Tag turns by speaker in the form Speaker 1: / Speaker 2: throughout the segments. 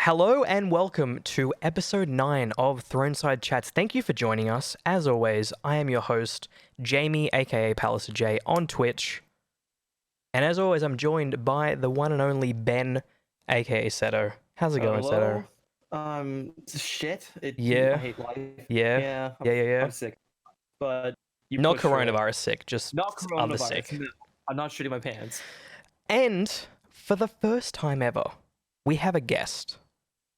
Speaker 1: Hello and welcome to episode 9 of Throneside Chats. Thank you for joining us. As always, I am your host, Jamie, aka Palliser J, on Twitch. And as always, I'm joined by the one and only Ben, aka Seto. How's it going, Seto?
Speaker 2: Shit. I
Speaker 1: Yeah.
Speaker 2: hate life.
Speaker 1: Yeah.
Speaker 2: Yeah. I'm sick. But you
Speaker 1: Not
Speaker 2: push through it.
Speaker 1: coronavirus sick, just
Speaker 2: Not coronavirus.
Speaker 1: other sick.
Speaker 2: No, I'm not shitting my pants.
Speaker 1: And for the first time ever, we have a guest.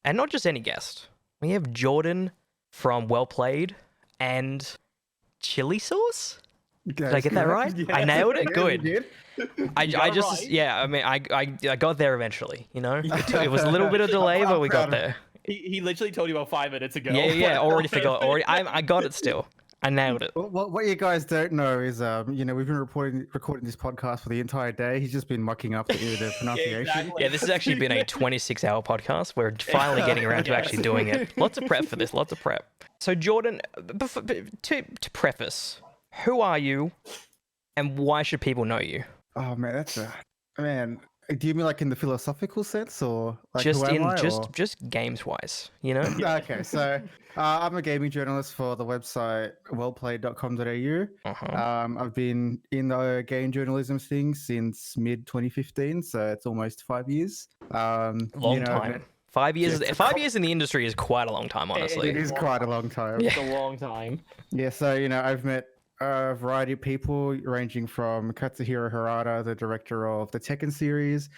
Speaker 1: And not just any guest. We have Jordan from Well Played and Chili Sauce? Did I get that right?
Speaker 2: Yeah.
Speaker 1: I nailed it? Good.
Speaker 2: You
Speaker 1: I
Speaker 2: got it
Speaker 1: just,
Speaker 2: right.
Speaker 1: yeah, I mean, I got there eventually, you know? It was a little bit of delay, but we got there.
Speaker 2: He literally told you about 5 minutes ago.
Speaker 1: Yeah, already forgot. I got it still. I nailed it.
Speaker 3: What you guys don't know is, we've been recording this podcast for the entire day. He's just been mucking up the pronunciation.
Speaker 2: exactly.
Speaker 1: Yeah, this has actually been a 26-hour podcast. We're finally getting around to actually doing it. Lots of prep for this, lots of prep. So Jordan, to preface, who are you and why should people know you?
Speaker 3: Oh man, do you mean like in the philosophical sense, or like
Speaker 1: Just
Speaker 3: who am
Speaker 1: in
Speaker 3: I, or?
Speaker 1: just games wise, you know?
Speaker 3: Okay, so I'm a gaming journalist for the website wellplayed.com.au. I've been in the game journalism thing since mid 2015, so it's almost 5 years.
Speaker 1: Long time. 5 years.
Speaker 3: Yeah,
Speaker 1: 5 years in the industry is quite a long time, honestly.
Speaker 3: It is quite a long time.
Speaker 2: It's a long time.
Speaker 3: Yeah, so I've met a variety of people, ranging from Katsuhiro Harada, the director of the Tekken series,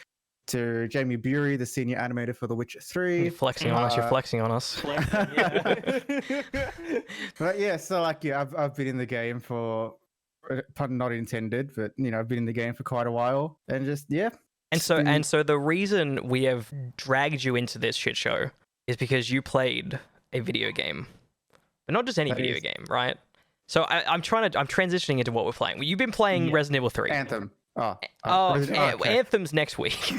Speaker 3: to Jamie Bury, the senior animator for The Witcher 3.
Speaker 1: You're flexing on us. You're flexing on us.
Speaker 3: But yeah, so I've been in the game for, pun not intended, but I've been in the game for quite a while, and just
Speaker 1: And so the reason we have dragged you into this shit show is because you played a video game, but not just any video game, right? So I'm transitioning into what we're playing. You've been playing Resident Evil 3.
Speaker 3: Anthem.
Speaker 1: Anthem's next week.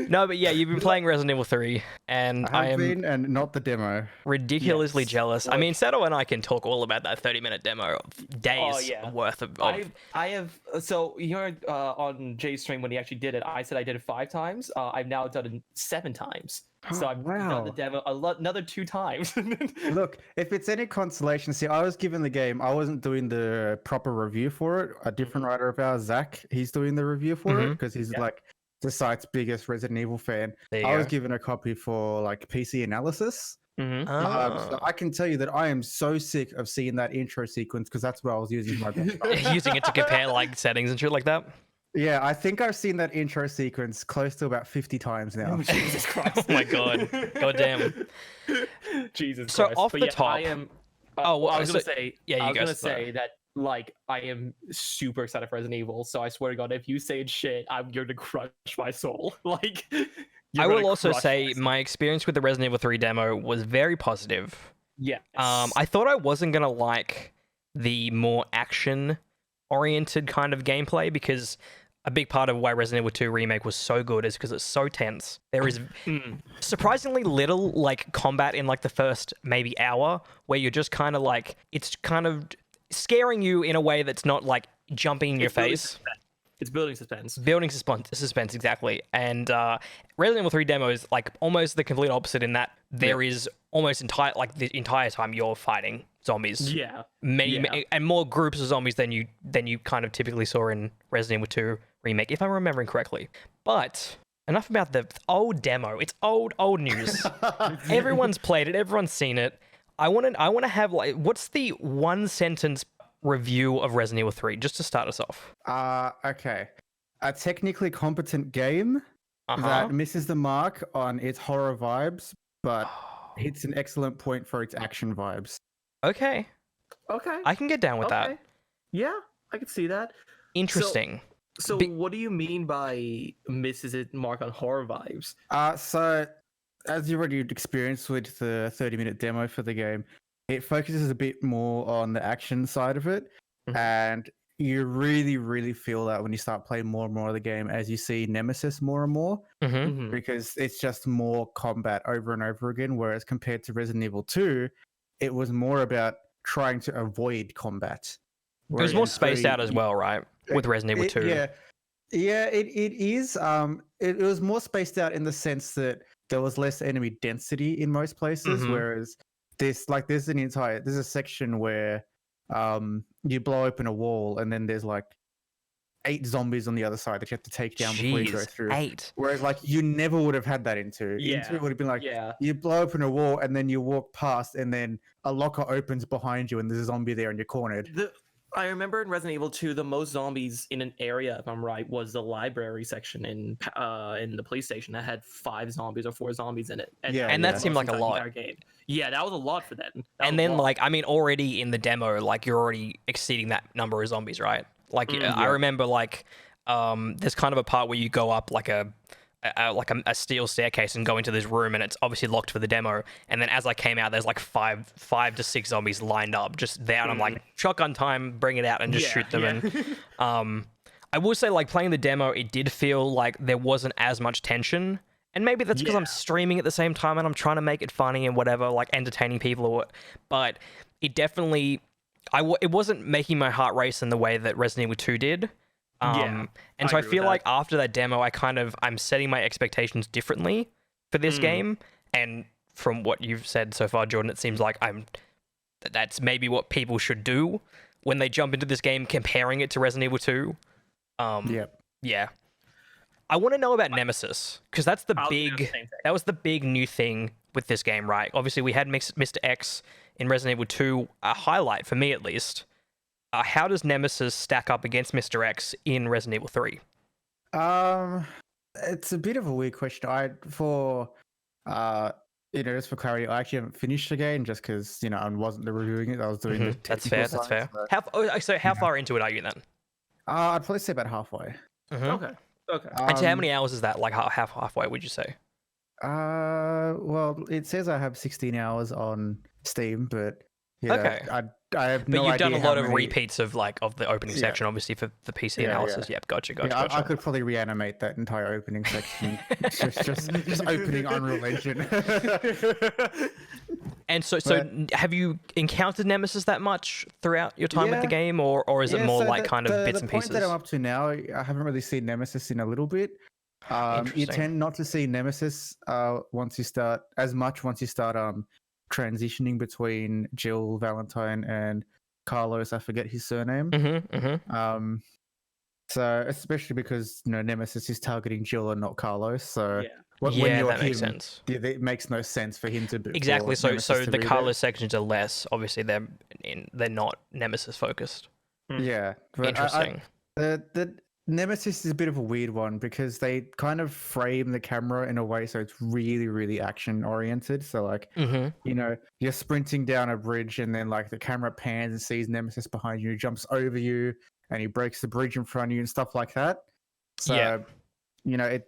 Speaker 1: No, but yeah, you've been playing Resident Evil 3, and I am
Speaker 3: and not the demo.
Speaker 1: ridiculously jealous. I mean, Seto and I can talk all about that 30-minute demo days worth of.
Speaker 2: I have so on Jay's stream when he actually did it, I said I did it 5 times. I've now done it 7 times. So I've done the demo another 2 times.
Speaker 3: Look, if it's any consolation, see, I was given the game. I wasn't doing the proper review for it. A different writer of ours, Zach, he's doing the review for it because he's like the site's biggest Resident Evil fan. I was given a copy for like PC analysis. So I can tell you that I am so sick of seeing that intro sequence because that's what I was using my benchmark.
Speaker 1: Using it to compare like settings and shit like that.
Speaker 3: Yeah, I think I've seen that intro sequence close to about 50 times now.
Speaker 2: Oh, Jesus Christ.
Speaker 1: Oh my god. God damn.
Speaker 2: Jesus
Speaker 1: So
Speaker 2: Christ.
Speaker 1: off
Speaker 2: But
Speaker 1: the
Speaker 2: yeah,
Speaker 1: top.
Speaker 2: I am.
Speaker 1: I
Speaker 2: was gonna say.
Speaker 1: yeah, you
Speaker 2: I was
Speaker 1: go,
Speaker 2: gonna say that I am super excited for Resident Evil. So I swear to God, if you say it's shit, you're gonna crush my soul.
Speaker 1: I will also say my experience with the Resident Evil 3 demo was very positive.
Speaker 2: Yeah.
Speaker 1: I thought I wasn't gonna like the more action-oriented kind of gameplay because a big part of why Resident Evil 2 Remake was so good is because it's so tense. There is surprisingly little like combat in like the first maybe hour where you're just kind of like, it's kind of scaring you in a way that's not like jumping in your face.
Speaker 2: It's building suspense.
Speaker 1: Building suspense, exactly. And Resident Evil 3 demo is like almost the complete opposite in that there is almost the entire time you're fighting zombies.
Speaker 2: Yeah.
Speaker 1: Many and more groups of zombies than you kind of typically saw in Resident Evil 2 Remake, if I'm remembering correctly. But enough about the old demo. It's old news. Everyone's played it. Everyone's seen it. I want to have like, what's the 1-sentence review of Resident Evil 3 just to start us off?
Speaker 3: Okay. A technically competent game that misses the mark on its horror vibes, but hits an excellent point for its action vibes.
Speaker 1: Okay. I can get down with that.
Speaker 2: Yeah, I can see that.
Speaker 1: Interesting.
Speaker 2: So what do you mean by misses it mark on horror vibes?
Speaker 3: So as you already experienced with the 30-minute demo for the game, it focuses a bit more on the action side of it, and you really, really feel that when you start playing more and more of the game as you see Nemesis more and more, because it's just more combat over and over again, whereas compared to Resident Evil 2, it was more about trying to avoid combat.
Speaker 1: It was more spaced out as well, right? With Resident Evil 2.
Speaker 3: Yeah. Yeah, it is. It was more spaced out in the sense that there was less enemy density in most places,
Speaker 1: Mhm.
Speaker 3: whereas there's a section where you blow open a wall and then there's like 8 zombies on the other side that you have to take down before you go
Speaker 1: Jeez,
Speaker 3: through.
Speaker 1: 8.
Speaker 3: Whereas like you never would have had that into. Into it would have been like
Speaker 2: Yeah.
Speaker 3: you blow open a wall and then you walk past and then a locker opens behind you and there's a zombie there and you're cornered.
Speaker 2: I remember in Resident Evil 2, the most zombies in an area, if I'm right, was the library section in the police station that had 5 zombies or 4 zombies in it.
Speaker 3: Yeah,
Speaker 1: And that seemed like a lot.
Speaker 2: Game. Yeah, that was a lot for that.
Speaker 1: And then, like, I mean, already in the demo, like, you're already exceeding that number of zombies, right? Like, I remember, like, there's kind of a part where you go up, like, a steel staircase and go into this room, and it's obviously locked for the demo. And then as I came out, there's like 5 to 6 zombies lined up just there, and I'm like, shotgun time, bring it out and just shoot them. And I will say, like, playing the demo, it did feel like there wasn't as much tension. And maybe that's because I'm streaming at the same time and I'm trying to make it funny and whatever, like entertaining people or what. But it definitely, it wasn't making my heart race in the way that Resident Evil 2 did. And so I feel like after that demo, I'm setting my expectations differently for this game. And from what you've said so far, Jordan, it seems like that's maybe what people should do when they jump into this game, comparing it to Resident Evil 2. Yeah. I want to know about Nemesis, because that was the big new thing with this game, right? Obviously, we had Mr. X in Resident Evil 2, a highlight for me at least. How does Nemesis stack up against Mr. X in Resident Evil 3?
Speaker 3: It's a bit of a weird question. Just for clarity, I actually haven't finished the game just because, I wasn't reviewing it. I was doing the
Speaker 1: That's fair. So how far into it are you then?
Speaker 3: I'd probably say about halfway.
Speaker 2: Okay.
Speaker 1: And so how many hours is that? Like halfway, would you say?
Speaker 3: Well, it says I have 16 hours on Steam, but
Speaker 1: okay.
Speaker 3: I have no idea.
Speaker 1: But you've done a lot of repeats of the opening section, obviously for the PC analysis. Yep, gotcha.
Speaker 3: I could probably reanimate that entire opening section. just opening Unreal Engine.
Speaker 1: And so have you encountered Nemesis that much throughout your time with the game, or is it more like kind of bits and pieces?
Speaker 3: The point that I'm up to now, I haven't really seen Nemesis in a little bit. You tend not to see Nemesis once you start transitioning between Jill Valentine and Carlos. I forget his surname. So especially because Nemesis is targeting Jill and not Carlos. So when you're
Speaker 1: that makes sense.
Speaker 3: It makes no sense for him to be
Speaker 1: exactly. So the Carlos sections are less. Obviously, they're not Nemesis focused.
Speaker 3: Yeah, but
Speaker 1: interesting.
Speaker 3: The Nemesis is a bit of a weird one because they kind of frame the camera in a way so it's really, really action oriented. So like, you're sprinting down a bridge and then like the camera pans and sees Nemesis behind you, jumps over you, and he breaks the bridge in front of you and stuff like that. So, the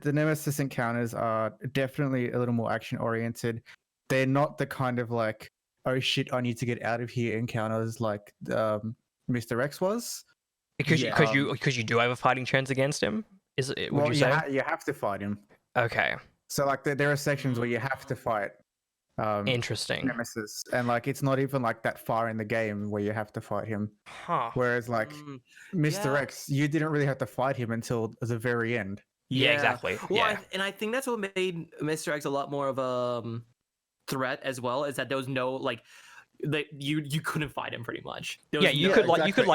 Speaker 3: Nemesis encounters are definitely a little more action oriented. They're not the kind of like, oh shit, I need to get out of here encounters like Mr. X was.
Speaker 1: Because you do have a fighting chance against him. Would you say?
Speaker 3: You have to fight him.
Speaker 1: Okay.
Speaker 3: So like there are sections where you have to fight.
Speaker 1: Interesting.
Speaker 3: Nemesis, and like it's not even like that far in the game where you have to fight him. Whereas like Mr. X, you didn't really have to fight him until the very end.
Speaker 1: Yeah, exactly.
Speaker 2: Well, and I think that's what made Mr. X a lot more of a threat as well. Is that there was no like. You couldn't fight him pretty much.
Speaker 1: You could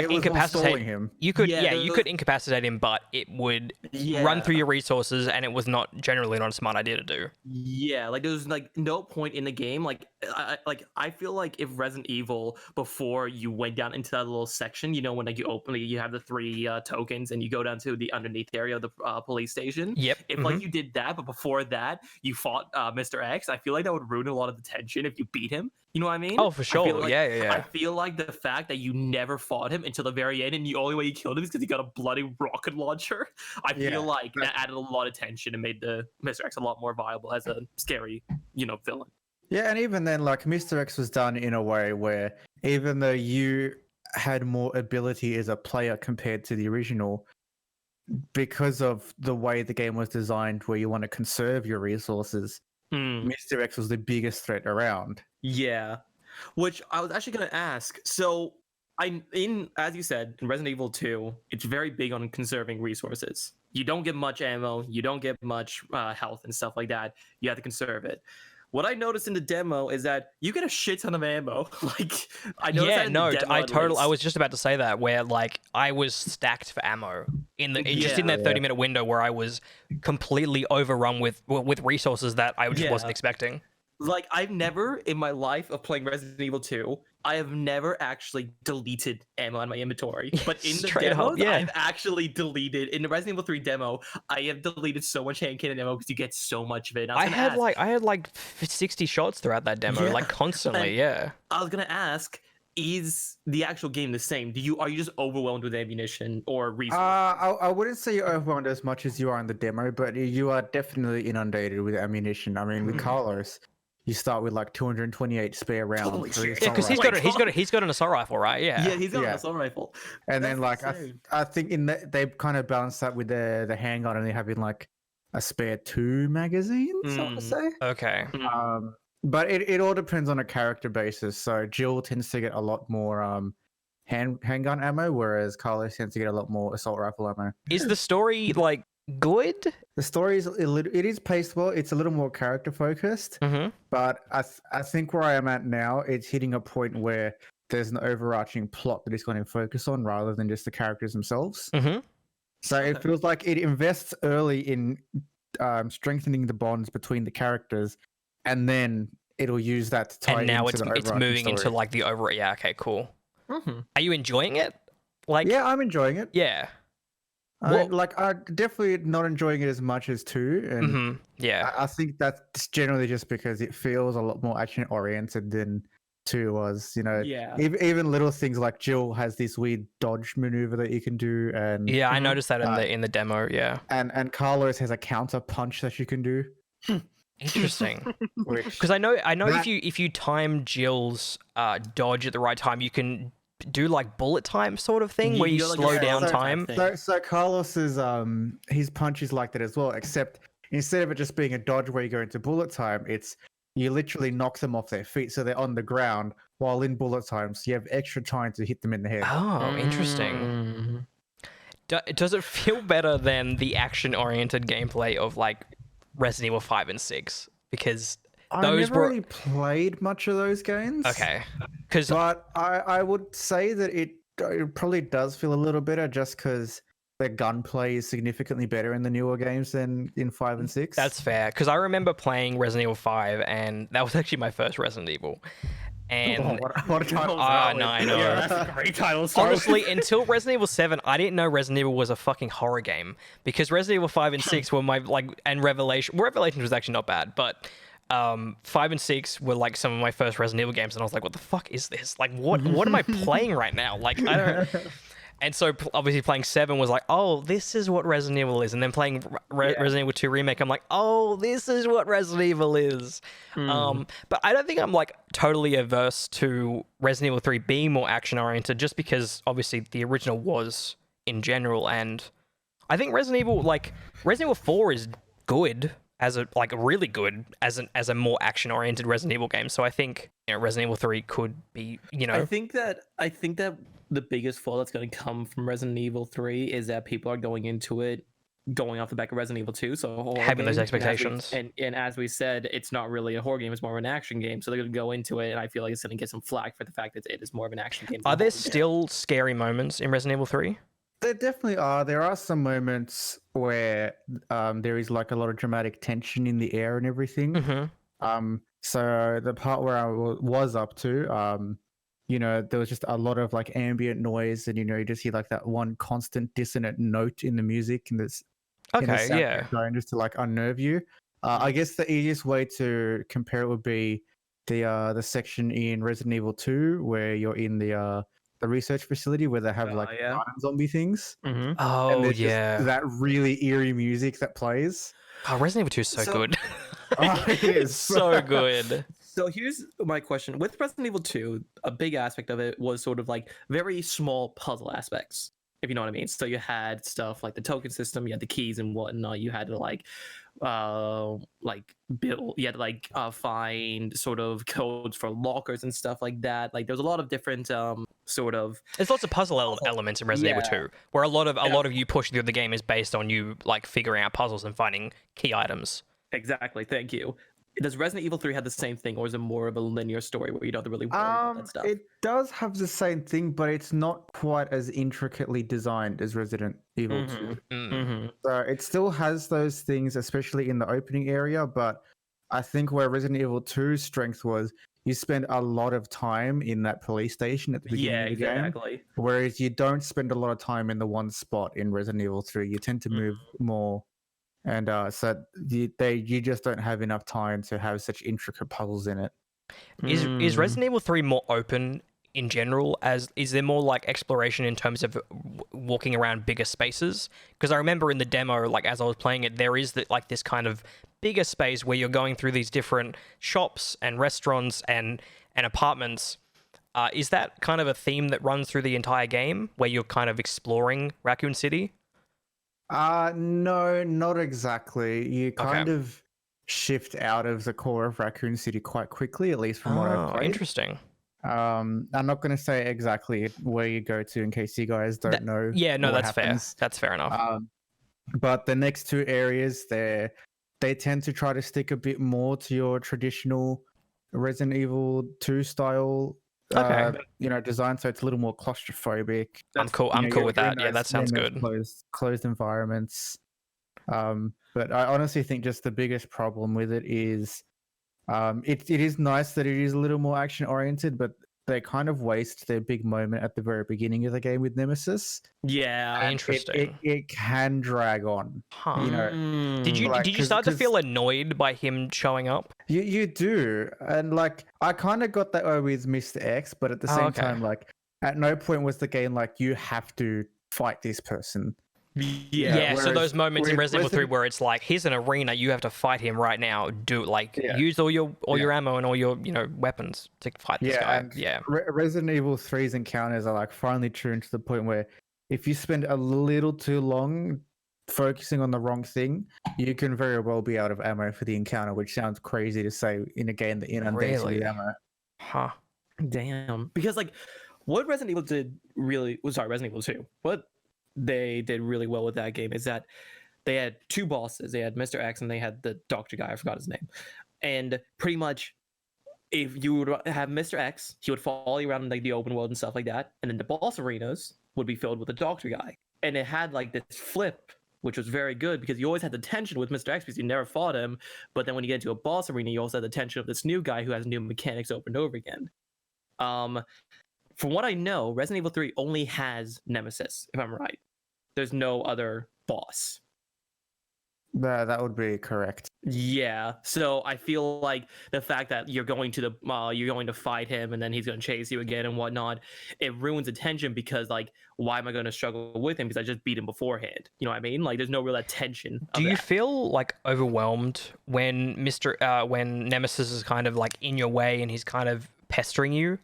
Speaker 1: incapacitate him. You could incapacitate him, but it would run through your resources, and it was generally not a smart idea to do.
Speaker 2: Yeah, like there was like no point in the game. Like I feel like if Resident Evil, before you went down into that little section, when like you have the 3 tokens and you go down to the underneath area of the police station.
Speaker 1: Yep.
Speaker 2: If like you did that, but before that you fought Mr. X, I feel like that would ruin a lot of the tension if you beat him. You know what I mean?
Speaker 1: Oh, for sure. Yeah.
Speaker 2: I feel like the fact that you never fought him until the very end, and the only way you killed him is because he got a bloody rocket launcher. I feel like that added a lot of tension and made the Mr. X a lot more viable as a scary, villain.
Speaker 3: Yeah, and even then, like Mr. X was done in a way where even though you had more ability as a player compared to the original, because of the way the game was designed, where you want to conserve your resources, Mr. X was the biggest threat around.
Speaker 2: Yeah, which I was actually going to ask. So as you said, in Resident Evil 2, it's very big on conserving resources. You don't get much ammo, you don't get much health and stuff like that. You have to conserve it. What I noticed in the demo is that you get a shit ton of ammo. Like I noticed that in the demo,
Speaker 1: I was just about to say that, where like I was stacked for ammo just in that 30-minute window where I was completely overrun with resources that I just wasn't expecting.
Speaker 2: Like I've never in my life of playing Resident Evil 2, I have never actually deleted ammo in my inventory. But in the demos, I've actually deleted in the Resident Evil 3 demo, I have deleted so much hand cannon ammo because you get so much of it.
Speaker 1: I had like 60 shots throughout that demo, like constantly. I
Speaker 2: was gonna ask, is the actual game the same? Are you just overwhelmed with ammunition or resources?
Speaker 3: I wouldn't say you're overwhelmed as much as you are in the demo, but you are definitely inundated with ammunition. I mean, with Carlos, you start with like 228 spare rounds.
Speaker 1: Yeah, because he's got an assault rifle, right?
Speaker 2: Yeah, he's got an assault rifle.
Speaker 3: And then like I think they kind of balance that with the handgun, and they having like a spare 2 magazines. I would say.
Speaker 1: Okay.
Speaker 3: But it all depends on a character basis. So Jill tends to get a lot more handgun ammo, whereas Carlos tends to get a lot more assault rifle ammo.
Speaker 1: Is the story like good?
Speaker 3: The story is it is paced well. It's a little more character focused, but I think where I am at now, it's hitting a point where there's an overarching plot that it's going to focus on rather than just the characters themselves. So it feels like it invests early in strengthening the bonds between the characters, and then it'll use that to tie
Speaker 1: and now
Speaker 3: into
Speaker 1: it's moving
Speaker 3: story.
Speaker 1: into like the overall. Yeah, okay, cool. Are you enjoying it? Like,
Speaker 3: yeah, I'm enjoying it.
Speaker 1: Yeah.
Speaker 3: I'm definitely not enjoying it as much as 2, and I think that's generally just because it feels a lot more action oriented than 2 was. You know, even little things like Jill has this weird dodge maneuver that you can do, and
Speaker 1: I noticed that in the demo. Yeah,
Speaker 3: and Carlos has a counter punch that you can do.
Speaker 1: Interesting. Because I know if you time Jill's dodge at the right time, you can do like bullet time sort of thing where you slow down time.
Speaker 3: So Carlos's his punch is like that as well, except instead of it just being a dodge where you go into bullet time, it's you literally knock them off their feet so they're on the ground while in bullet time, so you have extra time to hit them in the head.
Speaker 1: Oh, interesting. Does it feel better than the action-oriented gameplay of like Resident Evil 5 and 6? Because
Speaker 3: I never really played much of those games.
Speaker 1: Okay.
Speaker 3: But I would say that it probably does feel a little better just because the gunplay is significantly better in the newer games than in 5 and 6.
Speaker 1: That's fair. Because I remember playing Resident Evil 5, and that was actually my first Resident Evil. And
Speaker 3: what a title!
Speaker 1: No, I know.
Speaker 2: Yeah, that's a great title.
Speaker 1: Honestly, until Resident Evil 7, I didn't know Resident Evil was a fucking horror game, because Resident Evil 5 and 6 were my and Revelation. Well, Revelations was actually not bad, but 5 and 6 were like some of my first Resident Evil games, and I was like, what the fuck is this? Like, what am I playing right now? Like, I don't. And so obviously playing 7 was like, oh, this is what Resident Evil is. And then playing Resident Evil 2 Remake, I'm like, oh, this is what Resident Evil is. But I don't think I'm like totally averse to Resident Evil 3 being more action oriented, just because obviously the original was in general. And I think Resident Evil 4 is good as really good as a more action oriented Resident Evil game. So I think Resident Evil 3 could be,
Speaker 2: I think that the biggest fall that's going to come from Resident Evil 3 is that people are going into it going off the back of Resident Evil 2, so
Speaker 1: having those expectations.
Speaker 2: And as we said, it's not really a horror game; it's more of an action game. So they're going to go into it, and I feel like it's going to get some flack for the fact that it is more of an action game.
Speaker 1: Are there still scary moments in Resident Evil 3?
Speaker 3: There definitely are. There are some moments where there is like a lot of dramatic tension in the air and everything. So the part where I was up to, there was just a lot of like ambient noise, and you just hear like that one constant dissonant note in the music, and this going just to like unnerve you. I guess the easiest way to compare it would be the section in Resident Evil 2 where you're in the research facility where they have garden zombie things.
Speaker 1: Oh yeah,
Speaker 3: that really eerie music that plays.
Speaker 1: Oh, Resident Evil 2 is so good.
Speaker 3: It is
Speaker 1: so good.
Speaker 2: So here's my question. With Resident Evil 2, a big aspect of it was sort of like very small puzzle aspects. if you know what I mean. So you had stuff like the token system, you had the keys and whatnot. You had to like build, you had to find sort of codes for lockers and stuff like that. Like there's a lot of different sort of
Speaker 1: There's lots of puzzle elements in Resident Evil 2, where a lot of you pushing through the game is based on you like figuring out puzzles and finding key items.
Speaker 2: Exactly. Thank you. Does Resident Evil 3 have the same thing, or is it more of a linear story where you don't really worry about that stuff?
Speaker 3: It does have the same thing, but it's not quite as intricately designed as Resident Evil 2.
Speaker 2: Mm-hmm.
Speaker 3: So it still has those things, especially in the opening area, but I think where Resident Evil 2's strength was, you spend a lot of time in that police station at the beginning of the game. Whereas you don't spend a lot of time in the one spot in Resident Evil 3. You tend to move more. And so you just don't have enough time to have such intricate puzzles in it.
Speaker 1: Is Resident Evil 3 more open in general? Is there more like exploration in terms of walking around bigger spaces? Because I remember in the demo, like as I was playing it, there is like this kind of bigger space where you're going through these different shops and restaurants and apartments. Is that kind of a theme that runs through the entire game, where you're kind of exploring Raccoon City?
Speaker 3: No, not exactly. You kind of shift out of the core of Raccoon City quite quickly, at least from what I've played.
Speaker 1: Interesting.
Speaker 3: I'm not going to say exactly where you go to in case you guys don't know.
Speaker 1: Yeah, no, that's
Speaker 3: happens.
Speaker 1: fair. That's fair enough.
Speaker 3: But the next two areas, they tend to try to stick a bit more to your traditional Resident Evil 2 style design, so it's a little more claustrophobic.
Speaker 1: I'm cool with that. Yeah, that sounds good.
Speaker 3: Closed environments. But I honestly think just the biggest problem with it is it is nice that it is a little more action oriented, but they kind of waste their big moment at the very beginning of the game with Nemesis.
Speaker 2: Yeah,
Speaker 1: interesting.
Speaker 3: It can drag on.
Speaker 1: Huh.
Speaker 3: You know,
Speaker 1: did you start to feel annoyed by him showing up?
Speaker 3: You do, and like I kind of got that way with Mr. X, but at the same time, like at no point was the game like you have to fight this person.
Speaker 1: Yeah, so those moments in Resident Evil 3 where it's like, here's an arena, you have to fight him right now. Use all your ammo and all your weapons to fight this guy.
Speaker 3: Resident Evil 3's encounters are like finely tuned to the point where if you spend a little too long focusing on the wrong thing, you can very well be out of ammo for the encounter, which sounds crazy to say in a game that inundates with ammo.
Speaker 1: Huh.
Speaker 2: Damn. Because like what Resident Evil 2, what they did really well with that game is that they had two bosses. They had Mr. X and they had the doctor guy. I forgot his name. And pretty much if you would have Mr. X, he would follow you around in like the open world and stuff like that. And then the boss arenas would be filled with the doctor guy. And it had like this flip, which was very good because you always had the tension with Mr. X because you never fought him. But then when you get into a boss arena, you also had the tension of this new guy who has new mechanics over and over again. From what I know, Resident Evil 3 only has Nemesis, if I'm right. There's no other boss.
Speaker 3: That would be correct.
Speaker 2: Yeah, so I feel like the fact that you're going to fight him and then he's going to chase you again and whatnot, it ruins the tension because like, why am I going to struggle with him because I just beat him beforehand? You know what I mean? Like, there's no real tension.
Speaker 1: Do you feel like overwhelmed when when Nemesis is kind of like in your way and he's kind of pestering you?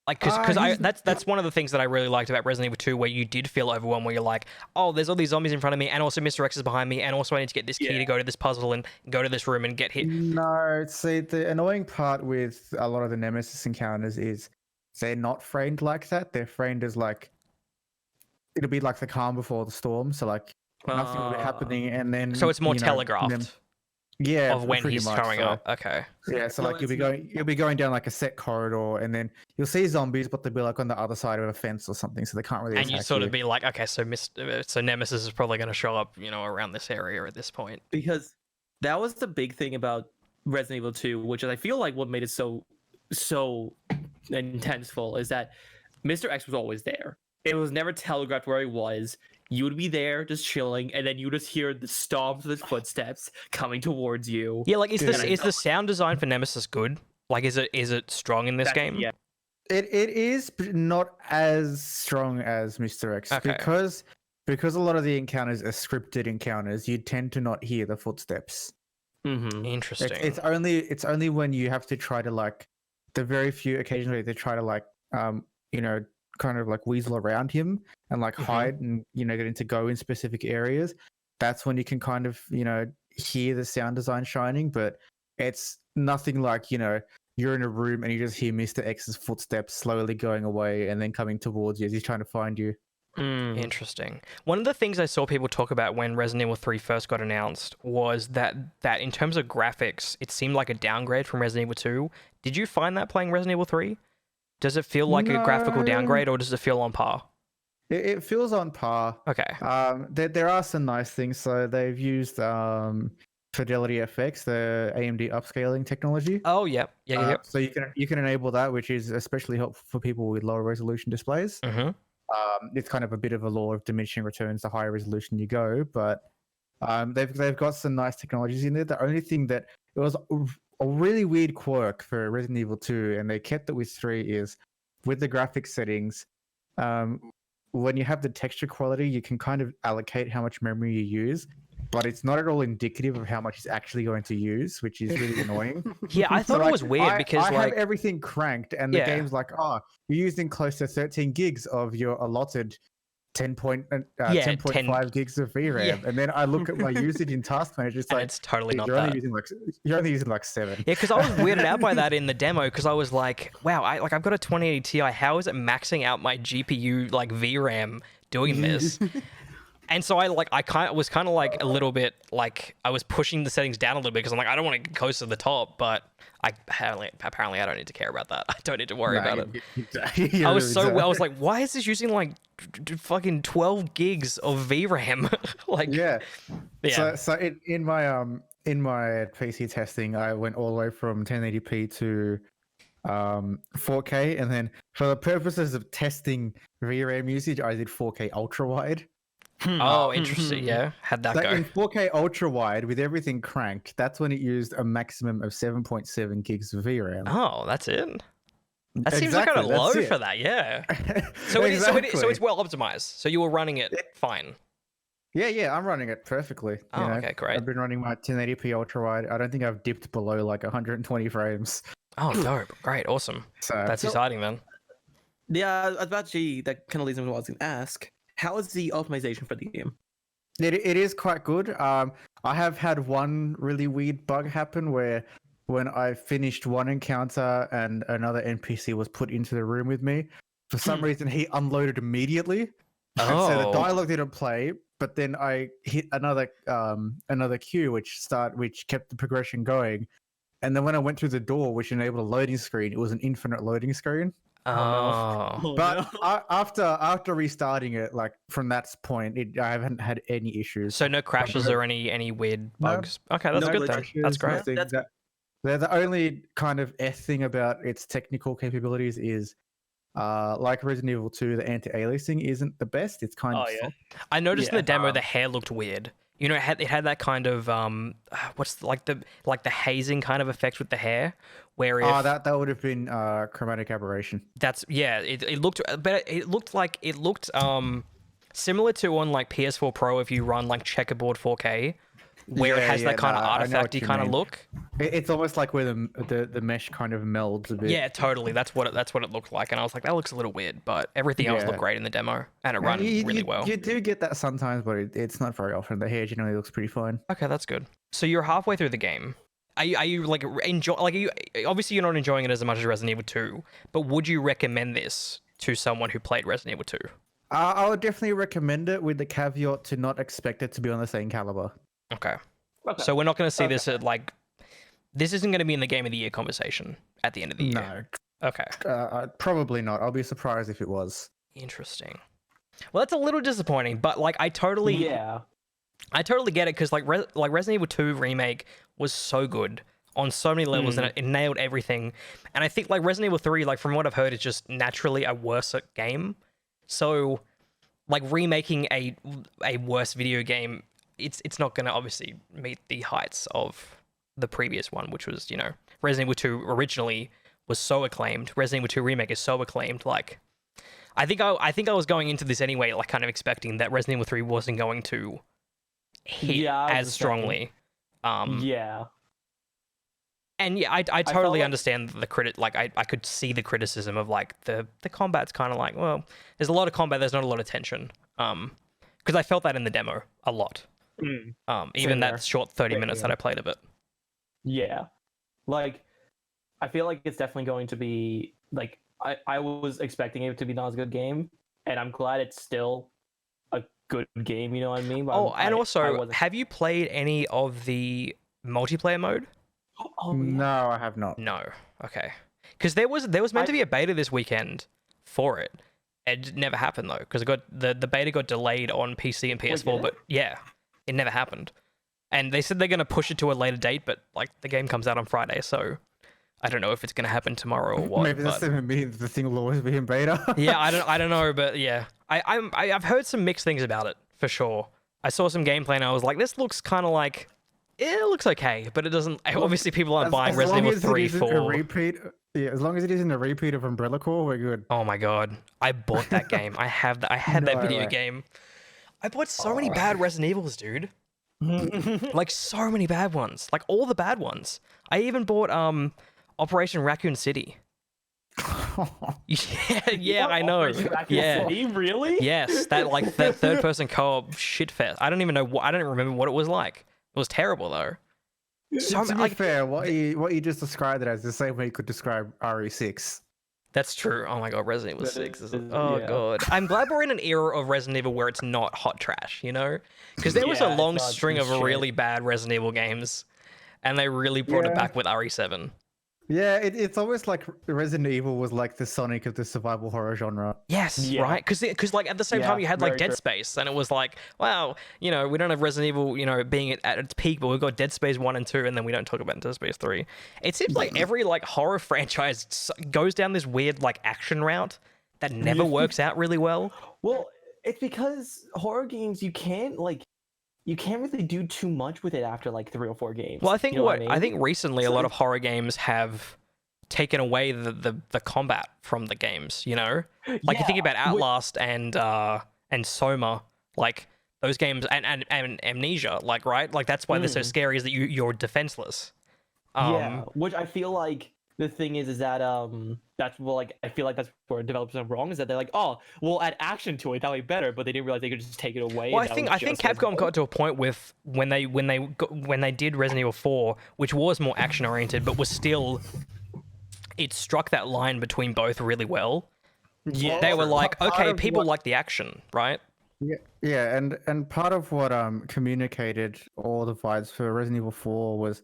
Speaker 1: Like, because that's one of the things that I really liked about Resident Evil 2, where you did feel overwhelmed, where you're like, oh, there's all these zombies in front of me, and also Mr. X is behind me, and also I need to get this key to go to this puzzle and go to this room and get hit.
Speaker 3: No, see, the annoying part with a lot of the Nemesis encounters is they're not framed like that. They're framed as like, it'll be like the calm before the storm, so like nothing will be happening, and then
Speaker 1: so it's more telegraphed. Of when he's showing up. Okay.
Speaker 3: Yeah, so like you'll be going down like a set corridor, and then you'll see zombies, but they'll be like on the other side of a fence or something, so they can't really.
Speaker 1: And you sort of be like, okay, so Nemesis is probably going to show up, around this area at this point.
Speaker 2: Because that was the big thing about Resident Evil 2, which is I feel like what made it so intenseful is that Mr. X was always there. It was never telegraphed where he was. You would be there just chilling, and then you just hear the stomps of his footsteps coming towards you.
Speaker 1: Yeah, like is the sound design for Nemesis good? Like, is it strong in this game?
Speaker 2: Yeah,
Speaker 3: it is, but not as strong as Mr. X because a lot of the encounters are scripted encounters. You tend to not hear the footsteps.
Speaker 2: Mm-hmm.
Speaker 1: Interesting.
Speaker 3: It's only when you have to try to like the very few occasionally they try to like kind of like weasel around him and like hide and getting to go in specific areas, that's when you can kind of hear the sound design shining. But it's nothing like you're in a room and you just hear Mr. X's footsteps slowly going away and then coming towards you as he's trying to find you.
Speaker 1: Interesting. One of the things I saw people talk about when Resident Evil 3 first got announced was that in terms of graphics, it seemed like a downgrade from Resident Evil 2. Did you find that playing Resident Evil 3? Does it feel like a graphical downgrade, or does it feel on par?
Speaker 3: It feels on par.
Speaker 1: Okay.
Speaker 3: There are some nice things. So they've used Fidelity FX, the AMD upscaling technology.
Speaker 1: Oh, yep. Yeah.
Speaker 3: So you can enable that, which is especially helpful for people with lower resolution displays. It's kind of a bit of a law of diminishing returns the higher resolution you go, but they've got some nice technologies in there. The only thing that it was a really weird quirk for Resident Evil 2, and they kept it with 3, is with the graphics settings, when you have the texture quality, you can kind of allocate how much memory you use, but it's not at all indicative of how much it's actually going to use, which is really annoying.
Speaker 1: Yeah, I thought it was weird because
Speaker 3: I have everything cranked, and the game's like, oh, you're using close to 13 gigs of your allotted 10.5 gigs of VRAM, and then I look at my usage in Task Manager,
Speaker 1: it's totally not
Speaker 3: you're
Speaker 1: that.
Speaker 3: You're only using like 7.
Speaker 1: Yeah, because I was weirded out by that in the demo, because I was like, wow, I've got a 2080 Ti. How is it maxing out my GPU like VRAM doing this? And so I was kind of like a little bit like I was pushing the settings down a little bit because I'm like, I don't want to get close to the top, but apparently I don't need to care about that. I don't need to worry about it. I was like, why is this using like fucking 12 gigs of VRAM? Like, yeah.
Speaker 3: So in my PC testing, I went all the way from 1080p to 4K, and then for the purposes of testing VRAM usage, I did 4K ultra wide.
Speaker 1: Oh, interesting. Yeah, had that go.
Speaker 3: In 4K ultra wide with everything cranked, that's when it used a maximum of 7.7 gigs of VRAM.
Speaker 1: Oh, that's it. That seems like kind of low for that. Yeah. So it's well optimized. So you were running it fine.
Speaker 3: Yeah, I'm running it perfectly.
Speaker 1: Okay, great.
Speaker 3: I've been running my 1080p ultra wide. I don't think I've dipped below like 120 frames.
Speaker 1: Oh, dope. Great, awesome. That's exciting, then.
Speaker 2: Yeah, actually, that kind of leads me to what I was going to ask. How is the optimization for the game?
Speaker 3: It is quite good. I have had one really weird bug happen where when I finished one encounter and another NPC was put into the room with me, for some reason he unloaded immediately. So the dialogue didn't play, but then I hit another queue which kept the progression going. And then when I went through the door, which enabled a loading screen, it was an infinite loading screen. But after restarting it, like from that point, I haven't had any issues.
Speaker 1: So no crashes or any weird bugs. No, okay, that's good then. That's great.
Speaker 3: The only kind of thing about its technical capabilities is, like Resident Evil 2, the anti-aliasing isn't the best. It's kind of soft.
Speaker 1: I noticed in the demo the hair looked weird. You know, it had that kind of the hazing kind of effect with the hair, where
Speaker 3: that would have been chromatic aberration.
Speaker 1: It looked, but it looked similar to on like PS4 Pro if you run like checkerboard 4K, where it has that kind of artifacty kind of look.
Speaker 3: It's almost like where the mesh kind of melds a bit.
Speaker 1: Yeah, totally. That's what it looked like, and I was like, that looks a little weird, but everything else looked great in the demo, and it ran really well.
Speaker 3: You do get that sometimes, but it's not very often. The hair generally looks pretty fine.
Speaker 1: Okay, that's good. So you're halfway through the game. Are you like obviously you're not enjoying it as much as Resident Evil 2, but would you recommend this to someone who played Resident Evil 2?
Speaker 3: I would definitely recommend it, with the caveat to not expect it to be on the same caliber.
Speaker 1: Okay. So we're not going to see this at like, this isn't going to be in the Game of the Year conversation at the end of the year.
Speaker 3: No.
Speaker 1: Okay.
Speaker 3: Probably not. I'll be surprised if it was.
Speaker 1: Interesting. Well, that's a little disappointing, but like I totally get it, because like Resident Evil 2 remake was so good on so many levels, and it nailed everything. And I think like Resident Evil 3, like from what I've heard, is just naturally a worse game. So like remaking a worse video game, it's not going to obviously meet the heights of the previous one, which was, Resident Evil 2 originally was so acclaimed. Resident Evil 2 remake is so acclaimed. Like, I think I was going into this anyway, like kind of expecting that Resident Evil 3 wasn't going to hit as strongly. And yeah, I totally
Speaker 2: like-
Speaker 1: understand the like I could see the criticism of like the combat's kind of like, well, there's a lot of combat, there's not a lot of tension. Because I felt that in the demo a lot. Even that
Speaker 2: here.
Speaker 1: short 30
Speaker 2: Same
Speaker 1: minutes
Speaker 2: here.
Speaker 1: that I played of it.
Speaker 2: Yeah, like I feel like it's definitely going to be like I was expecting it to be not as good game, and I'm glad it's still a good game. You know what I mean? But
Speaker 1: Oh, and
Speaker 2: I
Speaker 1: also,
Speaker 2: wasn't-
Speaker 1: have you played any of the multiplayer mode?
Speaker 2: Oh, yeah.
Speaker 3: No, I have not.
Speaker 1: No. Okay. Because there was meant to be a beta this weekend for it. It never happened though, because it got the beta got delayed on PC and PS4.
Speaker 2: did it?
Speaker 1: But yeah, it never happened. And they said they're gonna push it to a later date, but like the game comes out on Friday, so I don't know if it's gonna happen tomorrow or what.
Speaker 3: Maybe that's
Speaker 1: but...
Speaker 3: even means the thing will always be in beta.
Speaker 1: yeah, I don't know, but yeah, I've heard some mixed things about it for sure. I saw some gameplay and I was like, this looks kind of like it looks okay, but it doesn't. Obviously, people aren't buying Resident Evil 3, 4.
Speaker 3: Yeah, as long as it isn't a repeat of Umbrella Corps, we're good.
Speaker 1: Oh my god, I bought that game. I had that
Speaker 3: No
Speaker 1: video
Speaker 3: way.
Speaker 1: game. I bought so many bad Resident Evils, dude. Like so many bad ones. Like all the bad ones. I even bought Operation Raccoon City. Yeah, I know. Yeah.
Speaker 2: Really?
Speaker 1: Yes, that like that third person co-op shit fest. I don't even know I don't remember what it was like. It was terrible though. So
Speaker 3: To be
Speaker 1: like
Speaker 3: fair, what you just described it as the same way you could describe RE6.
Speaker 1: that's true. Oh my god, Resident Evil 6 is oh
Speaker 2: yeah.
Speaker 1: god. I'm glad we're in an era of Resident Evil where it's not hot trash, you know? Because there was a
Speaker 2: Yeah,
Speaker 1: long
Speaker 2: it's not
Speaker 1: string of
Speaker 2: shit.
Speaker 1: really bad Resident Evil games, and they really brought it
Speaker 3: Yeah.
Speaker 1: back with RE7.
Speaker 3: Yeah, it's almost like Resident Evil was like the Sonic of the survival horror genre.
Speaker 1: Yes,
Speaker 2: Yeah.
Speaker 1: right? Because like at the same
Speaker 2: Yeah,
Speaker 1: time you had like
Speaker 2: very
Speaker 1: Dead
Speaker 2: true.
Speaker 1: Space, and it was like, wow, you know, we don't have Resident Evil, you know, being at its peak, but we've got Dead Space 1 and 2, and then we don't talk about Dead Space 3. It seems like every like horror franchise goes down this weird like action route that never works out really well.
Speaker 2: Well, it's because horror games you can't really do too much with it after like 3 or 4 games.
Speaker 1: Well, I think
Speaker 2: You know
Speaker 1: what
Speaker 2: I
Speaker 1: I
Speaker 2: mean?
Speaker 1: think recently a
Speaker 2: So
Speaker 1: lot
Speaker 2: it-
Speaker 1: of horror games have taken away the combat from the games, you know? Like you think
Speaker 2: Yeah,
Speaker 1: about Outlast and Soma, like those games and Amnesia, like right? Like that's why they're so scary is that you're defenseless.
Speaker 2: yeah, which I feel like the thing is that that's well, like I feel like that's where developers are wrong is that they're like, oh, we'll add action to it, that way better, but they didn't realize they could just take it away.
Speaker 1: Well,
Speaker 2: and
Speaker 1: I
Speaker 2: that
Speaker 1: think
Speaker 2: was just as
Speaker 1: Capcom
Speaker 2: good.
Speaker 1: got to a point with when they did Resident Evil 4, which was more action oriented, but was still it struck that line between both really well.
Speaker 2: Yeah,
Speaker 1: They were like,
Speaker 3: Part
Speaker 1: okay,
Speaker 3: of
Speaker 1: people
Speaker 3: what-
Speaker 1: like the action, right?
Speaker 3: Yeah, and part of what communicated all the vibes for Resident Evil 4 was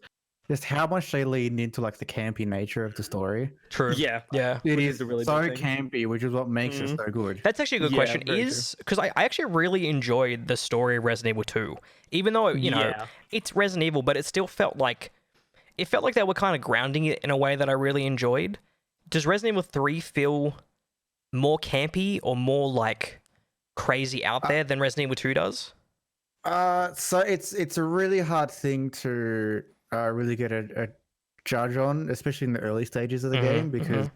Speaker 3: just how much they leaned into like the campy nature of the story.
Speaker 1: True.
Speaker 2: yeah,
Speaker 1: Yeah.
Speaker 3: It
Speaker 2: Which
Speaker 3: is
Speaker 2: is a really
Speaker 3: so
Speaker 2: big thing.
Speaker 3: campy, which is what makes it so good.
Speaker 1: That's actually a good
Speaker 2: Yeah,
Speaker 1: question.
Speaker 2: very
Speaker 1: Is because I actually really enjoyed the story of Resident Evil 2, even though you know
Speaker 2: Yeah.
Speaker 1: it's Resident Evil, but it still felt like they were kind of grounding it in a way that I really enjoyed. Does Resident Evil 3 feel more campy or more like crazy out there than Resident Evil 2 does?
Speaker 3: So it's a really hard thing to really get a judge on, especially in the early stages of the game, because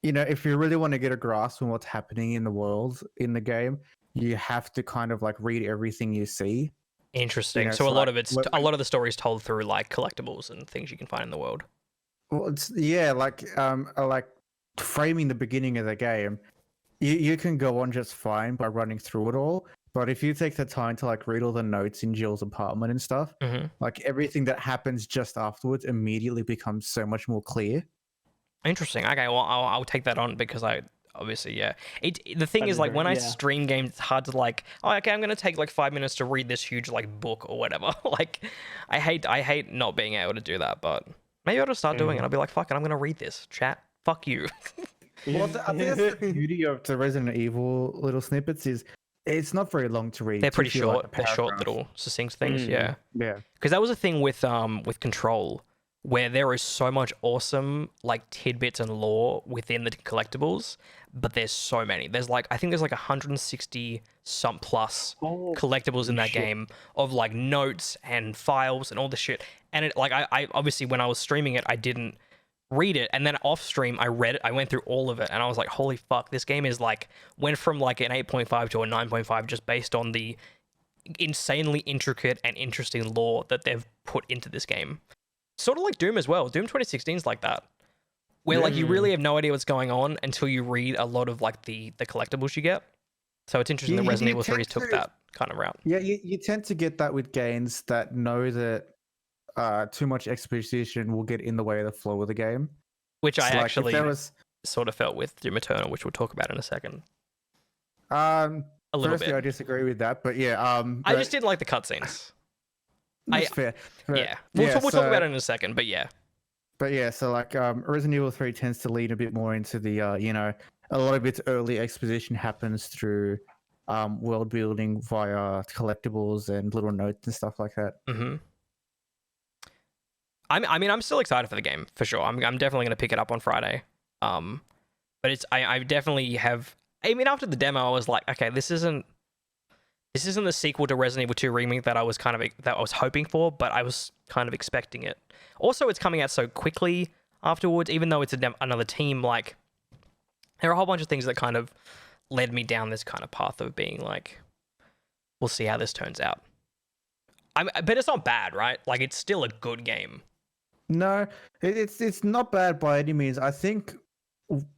Speaker 3: you know if you really want to get a grasp on what's happening in the world in the game, you have to kind of like read everything you see.
Speaker 1: Interesting.
Speaker 3: You know,
Speaker 1: So a
Speaker 3: it's
Speaker 1: lot
Speaker 3: like-
Speaker 1: of it's a lot of the story is told through like collectibles and things you can find in the world.
Speaker 3: Well, it's like framing the beginning of the game. You can go on just fine by running through it all, but if you take the time to like read all the notes in Jill's apartment and stuff, like everything that happens just afterwards immediately becomes so much more clear.
Speaker 1: Interesting. Okay, well I'll take that on because I obviously yeah. The thing
Speaker 2: That
Speaker 1: is
Speaker 2: is
Speaker 1: like when I
Speaker 2: very- yeah.
Speaker 1: stream games, it's hard to like oh okay I'm gonna take like 5 minutes to read this huge like book or whatever. Like I hate not being able to do that, but maybe I'll just start doing it. I'll be like fuck it, I'm gonna read this. Chat. Fuck you.
Speaker 3: Well, I think that's the beauty of the Resident Evil little snippets is it's not very long to read.
Speaker 1: They're
Speaker 3: It's
Speaker 1: pretty
Speaker 3: usually, like,
Speaker 1: short.
Speaker 3: a
Speaker 1: They're short
Speaker 3: paragraph.
Speaker 1: little succinct things. Yeah.
Speaker 3: Yeah.
Speaker 1: Because that was a thing with Control, where there is so much awesome like tidbits and lore within the collectibles, but there's so many. There's like I think there's like 160 some plus collectibles in that
Speaker 2: shit.
Speaker 1: game of like notes and files and all this shit. And it like I obviously when I was streaming it, I didn't read it, and then off stream I read it. I went through all of it, and I was like, holy fuck, this game is like went from like an 8.5 to a 9.5 just based on the insanely intricate and interesting lore that they've put into this game. sort of like Doom as well. Doom 2016 is like that, where like you really have no idea what's going on until you read a lot of like the collectibles you get. So it's interesting that Resident Evil 3 took that kind of route.
Speaker 3: Yeah, you tend to get that with games that know that too much exposition will get in the way of the flow of the game.
Speaker 1: Which I
Speaker 3: So, like, if
Speaker 1: actually
Speaker 3: there was,
Speaker 1: sort of felt with Doom Eternal, which we'll talk about in a second. A little
Speaker 3: firstly,
Speaker 1: bit.
Speaker 3: I disagree with that, but yeah,
Speaker 1: I just didn't like the cutscenes.
Speaker 3: that's fair. But,
Speaker 1: Yeah, we'll talk about it in a second, but yeah.
Speaker 3: But yeah, so like Resident Evil 3 tends to lean a bit more into the you know, a lot of its early exposition happens through world building via collectibles and little notes and stuff like that.
Speaker 1: Mm-hmm. I mean, I'm still excited for the game for sure. I'm definitely going to pick it up on Friday. But it's I definitely have. I mean, after the demo, I was like, okay, this isn't the sequel to Resident Evil 2 Remake that I was hoping for, but I was kind of expecting it. Also, it's coming out so quickly afterwards, even though it's another team. Like, there are a whole bunch of things that kind of led me down this kind of path of being like, we'll see how this turns out. But it's not bad, right? Like, it's still a good game.
Speaker 3: No, it's not bad by any means. I think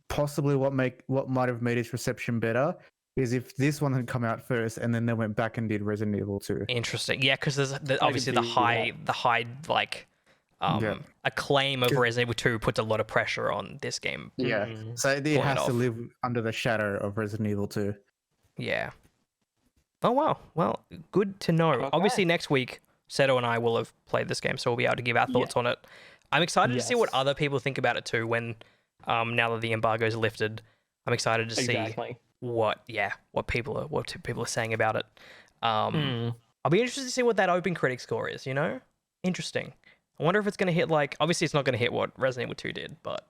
Speaker 3: possibly what might have made its reception better is if this one had come out first and then they went back and did Resident Evil 2.
Speaker 1: Interesting, yeah, because there's obviously the high like acclaim of Resident Evil 2 puts a lot of pressure on this game.
Speaker 3: Yeah, so it has to live under the shadow of Resident Evil 2.
Speaker 1: Yeah. Oh wow, well, good to know.
Speaker 2: Okay.
Speaker 1: Obviously, next week Seto and I will have played this game, so we'll be able to give our thoughts on it. I'm excited to see what other people think about it too. When now that the embargo is lifted, I'm excited to see what people are saying about it. I'll be interested to see what that open critic score is. You know, interesting. I wonder if it's going to hit like. Obviously, it's not going to hit what Resident Evil 2 did, but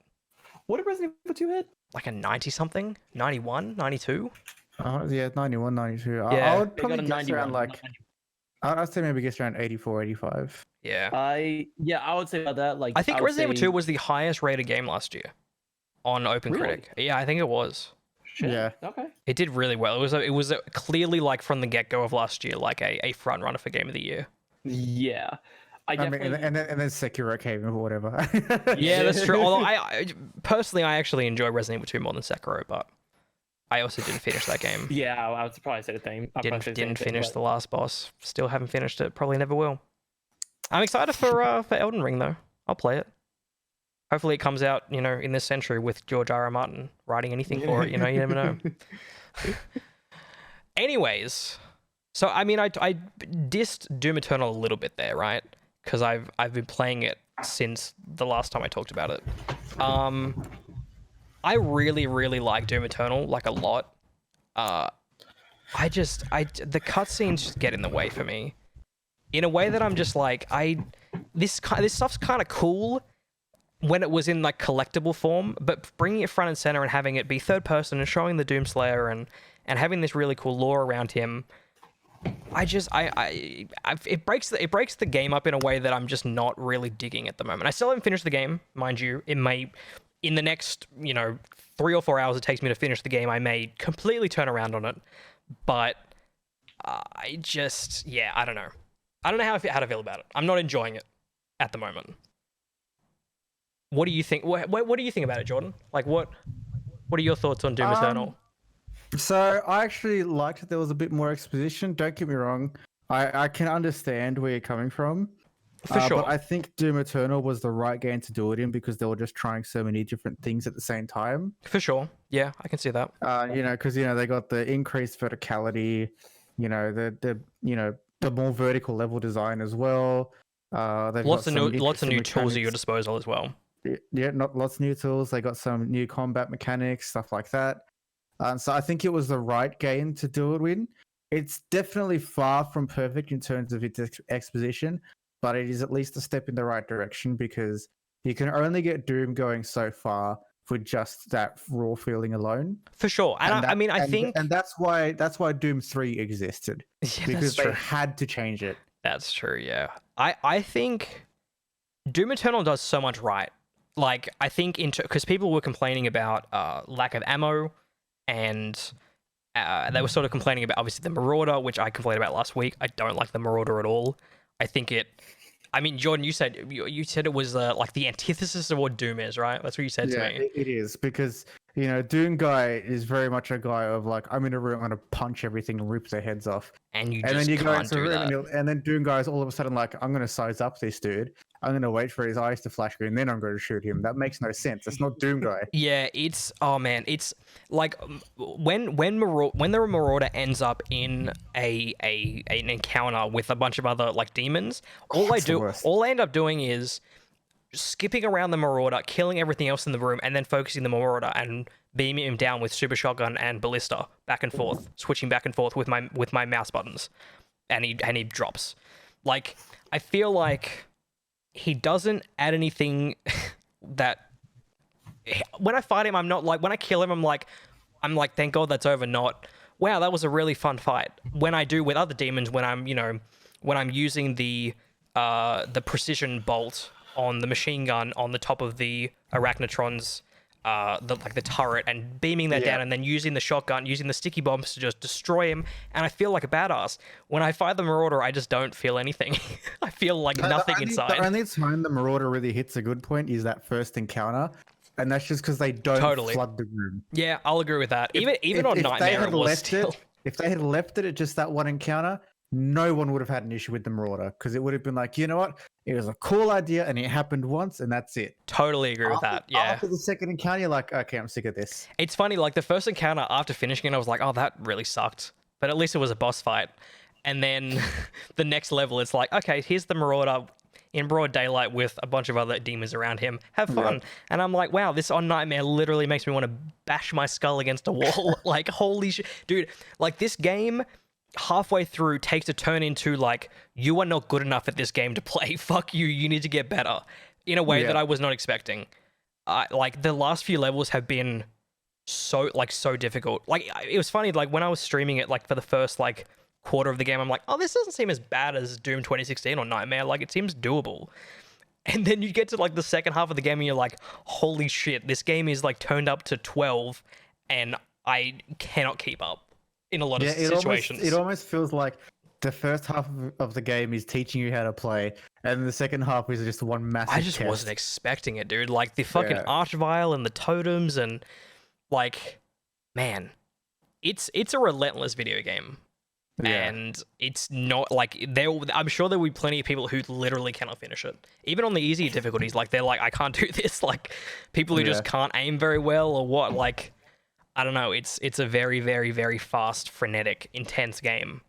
Speaker 2: what did Resident Evil 2 hit?
Speaker 1: Like a 90 something, 91, 92.
Speaker 3: Yeah, 91, 92.
Speaker 1: Yeah,
Speaker 3: I would probably guess around like. I'd say maybe guess around 84, 85.
Speaker 1: Yeah.
Speaker 2: I would say about that. Like,
Speaker 1: I think Resident Evil 2 was the highest rated game last year on OpenCritic. Yeah, I think it was.
Speaker 2: Shit.
Speaker 3: Yeah.
Speaker 2: Okay.
Speaker 1: It did really well. It was clearly like from the get go of last year, like a front runner for Game of the Year.
Speaker 2: Yeah. I mean,
Speaker 3: and then Sekiro came or whatever.
Speaker 1: Yeah, that's true. Although I personally actually enjoy Resident Evil 2 more than Sekiro, but I also didn't finish that game.
Speaker 2: Yeah, I would probably say the same.
Speaker 1: Didn't finish the last boss. Still haven't finished it. Probably never will. I'm excited for Elden Ring though. I'll play it. Hopefully it comes out, you know, in this century with George R.R. Martin writing anything for it. You know, you never know. Anyways, so I mean, I dissed Doom Eternal a little bit there, right? Because I've been playing it since the last time I talked about it. I really, really like Doom Eternal, like a lot. The cutscenes just get in the way for me, in a way that I'm just like, this stuff's kind of cool when it was in like collectible form, but bringing it front and center and having it be third person and showing the Doomslayer and having this really cool lore around him, it breaks the game up in a way that I'm just not really digging at the moment. I still haven't finished the game, mind you. In the next, 3 or 4 hours it takes me to finish the game, I may completely turn around on it. But I don't know. I don't know how to feel about it. I'm not enjoying it at the moment. What do you think? What do you think about it, Jordan? Like, what are your thoughts on Doom Eternal?
Speaker 3: So I actually liked that there was a bit more exposition. Don't get me wrong. I can understand where you're coming from.
Speaker 1: For sure.
Speaker 3: But I think Doom Eternal was the right game to do it in because they were just trying so many different things at the same time.
Speaker 1: For sure. Yeah, I can see that.
Speaker 3: Because they got the increased verticality, the more vertical level design as well.
Speaker 1: Lots of new tools at your disposal as well.
Speaker 3: Yeah, lots of new tools. They got some new combat mechanics, stuff like that. So I think it was the right game to do it in. It's definitely far from perfect in terms of its exposition, but it is at least a step in the right direction because you can only get Doom going so far for just that raw feeling alone.
Speaker 1: For sure. And
Speaker 3: that's why Doom 3 existed.
Speaker 1: Yeah,
Speaker 3: because they had to change it.
Speaker 1: That's true, yeah. I think Doom Eternal does so much right. Like, I think because people were complaining about lack of ammo, and they were sort of complaining about obviously the Marauder, which I complained about last week. I don't like the Marauder at all. I think it I mean, Jordan, you said it was like the antithesis of what Doom is, right? That's what you said to
Speaker 3: Yeah,
Speaker 1: me.
Speaker 3: it is because Doom guy is very much a guy of like, I'm in a room, I'm gonna punch everything and rip their heads off.
Speaker 1: And you
Speaker 3: And
Speaker 1: just
Speaker 3: then you go
Speaker 1: can't
Speaker 3: into the
Speaker 1: do
Speaker 3: room,
Speaker 1: that.
Speaker 3: and then Doom guy is all of a sudden like, I'm gonna size up this dude. I'm gonna wait for his eyes to flash green, then I'm going to shoot him. That makes no sense. That's not Doom guy.
Speaker 1: Yeah, it's oh man, it's like when the Marauder ends up in an encounter with a bunch of other like demons,
Speaker 3: It's the worst.
Speaker 1: all I end up doing is skipping around the Marauder, killing everything else in the room, and then focusing the Marauder and beaming him down with super shotgun and ballista back and forth, switching back and forth with my mouse buttons, and he drops. Like I feel like he doesn't add anything that when I fight him, I'm not like when I kill him, I'm like thank God that's over. Not wow, that was a really fun fight. When I do with other demons, when I'm when I'm using the precision bolt on the machine gun on the top of the Arachnotron's the turret and beaming that down, and then using the shotgun, using the sticky bombs to just destroy him, and I feel like a badass. When I fight the Marauder, I just don't feel anything. I feel like nothing inside.
Speaker 3: The only time the Marauder really hits a good point is that first encounter, and that's just because they don't flood the room.
Speaker 1: Yeah, I'll agree with that. Even on Nightmare, it was still...
Speaker 3: If they had left it at just that one encounter, no one would have had an issue with the Marauder, because it would have been like, you know what? It was a cool idea, and it happened once, and that's it.
Speaker 1: Totally agree with that. Yeah.
Speaker 3: After the second encounter, you're like, okay, I'm sick of this.
Speaker 1: It's funny, like the first encounter after finishing it, I was like, oh, that really sucked. But at least it was a boss fight. And then the next level, it's like, okay, here's the Marauder in broad daylight with a bunch of other demons around him. Have fun. Yeah. And I'm like, wow, this on Nightmare literally makes me want to bash my skull against a wall. Like, holy shit. Dude, like this game halfway through takes a turn into like, you are not good enough at this game to play. Fuck you. You need to get better in a way that I was not expecting. Like the last few levels have been so difficult. Like it was funny, like when I was streaming it, like for the first like quarter of the game, I'm like, oh, this doesn't seem as bad as Doom 2016 or Nightmare. Like it seems doable. And then you get to like the second half of the game and you're like, holy shit, this game is like turned up to 12 and I cannot keep up in a lot of situations.
Speaker 3: It almost feels like the first half of the game is teaching you how to play, and the second half is just one massive
Speaker 1: I just
Speaker 3: test.
Speaker 1: wasn't expecting it, dude. Like the fucking Archvile and the totems and like, man, it's a relentless video game. Yeah. And it's not like I'm sure there will be plenty of people who literally cannot finish it. Even on the easier difficulties, like they're like, I can't do this. Like people who just can't aim very well or what, like I don't know. It's a very, very, very fast, frenetic, intense game.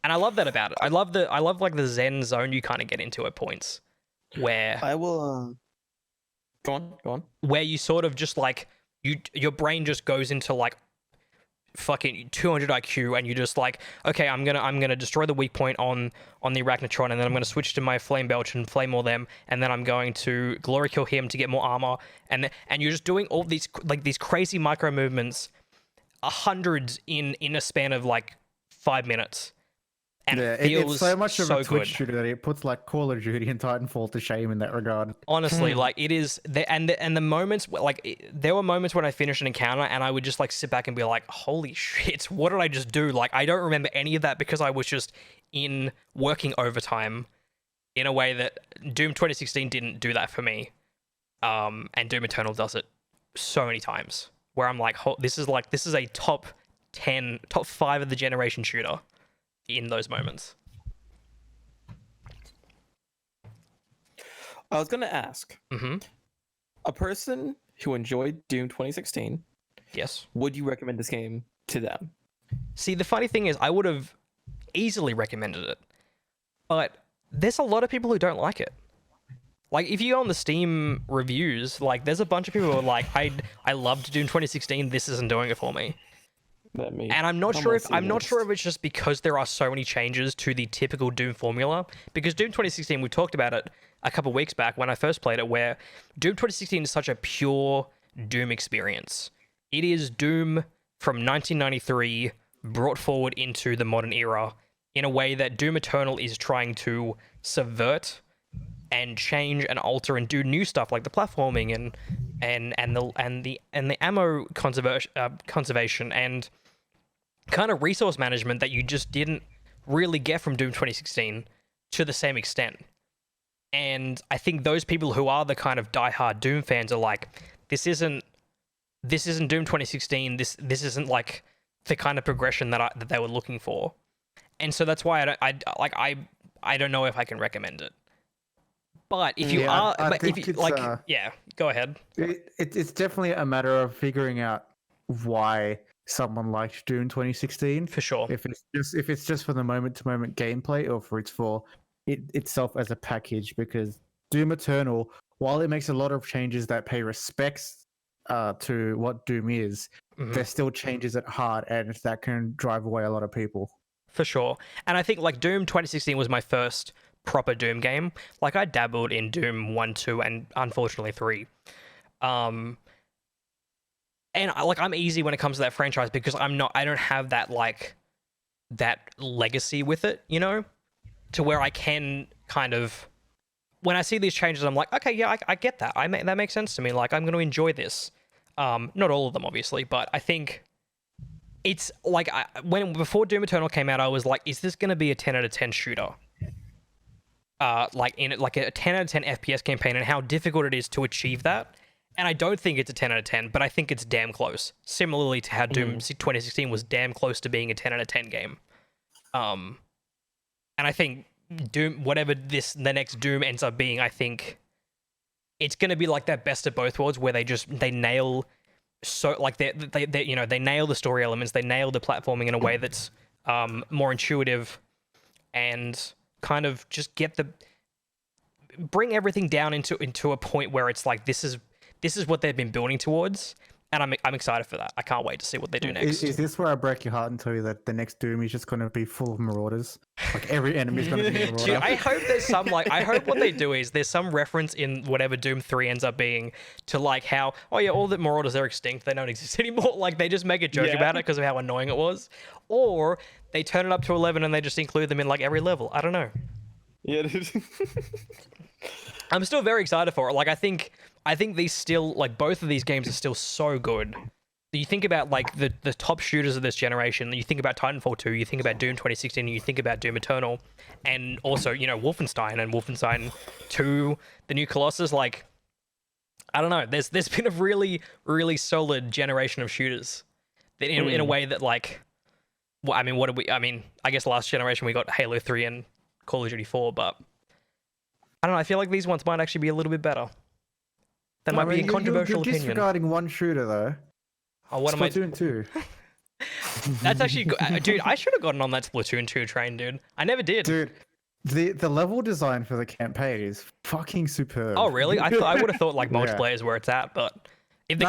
Speaker 1: And I love that about it. I love like the Zen zone you kind of get into at points where
Speaker 2: I will go on.
Speaker 1: Where you sort of just like your brain just goes into like fucking 200 IQ and you're just like, okay, I'm gonna destroy the weak point on the Arachnotron, and then I'm gonna switch to my Flame Belch and flame all them, and then I'm going to glory kill him to get more armor, and you're just doing all these like these crazy micro movements, hundreds in a span of like 5 minutes. And it feels
Speaker 3: it's so much of a Twitch
Speaker 1: good.
Speaker 3: shooter that it puts like Call of Duty and Titanfall to shame in that regard.
Speaker 1: Honestly, like it is, and the moments like there were moments when I finished an encounter and I would just like sit back and be like, "Holy shit, what did I just do?" Like I don't remember any of that because I was just in working overtime in a way that Doom 2016 didn't do that for me, and Doom Eternal does it so many times where I'm like, this is a top 5 of the generation shooter. In those moments.
Speaker 2: I was going to ask, a person who enjoyed Doom 2016,
Speaker 1: yes,
Speaker 2: would you recommend this game to them?
Speaker 1: See, the funny thing is, I would have easily recommended it, but there's a lot of people who don't like it. Like, if you go on the Steam reviews, like, there's a bunch of people who are like, I loved Doom 2016, this isn't doing it for me. And I'm not sure if it's just because there are so many changes to the typical Doom formula. Because Doom 2016, we talked about it a couple of weeks back when I first played it, where Doom 2016 is such a pure Doom experience. It is Doom from 1993 brought forward into the modern era in a way that Doom Eternal is trying to subvert and change and alter and do new stuff like the platforming and the ammo conservation and kind of resource management that you just didn't really get from Doom 2016 to the same extent. And I think those people who are the kind of diehard Doom fans are like, this isn't Doom 2016. This isn't like the kind of progression that they were looking for. And so that's why I don't know if I can recommend it. But if you are, but if you like, yeah, go ahead.
Speaker 3: It's definitely a matter of figuring out why someone liked Doom 2016
Speaker 1: For sure.
Speaker 3: If it's just for the moment-to-moment gameplay, or for it itself as a package. Because Doom Eternal, while it makes a lot of changes that pay respects to what Doom is, there's still changes at heart, and that can drive away a lot of people.
Speaker 1: For sure. And I think like Doom 2016 was my first proper Doom game. Like I dabbled in Doom 1, 2, and unfortunately 3. And I'm easy when it comes to that franchise because I don't have that like that legacy with it, you know, to where I can kind of, when I see these changes, I'm like, okay, yeah, I get that. That makes sense to me. Like I'm going to enjoy this. Not all of them, obviously, but I think it's like before Doom Eternal came out, I was like, is this going to be a 10 out of 10 shooter? Like a 10 out of 10 FPS campaign, and how difficult it is to achieve that. And I don't think it's a 10 out of 10, but I think it's damn close. Similarly to how Doom 2016 was damn close to being a 10 out of 10 game. And I think Doom, whatever the next Doom ends up being, I think it's going to be like that best of both worlds, where they nail they nail the story elements, they nail the platforming in a way that's more intuitive, and kind of just bring everything down into a point where it's like this is what they've been building towards, and I'm excited for that. I can't wait to see what they do next.
Speaker 3: Is this where I break your heart and tell you that the next Doom is just going to be full of marauders? Like every enemy is going to be a marauder.
Speaker 1: Dude, I hope there's some I hope what they do is there's some reference in whatever Doom 3 ends up being to like how, oh yeah, all the marauders are extinct, they don't exist anymore. Like they just make a joke about it because of how annoying it was, or they turn it up to 11 and they just include them in like every level. I don't know.
Speaker 2: Yeah, dude.
Speaker 1: I'm still very excited for it. Like I think these still, like both of these games are still so good. You think about like the top shooters of this generation, you think about Titanfall 2, you think about Doom 2016, and you think about Doom Eternal, and also, you know, Wolfenstein and Wolfenstein 2, the new Colossus. Like, I don't know, there's been a really, really solid generation of shooters in a way that like, well, I mean, I guess last generation we got Halo 3 and Call of Duty 4, but I don't know, I feel like these ones might actually be a little bit better. That might be a controversial opinion.
Speaker 3: Disregarding one shooter though.
Speaker 1: Oh, what am I
Speaker 3: doing? 2.
Speaker 1: That's actually dude, I should have gotten on that Splatoon 2 train, dude. I never did.
Speaker 3: Dude, the level design for the campaign is fucking superb.
Speaker 1: Oh, really? I would have thought like multiplayer is where it's at, but if the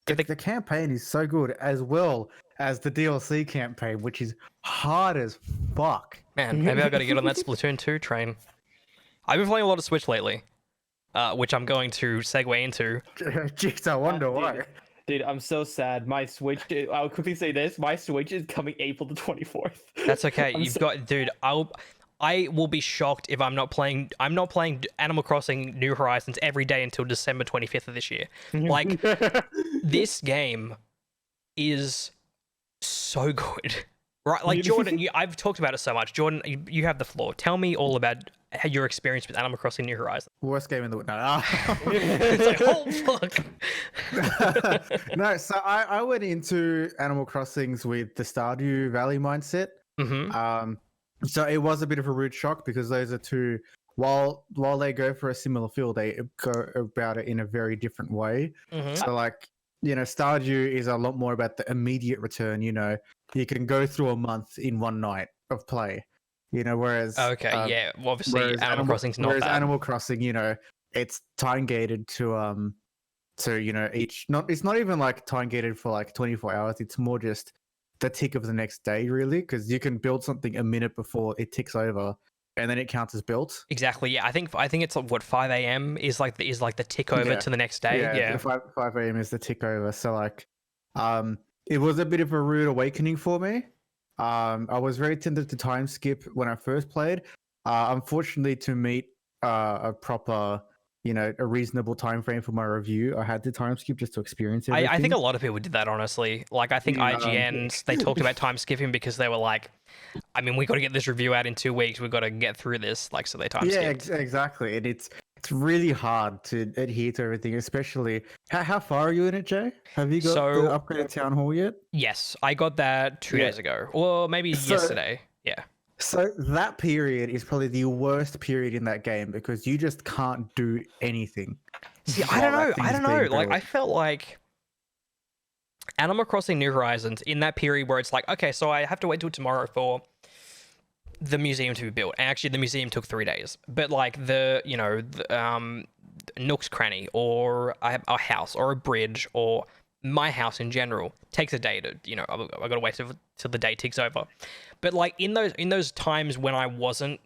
Speaker 3: the campaign is so good, as well as the DLC campaign, which is hard as fuck.
Speaker 1: Man, maybe I got to get on that Splatoon 2 train. I've been playing a lot of Switch lately, which I'm going to segue into.
Speaker 3: Jeez, I wonder why.
Speaker 2: Dude, I'm so sad. My Switch, I'll quickly say this. My Switch is coming April the 24th.
Speaker 1: That's okay. Dude, I will be shocked if I'm not playing Animal Crossing New Horizons every day until December 25th of this year. Like, this game is so good. Right, like Jordan, I've talked about it so much. Jordan, you have the floor. Tell me all about your experience with Animal Crossing New Horizons.
Speaker 3: Worst game in the world. No.
Speaker 1: It's like, oh fuck.
Speaker 3: No, so I went into Animal Crossings with the Stardew Valley mindset. So it was a bit of a rude shock, because those are two, while they go for a similar feel, they go about it in a very different way. So like, you know, Stardew is a lot more about the immediate return. You know, you can go through a month in one night of play. You know, whereas
Speaker 1: obviously Animal Crossing's not that.
Speaker 3: Whereas Animal Crossing, you know, it's time gated to you know, it's not even like time gated for like 24 hours. It's more just the tick of the next day, really, because you can build something a minute before it ticks over, and then it counts as built.
Speaker 1: Exactly. Yeah, I think it's what 5 a.m. is like the tick over to the next day. Yeah.
Speaker 3: 5 a.m. is the tick over. So like, it was a bit of a rude awakening for me. I was very tempted to time skip when I first played. Unfortunately, to meet a proper a reasonable time frame for my review, I had to time skip just to experience everything.
Speaker 1: I think a lot of people did that, honestly. Like, I think IGNs, they talked about time skipping because they were like, I mean, we got to get this review out in 2 weeks. We got to get through this. Like, so they time skipped.
Speaker 3: Exactly. And it's really hard to adhere to everything, especially. How far are you in it, Jay? Have you got the upgraded town hall yet?
Speaker 1: Yes, I got that 2 days ago, or maybe yesterday. Yeah.
Speaker 3: So that period is probably the worst period in that game because you just can't do anything.
Speaker 1: See, I don't know. Like, I felt like Animal Crossing New Horizons in that period where it's like, okay, so I have to wait till tomorrow for the museum to be built. And actually, the museum took 3 days. But like Nook's Cranny or a house or a bridge or my house in general takes a day to, I got to wait till the day ticks over. But like in those times when I wasn't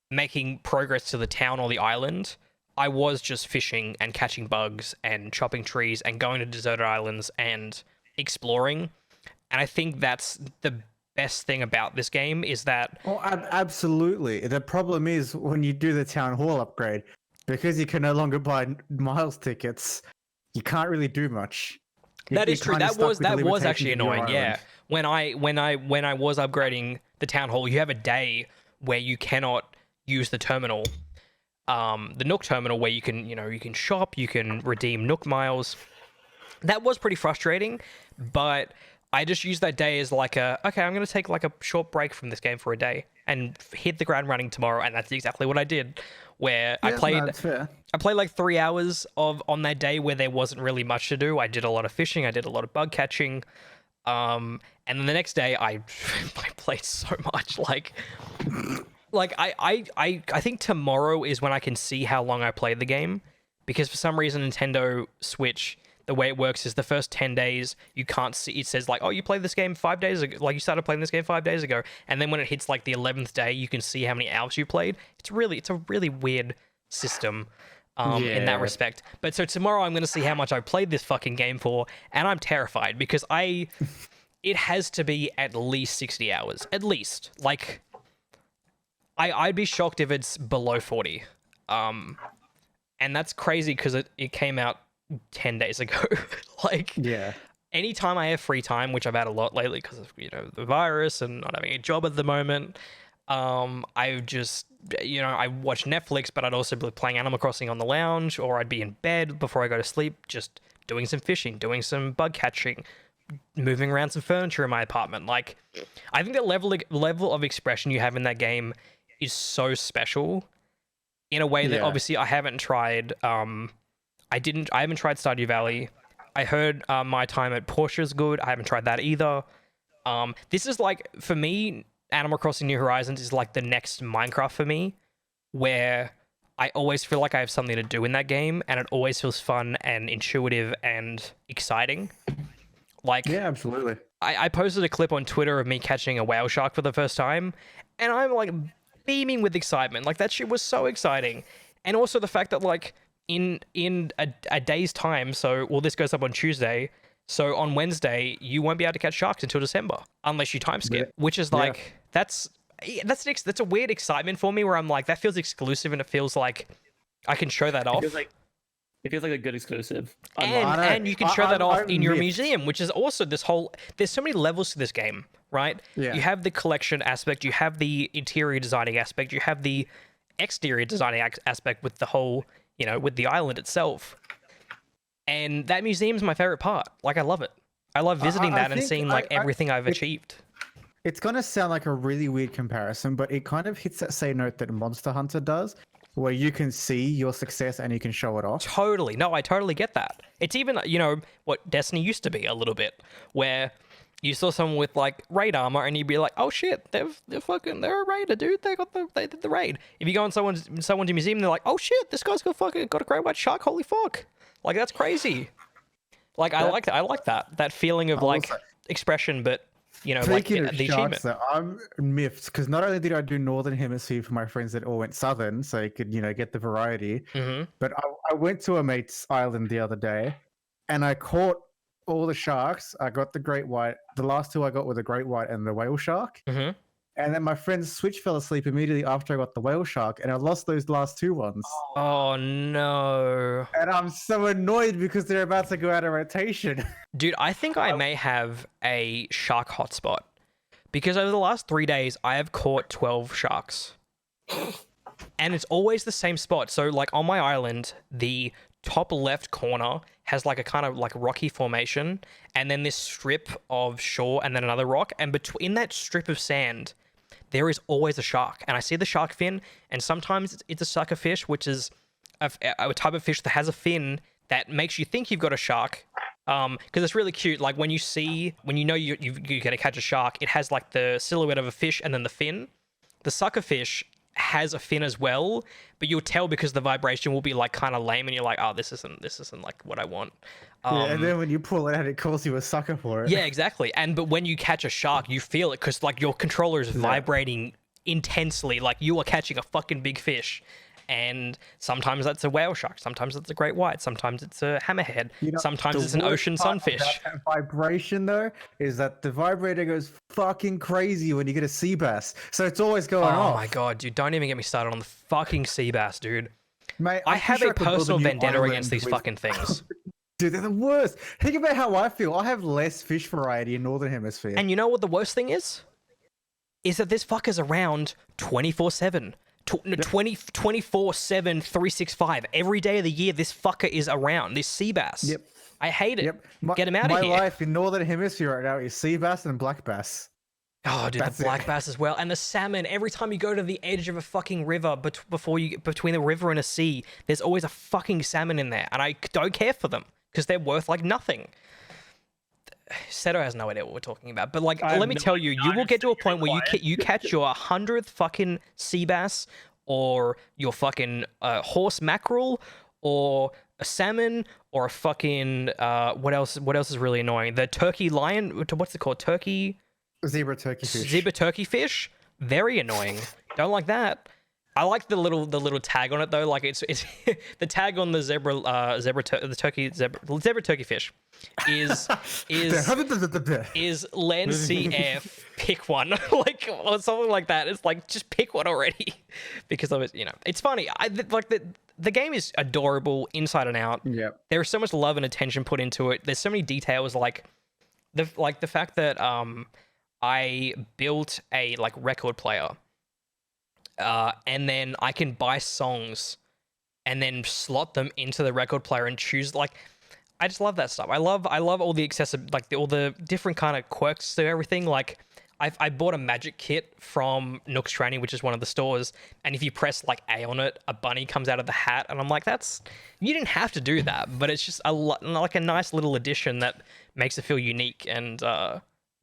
Speaker 1: making progress to the town or the island, I was just fishing and catching bugs and chopping trees and going to deserted islands and exploring. And I think that's the best thing about this game is that...
Speaker 3: Oh, absolutely. The problem is when you do the town hall upgrade, because you can no longer buy miles tickets, you can't really do much.
Speaker 1: That is true. That was actually annoying. Yeah. When I was upgrading the town hall, you have a day where you cannot use the terminal, the Nook terminal, where you can shop, you can redeem Nook miles. That was pretty frustrating, but I just used that day as like okay, I'm going to take like a short break from this game for a day and hit the ground running tomorrow. And that's exactly what I did, where I played like 3 hours on that day where there wasn't really much to do. I did a lot of fishing. I did a lot of bug catching. And then the next day I played so much. I think tomorrow is when I can see how long I played the game, because for some reason Nintendo Switch, the way it works is the first 10 days you can't see. It says like, oh, you played this game 5 days ago. Like, you started playing this game 5 days ago, and then when it hits like the 11th day, you can see how many hours you played. It's a really weird system in that respect. But so tomorrow I'm going to see how much I played this fucking game for, and I'm terrified because it has to be at least 60 hours, at least. Like, I'd be shocked if it's below 40. And that's crazy because it came out 10 days ago. Anytime I have free time, which I've had a lot lately because of the virus and not having a job at the moment, I've just I watch Netflix, but I'd also be playing Animal Crossing on the lounge, or I'd be in bed before I go to sleep just doing some fishing, doing some bug catching, moving around some furniture in my apartment. Like, I think the level of expression you have in that game is so special in a way that obviously I haven't tried. I haven't tried Stardew Valley. I heard My Time at Portia's good. I haven't tried that either. This is like, for me, Animal Crossing New Horizons is like the next Minecraft for me, where I always feel like I have something to do in that game, and it always feels fun and intuitive and exciting. Like,
Speaker 3: yeah, absolutely.
Speaker 1: I posted a clip on Twitter of me catching a whale shark for the first time, and I'm like beaming with excitement. Like, that shit was so exciting. And also the fact that like in a day's time, this goes up on Tuesday, so on Wednesday you won't be able to catch sharks until December unless you time skip, which is like that's a weird excitement for me, where I'm like, that feels exclusive, and it feels like I can show that off.
Speaker 2: It feels like a good exclusive.
Speaker 1: And you can show that off in your museum, which is also there's so many levels to this game, right?
Speaker 3: Yeah.
Speaker 1: You have the collection aspect, you have the interior designing aspect, you have the exterior designing aspect with the whole, with the island itself. And that museum's my favorite part. Like, I love it. I love visiting that and seeing everything I've achieved.
Speaker 3: It's going to sound like a really weird comparison, but it kind of hits that same note that Monster Hunter does, where you can see your success and you can show it off.
Speaker 1: Totally. No, I totally get that. It's even, what Destiny used to be a little bit, where you saw someone with like raid armor and you'd be like, oh shit, they're a raider, dude. They did the raid. If you go in someone's museum, they're like, oh shit, this guy's got a great white shark. Holy fuck. Like, that's crazy. Like, I like that feeling of like expression, but
Speaker 3: speaking
Speaker 1: like the
Speaker 3: sharks,
Speaker 1: achievement.
Speaker 3: though, I'm miffed because not only did I do Northern Hemisphere for my friends that all went Southern, so you could get the variety, but I went to a mate's island the other day, and I caught all the sharks. I got the great white. The last two I got were the great white and the whale shark. And then my friend's Switch fell asleep immediately after I got the whale shark, and I lost those last 2 ones.
Speaker 1: Oh no.
Speaker 3: And I'm so annoyed because they're about to go out of rotation.
Speaker 1: Dude, I think I may have a shark hotspot because over the last 3 days, I have caught 12 sharks. And it's always the same spot. So, like, on my island, the top left corner has, like, a kind of, like, rocky formation, and then this strip of shore, and then another rock. And in that strip of sand, there is always a shark. And I see the shark fin, and sometimes it's a sucker fish, which is a type of fish that has a fin that makes you think you've got a shark. Because it's really cute. Like, when you know you're going to catch a shark, it has, like, the silhouette of a fish and then the fin. The sucker fish has a fin as well, but you'll tell because the vibration will be like kind of lame, and you're like, oh, this isn't like what I want.
Speaker 3: Yeah, and then when you pull it out, it calls you a sucker for it.
Speaker 1: Yeah, exactly. But when you catch a shark, you feel it because like your controller is vibrating intensely, like you are catching a fucking big fish. And sometimes that's a whale shark, sometimes it's a great white, sometimes it's a hammerhead, sometimes it's an ocean sunfish.
Speaker 3: That vibration though is that the vibrator goes fucking crazy when you get a sea bass, so it's always going off.
Speaker 1: Oh my god, dude, don't even get me started on the fucking sea bass, dude.
Speaker 3: Mate,
Speaker 1: I have a personal vendetta against these fucking things.
Speaker 3: Dude, they're the worst. Think about how I feel. I have less fish variety in Northern Hemisphere.
Speaker 1: And you know what the worst thing is? Is that this fucker's around 24/7. 24/7, 365. Every day of the year, this fucker is around. This sea bass.
Speaker 3: Yep.
Speaker 1: I hate it.
Speaker 3: Yep.
Speaker 1: Get him out of here.
Speaker 3: My life in Northern Hemisphere right now is sea bass and black bass.
Speaker 1: Oh, dude, the black bass as well. And the salmon. Every time you go to the edge of a fucking river, between the river and a sea, there's always a fucking salmon in there. And I don't care for them because they're worth like nothing. Seto has no idea what we're talking about, but like, let me tell you, you will get to a point where you catch your 100th fucking sea bass, or your fucking horse mackerel, or a salmon, or a fucking what else is really annoying? The turkey lion, what's it called?
Speaker 3: Zebra turkey fish.
Speaker 1: Zebra turkey fish, very annoying. Don't like that. I like the little tag on it though. Like it's the tag on the zebra turkey fish is land sea air, pick one, like, or something like that. It's like, just pick one already, because of it. You know, it's funny. The game is adorable inside and out.
Speaker 3: Yeah,
Speaker 1: there is so much love and attention put into it. There's so many details, like the fact that I built a like record player. And then I can buy songs and then slot them into the record player and choose, like, I just love that stuff. I love all the all the different kind of quirks to everything. Like, I bought a magic kit from Nook's Training, which is one of the stores, and if you press like A on it, a bunny comes out of the hat, and I'm like, you didn't have to do that, but it's just like a nice little addition that makes it feel unique. And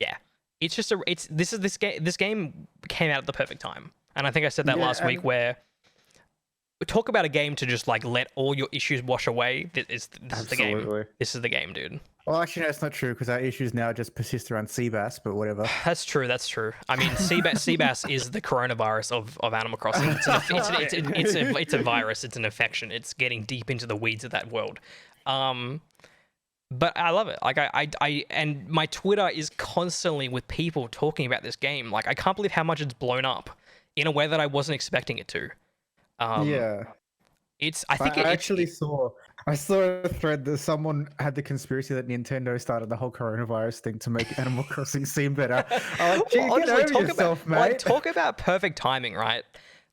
Speaker 1: yeah, it's just this game came out at the perfect time. And I think I said that last week, where we talk about a game to just like let all your issues wash away. This is the game. This is the game, dude.
Speaker 3: Well, actually, no, it's not true, because our issues now just persist around sea bass, but whatever.
Speaker 1: That's true. I mean, sea bass is the coronavirus of Animal Crossing. It's a virus. It's an infection. It's getting deep into the weeds of that world. But I love it. Like and my Twitter is constantly with people talking about this game. Like, I can't believe how much it's blown up in a way that I wasn't expecting it to.
Speaker 3: Yeah. I saw a thread that someone had the conspiracy that Nintendo started the whole coronavirus thing to make Animal Crossing seem better.
Speaker 1: Talk about perfect timing, right?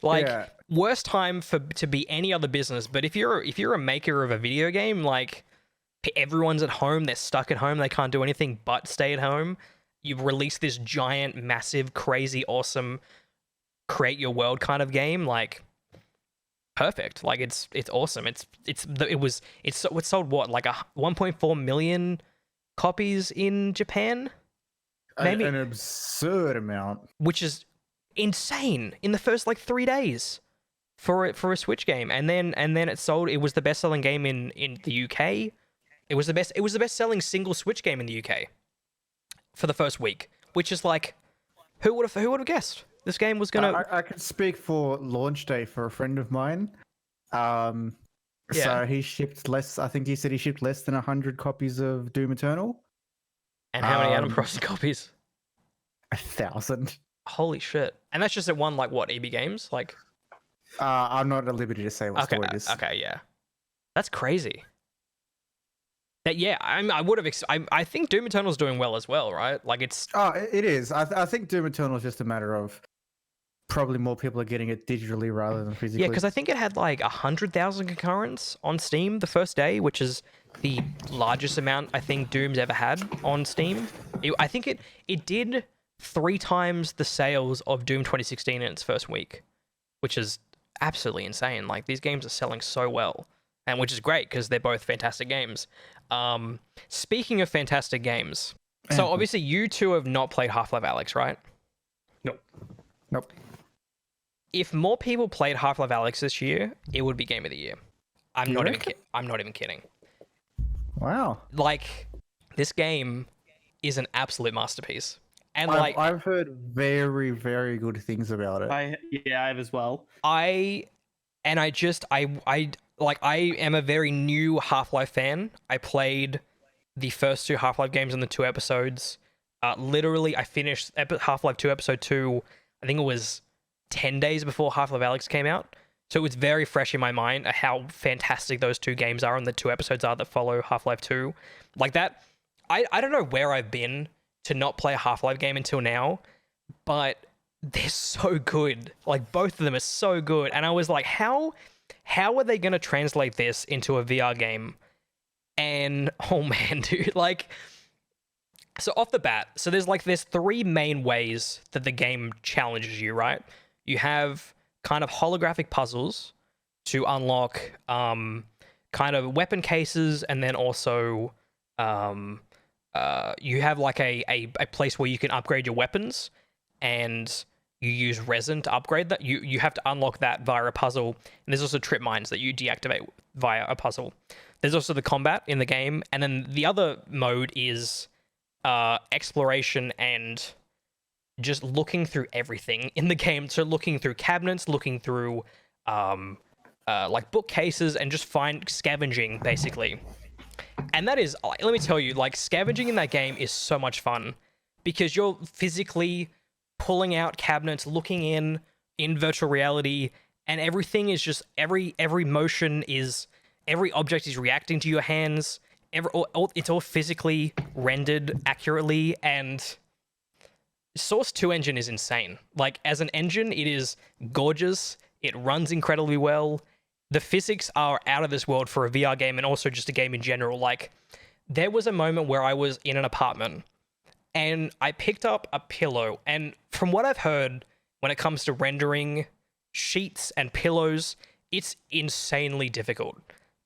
Speaker 1: Like, worst time to be any other business. But if you're a maker of a video game, like, everyone's at home, they're stuck at home, they can't do anything but stay at home. You've released this giant, massive, crazy, awesome, create your world kind of game, like, perfect. Like, it's awesome. It sold what, like 1.4 million copies in Japan, maybe
Speaker 3: an absurd amount,
Speaker 1: which is insane in the first like 3 days for a Switch game. And then it sold. It was the best selling game in the UK. It was the best selling single Switch game in the UK for the first week, which is like, who would have guessed this game was gonna?
Speaker 3: I can speak for launch day for a friend of mine. So he shipped less. I think he said he shipped less than 100 copies of Doom Eternal.
Speaker 1: And how many Animal Crossing copies?
Speaker 3: 1,000.
Speaker 1: Holy shit! And that's just at one like what EB Games like.
Speaker 3: I'm not at liberty to say what
Speaker 1: Okay,
Speaker 3: store it is.
Speaker 1: okay, yeah, that's crazy. That yeah, I would have. I think Doom Eternal's doing well as well, right? Like it's.
Speaker 3: Oh, it is. I think Doom Eternal is just a matter of probably more people are getting it digitally rather than physically.
Speaker 1: Yeah, because I think it had like 100,000 concurrents on Steam the first day, which is the largest amount I think Doom's ever had on Steam. I think it did 3 times the sales of Doom 2016 in its first week, which is absolutely insane. Like these games are selling so well, and which is great because they're both fantastic games. Speaking of fantastic games, so obviously you two have not played Half-Life Alyx, right?
Speaker 3: Nope.
Speaker 1: If more people played Half-Life Alyx this year, it would be Game of the Year. I'm not even kidding.
Speaker 3: Wow.
Speaker 1: Like this game is an absolute masterpiece. And
Speaker 3: I've heard very, very good things about it.
Speaker 2: I have as well.
Speaker 1: I am a very new Half-Life fan. I played the first 2 Half-Life games in the 2 episodes. Literally, I finished Half-Life 2 episode 2. I think it was 10 days before Half-Life Alyx came out. So it was very fresh in my mind how fantastic those 2 games are and the 2 episodes are that follow Half-Life 2. Like that, I don't know where I've been to not play a Half-Life game until now, but they're so good. Like both of them are so good. And I was like, how are they going to translate this into a VR game? And oh man, dude, like, so off the bat, so there's 3 main ways that the game challenges you, right? You have kind of holographic puzzles to unlock kind of weapon cases, and then also you have like a place where you can upgrade your weapons, and you use resin to upgrade that. You have to unlock that via a puzzle, and there's also trip mines that you deactivate via a puzzle. There's also the combat in the game, and then the other mode is exploration and just looking through everything in the game. So looking through cabinets, looking through like bookcases, and just scavenging basically. And that is, let me tell you, like scavenging in that game is so much fun because you're physically pulling out cabinets, looking in virtual reality, and everything is just every motion is every object is reacting to your hands. It's all physically rendered accurately, and Source 2 engine is insane. Like as an engine, it is gorgeous. It runs incredibly well. The physics are out of this world for a VR game and also just a game in general. Like there was a moment where I was in an apartment and I picked up a pillow, and from what I've heard when it comes to rendering sheets and pillows, it's insanely difficult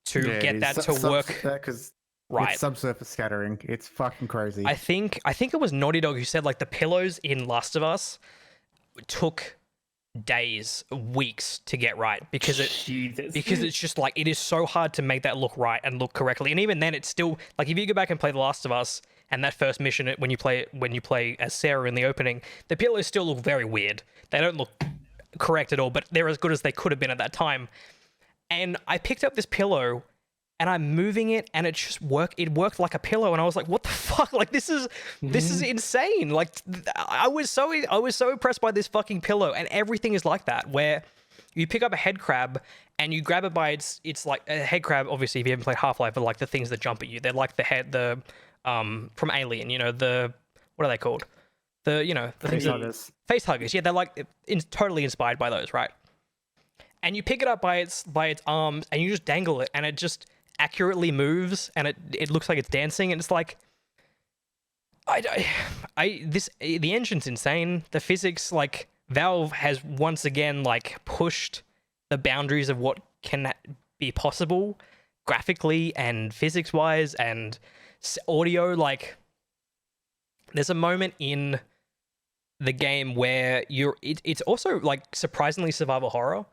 Speaker 1: to get that to work.
Speaker 3: Because
Speaker 1: right.
Speaker 3: It's subsurface scattering. It's fucking crazy.
Speaker 1: I think it was Naughty Dog who said like the pillows in Last of Us took days, weeks to get right because it's just like it is so hard to make that look right and look correctly. And even then, it's still like if you go back and play The Last of Us and that first mission when you play as Sarah in the opening, the pillows still look very weird. They don't look correct at all, but they're as good as they could have been at that time. And I picked up this pillow and I'm moving it, and it just worked. It worked like a pillow, and I was like, "What the fuck? Like this is insane!" Like I was so impressed by this fucking pillow, and everything is like that. Where you pick up a head crab and you grab it by it's like a head crab. Obviously, if you haven't played Half-Life, are like the things that jump at you. They're like the from Alien. You know what are they called? The
Speaker 3: face huggers.
Speaker 1: Face huggers. Yeah, they're like totally inspired by those, right? And you pick it up by its arms, and you just dangle it, and it just accurately moves, and it looks like it's dancing, and it's like the engine's insane. The physics, like Valve has once again like pushed the boundaries of what can be possible graphically and physics wise and audio. Like there's a moment in the game where it's also like surprisingly survival horror,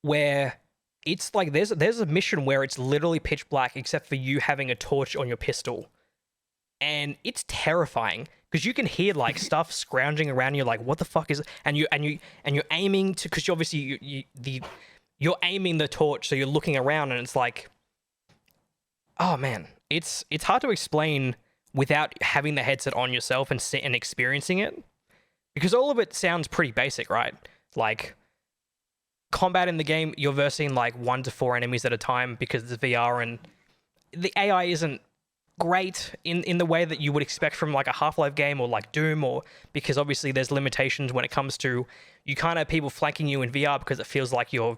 Speaker 1: where it's like there's a mission where it's literally pitch black except for you having a torch on your pistol, and it's terrifying because you can hear like stuff scrounging around you, like what the fuck is it? And you're aiming to, because obviously you're aiming the torch, so you're looking around, and it's like, oh man, it's hard to explain without having the headset on yourself and experiencing it, because all of it sounds pretty basic, right? Like combat in the game, you're versing like 1 to 4 enemies at a time because it's VR, and the AI isn't great in the way that you would expect from like a Half-Life game or like Doom, or because obviously there's limitations when it comes to, you can't have people flanking you in VR because it feels like you're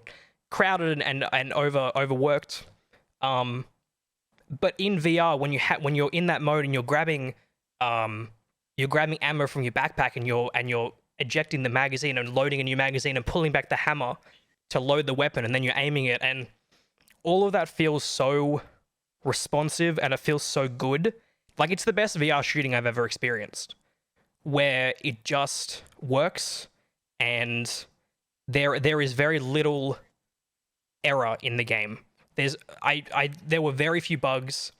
Speaker 1: crowded and overworked. But in VR, when you're in that mode and you're grabbing ammo from your backpack and you're ejecting the magazine and loading a new magazine and pulling back the hammer to load the weapon, and then you're aiming it, and all of that feels so responsive and it feels so good. Like, it's the best VR shooting I've ever experienced, where it just works and there is very little error in the game. There were very few bugs,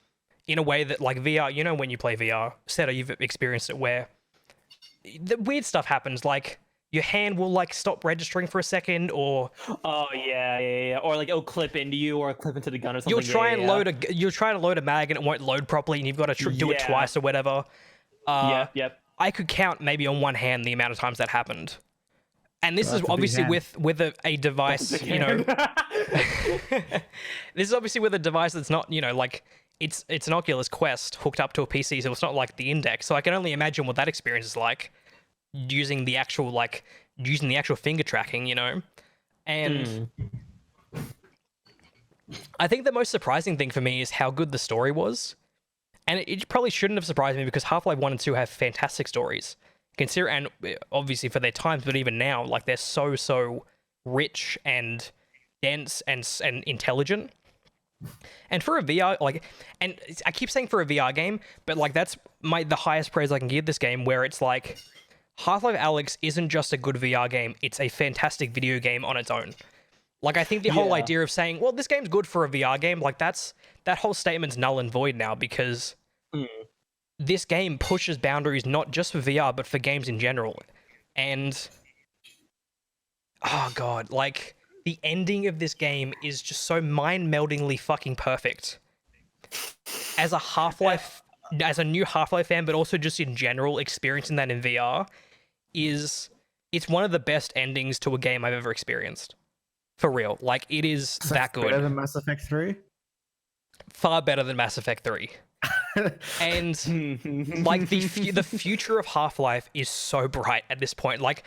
Speaker 1: in a way that, like, VR, you know, when you play VR, Seto, you've experienced it, where the weird stuff happens, like your hand will like stop registering for a second, or
Speaker 2: or like it'll clip into you or clip into the gun or something.
Speaker 1: You'll try to load a mag and it won't load properly, and you've got to do it twice or whatever. I could count maybe on one hand the amount of times that happened. And this is obviously with a device, you know. This is obviously with a device that's not, you know, like it's an Oculus Quest hooked up to a PC, so it's not like the Index. So I can only imagine what that experience is like, using the actual finger tracking, you know. And I think the most surprising thing for me is how good the story was. And it probably shouldn't have surprised me, because Half-Life 1 and 2 have fantastic stories. And obviously for their times, but even now, like, they're so rich and dense and intelligent. And for a VR, like, and I keep saying for a VR game, but like that's the highest praise I can give this game, where it's like Half-Life Alyx isn't just a good VR game, it's a fantastic video game on its own. Like, I think the whole idea of saying, well, this game's good for a VR game, like that whole statement's null and void now, because this game pushes boundaries not just for VR, but for games in general. And oh god, like, the ending of this game is just so mind-meldingly fucking perfect. As a new Half-Life fan, but also just in general, experiencing that in VR it's one of the best endings to a game I've ever experienced. For real. Like, it is that good.
Speaker 3: Better than Mass Effect 3?
Speaker 1: Far better than Mass Effect 3. And like the future of Half-Life is so bright at this point. Like,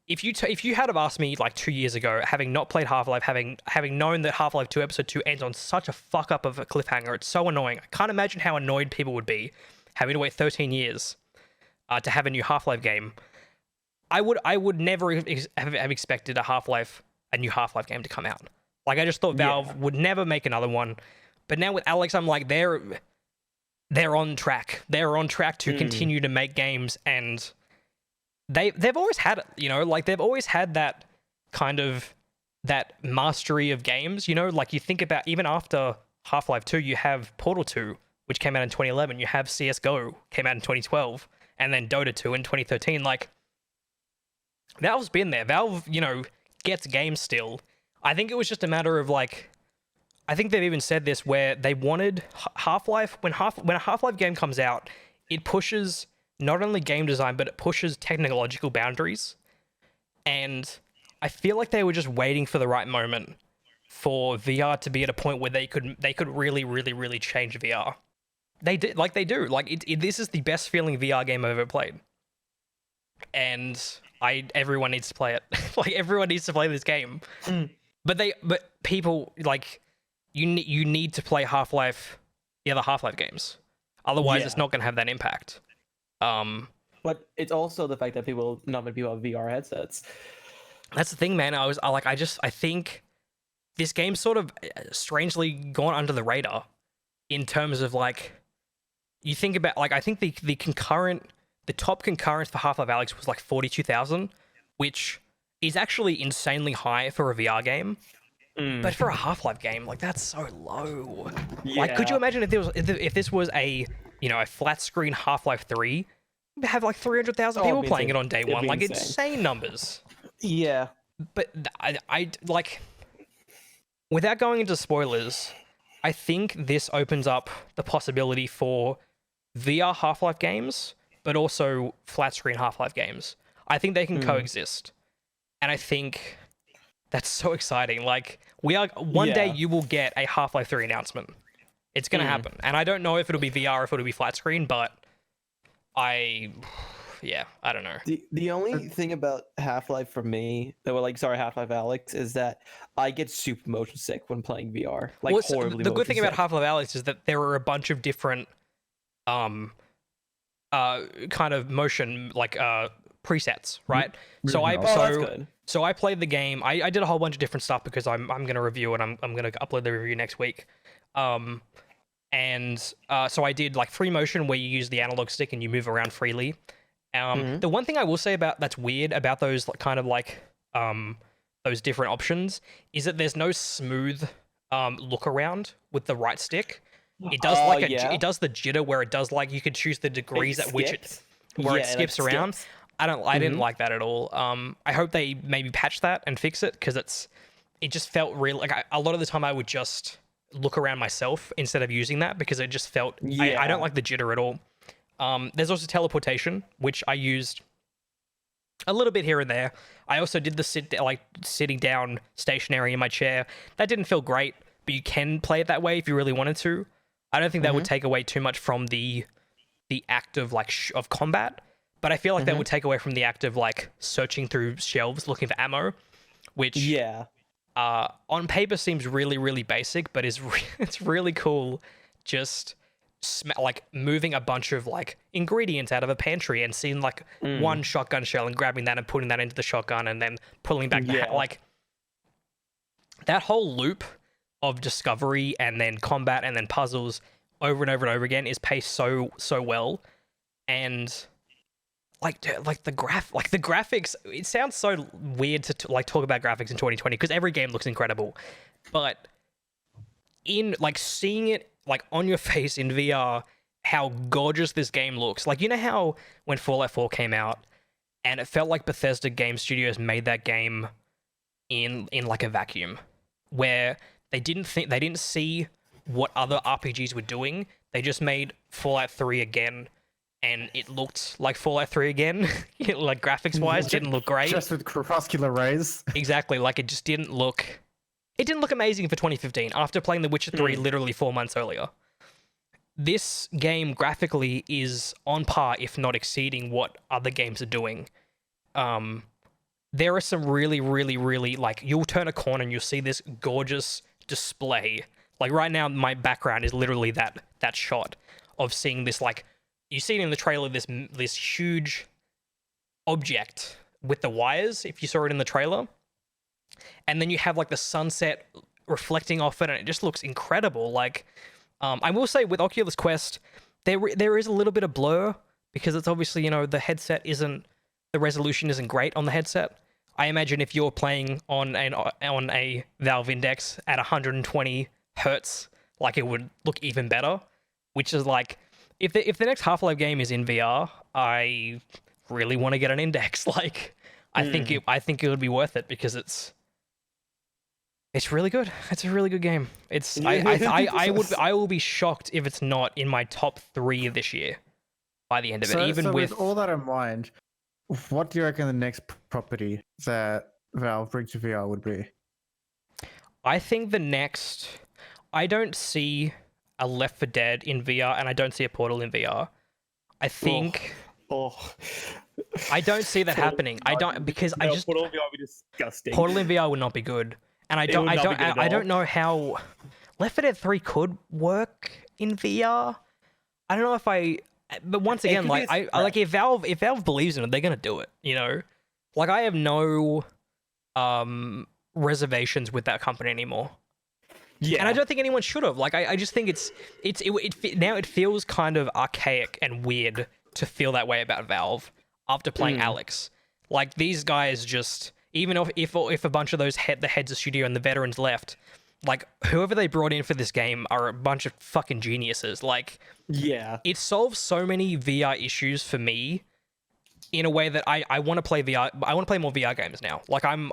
Speaker 1: if you had have asked me like 2 years ago, having not played Half-Life, having known that Half-Life 2 Episode 2 ends on such a fuck up of a cliffhanger, it's so annoying. I can't imagine how annoyed people would be having to wait 13 years to have a new Half-Life game. I would never have expected a new Half-Life game to come out. Like, I just thought Valve would never make another one. But now with Alyx, I'm like, they're on track. They're on track to continue to make games, and they've always had it, you know, like they've always had that kind of that mastery of games, you know, like you think about even after Half-Life 2, you have Portal 2, which came out in 2011, you have CSGO, came out in 2012, and then Dota 2 in 2013. Like, Valve's been there. Valve, you know, gets games still. I think it was just a matter of like, I think they've even said this, where they wanted Half-Life, when a Half-Life game comes out, it pushes not only game design, but it pushes technological boundaries. And I feel like they were just waiting for the right moment for VR to be at a point where they could really change VR. They do. This is the best feeling VR game I've ever played. And everyone needs to play it. Like, everyone needs to play this game. But people, like, you need to play Half-Life, the other Half-Life games. Otherwise, it's not going to have that impact.
Speaker 2: But it's also the fact that not many people have VR headsets.
Speaker 1: That's the thing, man. I think this game's sort of strangely gone under the radar in terms of, like, you think about, like, I think the top concurrence for Half-Life Alyx was like 42,000, which is actually insanely high for a VR game. But for a Half-Life game, like, that's so low. Yeah. Like, could you imagine if this was a flat screen Half-Life 3, you'd have like 300,000 people playing it on day one, like insane numbers.
Speaker 2: Yeah.
Speaker 1: But I like, without going into spoilers, I think this opens up the possibility for VR Half-Life games, but also flat screen Half-Life games. I think they can coexist. And I think that's so exciting. Like, one day you will get a Half-Life 3 announcement. It's going to happen. And I don't know if it'll be VR or if it'll be flat screen, but I don't know.
Speaker 4: The only thing about Half-Life for me, Half-Life Alyx, is that I get super motion sick when playing VR. Like, horribly.
Speaker 1: The good thing about Half-Life Alyx is that there are a bunch of different kind of motion presets, right? So I played the game. I did a whole bunch of different stuff because I'm going to review it. I'm going to upload the review next week. So I did like free motion where you use the analog stick and you move around freely. The one thing I will say about that's weird about those those different options is that there's no smooth look around with the right stick. It does it does the jitter where it does you could choose the degrees at which it skips around. I didn't like that at all. I hope they maybe patch that and fix it because it just felt real. Like a lot of the time I would just look around myself instead of using that because it just felt I don't like the jitter at all. There's also teleportation, which I used a little bit here and there. I also did the sitting down stationary in my chair. That didn't feel great, but you can play it that way if you really wanted to. I don't think that would take away too much from the act of of combat, but I feel like that would take away from the act of searching through shelves looking for ammo, which on paper seems really, really basic, but it's really cool just moving a bunch of ingredients out of a pantry and seeing one shotgun shell and grabbing that and putting that into the shotgun and then pulling back that whole loop of discovery and then combat and then puzzles over and over and over again is paced so well. And the graphics, it sounds so weird to talk about graphics in 2020 because every game looks incredible, but in seeing it on your face in VR, how gorgeous this game looks. You know how when Fallout 4 came out and it felt like Bethesda Game Studios made that game in a vacuum where they didn't see what other RPGs were doing. They just made Fallout 3 again and it looked like Fallout 3 again. Graphics wise didn't look great.
Speaker 3: Just with crepuscular rays.
Speaker 1: Exactly. It just didn't look... It didn't look amazing for 2015 after playing The Witcher 3 literally 4 months earlier. This game graphically is on par, if not exceeding, what other games are doing. There are some really, really, really, you'll turn a corner and you'll see this gorgeous display. Right now, my background is literally that shot of seeing this, you see it in the trailer, this huge object with the wires, if you saw it in the trailer. And then you have the sunset reflecting off it, and it just looks incredible. I will say with Oculus Quest, there is a little bit of blur because it's obviously the headset the resolution isn't great on the headset. I imagine if you're playing on a Valve Index at 120 hertz, it would look even better. Which is if the next Half-Life game is in VR, I really want to get an Index. I think it would be worth it because it's really good. It's a really good game. I will be shocked if it's not in my top 3 of this year by the end of it. Even with
Speaker 3: all that in mind, what do you reckon the next property that Valve brings to VR would be?
Speaker 1: I think I don't see a Left 4 Dead in VR, and I don't see a Portal in VR. I think. I don't see that happening. I don't because I just
Speaker 4: Portal in VR would be disgusting.
Speaker 1: Portal in VR would not be good. And I don't know how Left 4 Dead 3 could work in VR. I don't know but once again, if Valve believes in it, they're gonna do it. I have no reservations with that company anymore. Yeah, and I don't think anyone should have. I just think now it feels kind of archaic and weird to feel that way about Valve after playing Alyx. These guys just. Even if a bunch of those the heads of studio and the veterans left, whoever they brought in for this game are a bunch of fucking geniuses. It solves so many VR issues for me in a way that I want to play VR. I want to play more VR games now. I'm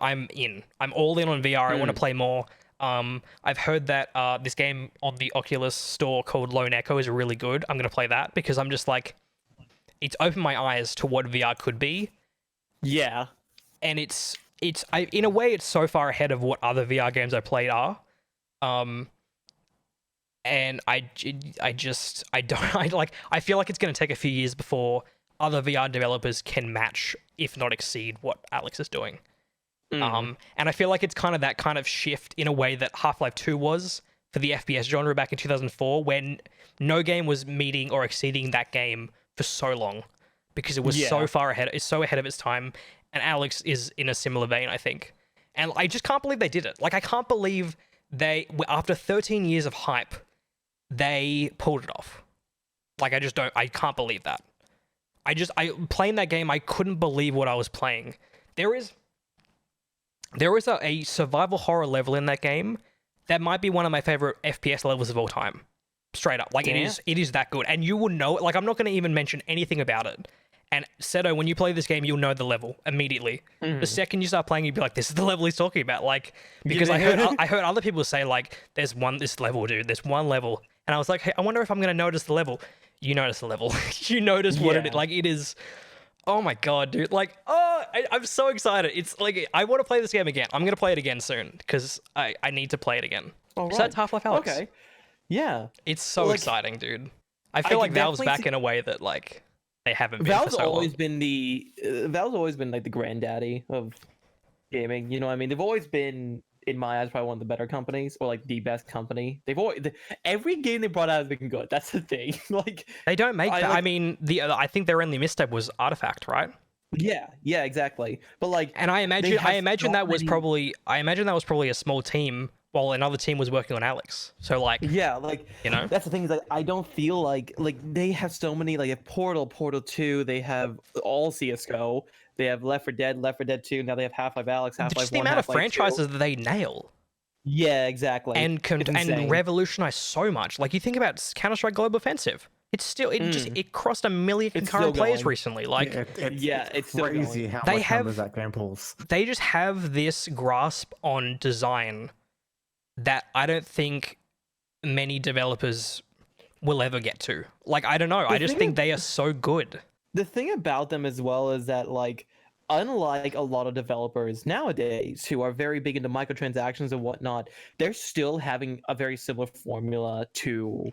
Speaker 1: all in on VR. I want to play more. I've heard that this game on the Oculus store called Lone Echo is really good. I'm gonna play that because I'm just it's opened my eyes to what VR could be.
Speaker 4: Yeah.
Speaker 1: And in a way it's so far ahead of what other VR games I played are. And I feel like it's going to take a few years before other VR developers can match, if not exceed, what Alyx is doing. And I feel like it's kind of that kind of shift in a way that Half-Life 2 was for the FPS genre back in 2004, when no game was meeting or exceeding that game for so long because it was so far ahead. It's so ahead of its time, and Alyx is in a similar vein, I think. And I just can't believe they did it. Like, I can't believe after 13 years of hype, they pulled it off. Like, I can't believe that. Playing that game, I couldn't believe what I was playing. There is a survival horror level in that game that might be one of my favorite FPS levels of all time. Straight up. Like, it is that good. And you will know it. Like, I'm not going to even mention anything about it. And Seto, when you play this game, you'll know the level immediately. The second you start playing, you'll be like, this is the level he's talking about. Like, because I heard other people say, like, this level, dude. There's one level. And I was like, hey, I wonder if I'm going to notice the level. You notice the level. You notice what it is. Like, it is... Oh my god, dude. Like, I'm so excited. It's like, I want to play this game again. I'm going to play it again soon because I need to play it again.
Speaker 4: All right.
Speaker 1: So that's Half-Life Alyx.
Speaker 4: Okay. Yeah.
Speaker 1: It's so exciting, dude. I feel like Valve's back in a way that, like, they haven't been for so long.
Speaker 4: Valve's always been like the granddaddy of gaming. You know what I mean? They've always been, in my eyes, probably one of the better companies, or like the best company. Every game they brought out has been good. That's the thing. Like,
Speaker 1: they don't make that. I mean, I think their only misstep was Artifact, right?
Speaker 4: Yeah, exactly. But like,
Speaker 1: and I imagine that was probably a small team while another team was working on Alyx. So like,
Speaker 4: yeah, like,
Speaker 1: you know,
Speaker 4: that's the thing, is like, I don't feel like they have so many, like, Portal 2, they have all CS:GO, they have Left 4 Dead 2, now they have Half-Life Alyx, Half-Life 1,
Speaker 1: just the amount of franchises that they nail.
Speaker 4: Yeah, exactly.
Speaker 1: And revolutionize so much. Like, you think about Counter-Strike Global Offensive. It's still it crossed 1 million concurrent players recently. Like,
Speaker 3: it's crazy how much numbers that game pulls.
Speaker 1: They just have this grasp on design that I don't think many developers will ever get to. Like, I don't know. I just think they are so good.
Speaker 4: The thing about them as well is that, like, unlike a lot of developers nowadays who are very big into microtransactions and whatnot, they're still having a very similar formula to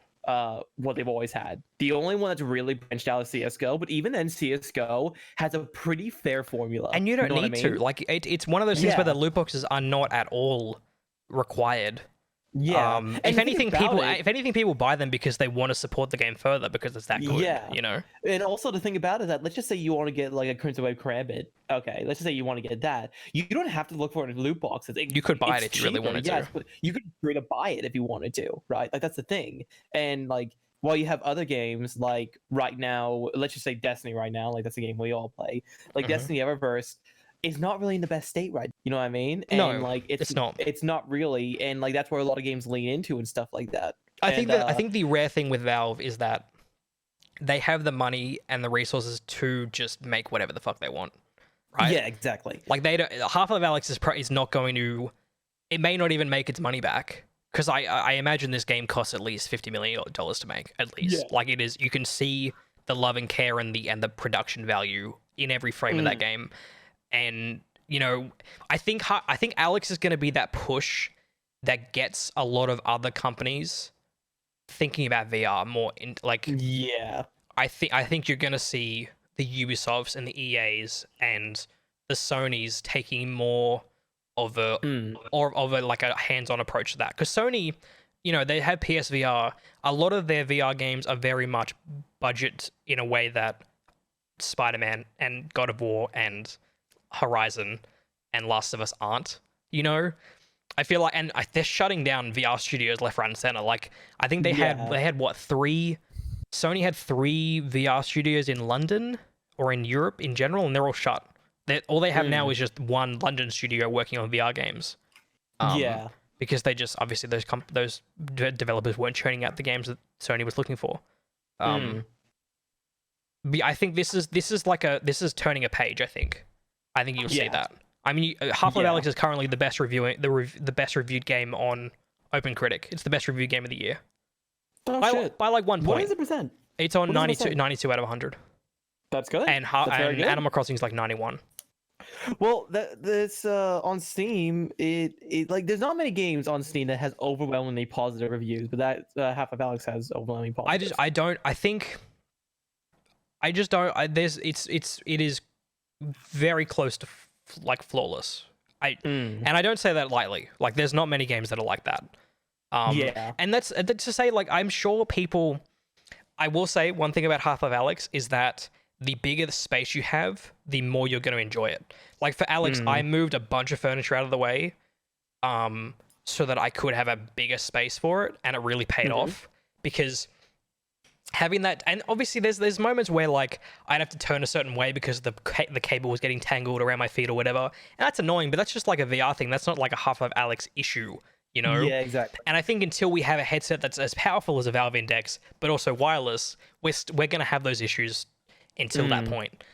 Speaker 4: what they've always had. The only one that's really branched out is CS:GO, but even then, CS:GO has a pretty fair formula.
Speaker 1: And you don't need to. Like, it's one of those things where the loot boxes are not at all required.
Speaker 4: Yeah.
Speaker 1: If anything, people buy them because they want to support the game further because it's that good. Yeah. You know.
Speaker 4: And also the thing about it is that, let's just say you want to get like a Crimson Wave Karambit. Okay, let's just say you want to get that. You don't have to look for it in loot boxes.
Speaker 1: You could buy it if you really wanted to.
Speaker 4: But you could straight up buy it if you wanted to, right? Like, that's the thing. And like, while you have other games like right now, let's just say Destiny right now, like that's a game we all play. Like Destiny Eververse is not really in the best state, right? You know what I mean? And
Speaker 1: no,
Speaker 4: like it's
Speaker 1: not.
Speaker 4: It's not really, and like that's where a lot of games lean into and stuff like that.
Speaker 1: I think the rare thing with Valve is that they have the money and the resources to just make whatever the fuck they want, right?
Speaker 4: Yeah, exactly.
Speaker 1: Like, they don't. Half-Life Alyx is not going to. It may not even make its money back, because I imagine this game costs at least $50 million to make, at least. Yeah. Like, it is. You can see the love and care and the production value in every frame of that game. And, you know, I think Alyx is going to be that push that gets a lot of other companies thinking about VR more. I think you're going to see the Ubisofts and the EAs and the Sonys taking more of a like a hands-on approach to that. Because Sony, you know, they have PSVR. A lot of their VR games are very much budget in a way that Spider-Man and God of War and Horizon and Last of Us aren't, you know. I feel like, and they're shutting down VR studios left, right, and center. Like, I think they had what, 3? Sony had 3 VR studios in London or in Europe in general, and they're all shut. All they have now is just one London studio working on VR games. Because they just, obviously those developers weren't churning out the games that Sony was looking for. But I think this is turning a page. I think you'll see that. I mean, Half-Life Alyx is currently the best reviewed game on OpenCritic. It's the best reviewed game of the year. By like 1 point.
Speaker 4: What is the percent?
Speaker 1: It's on 92 out of 100.
Speaker 4: That's good.
Speaker 1: And Animal Crossing is like 91.
Speaker 4: Well, this on Steam, it like there's not many games on Steam that has overwhelmingly positive reviews, but that Half of Alex has overwhelmingly positive.
Speaker 1: It is very close to like flawless. And I don't say that lightly. Like, there's not many games that are like that.
Speaker 4: Yeah.
Speaker 1: And that's to say, like, I'm sure people. I will say one thing about Half-Life Alyx is that the bigger the space you have, the more you're going to enjoy it. Like for Alyx, I moved a bunch of furniture out of the way, so that I could have a bigger space for it, and it really paid off because having that. And obviously, there's moments where like I'd have to turn a certain way because the cable was getting tangled around my feet or whatever, and that's annoying. But that's just like a VR thing. That's not like a Half-Life Alyx issue. You know?
Speaker 4: Yeah, exactly.
Speaker 1: And I think until we have a headset that's as powerful as a Valve Index, but also wireless, we're going to have those issues until that point.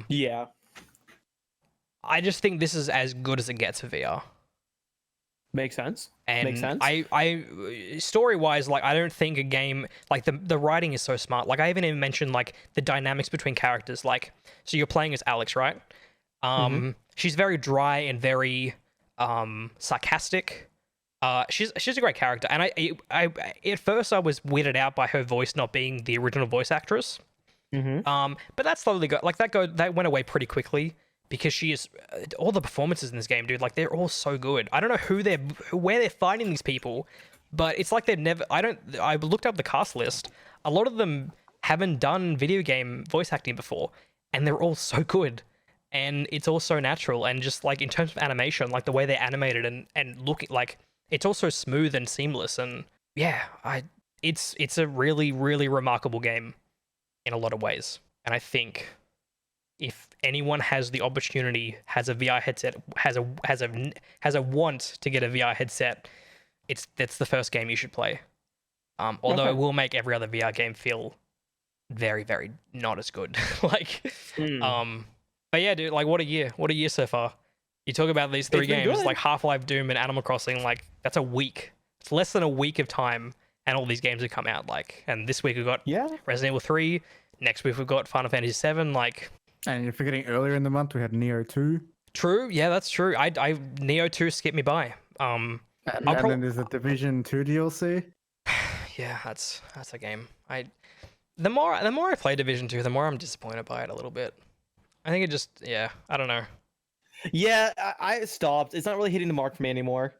Speaker 4: Yeah.
Speaker 1: I just think this is as good as it gets for VR.
Speaker 4: Makes sense.
Speaker 1: And
Speaker 4: Makes sense.
Speaker 1: I story-wise, like, I don't think a game like the writing is so smart. Like, I haven't even mentioned like the dynamics between characters. Like, so you're playing as Alyx, right? She's very dry and very sarcastic. She's a great character, and I at first I was weirded out by her voice not being the original voice actress. But that slowly that went away pretty quickly because she is all the performances in this game, dude. Like, they're all so good. I don't know where they're finding these people, but it's like they've never. I looked up the cast list. A lot of them haven't done video game voice acting before, and they're all so good. And it's all so natural, and just like in terms of animation, like the way they're animated and looking like. It's also smooth and seamless, and yeah, it's a really, really remarkable game in a lot of ways. And I think if anyone has the opportunity, has a VR headset, has a want to get a VR headset, that's the first game you should play. Although it will make every other VR game feel very, very not as good. Like, but yeah, dude, like what a year so far. You talk about these three games,
Speaker 4: good.
Speaker 1: like Half-Life, Doom, and Animal Crossing, like, that's a week. It's less than a week of time, and all these games have come out, like, and this week we've got Resident Evil 3, next week we've got Final Fantasy 7, like...
Speaker 3: And if you're getting earlier in the month, we had Neo 2.
Speaker 1: True, yeah, that's true. Neo 2 skipped me by.
Speaker 3: And then there's the Division 2 DLC.
Speaker 1: Yeah, that's a game. The more I play Division 2, the more I'm disappointed by it a little bit. I think it just, I don't know.
Speaker 4: Yeah, I stopped. It's not really hitting the mark for me anymore.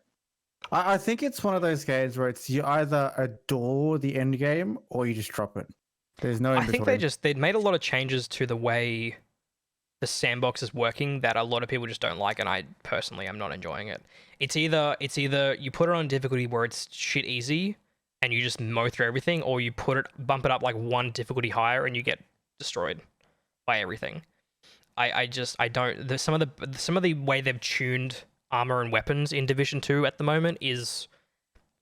Speaker 3: I think it's one of those games where it's you either adore the end game or you just drop it. There's no in between.
Speaker 1: I think they made a lot of changes to the way the sandbox is working that a lot of people just don't like, and I personally am not enjoying it. It's either you put it on difficulty where it's shit easy and you just mow through everything, or you bump it up like one difficulty higher and you get destroyed by everything. Some of the way they've tuned armor and weapons in Division 2 at the moment is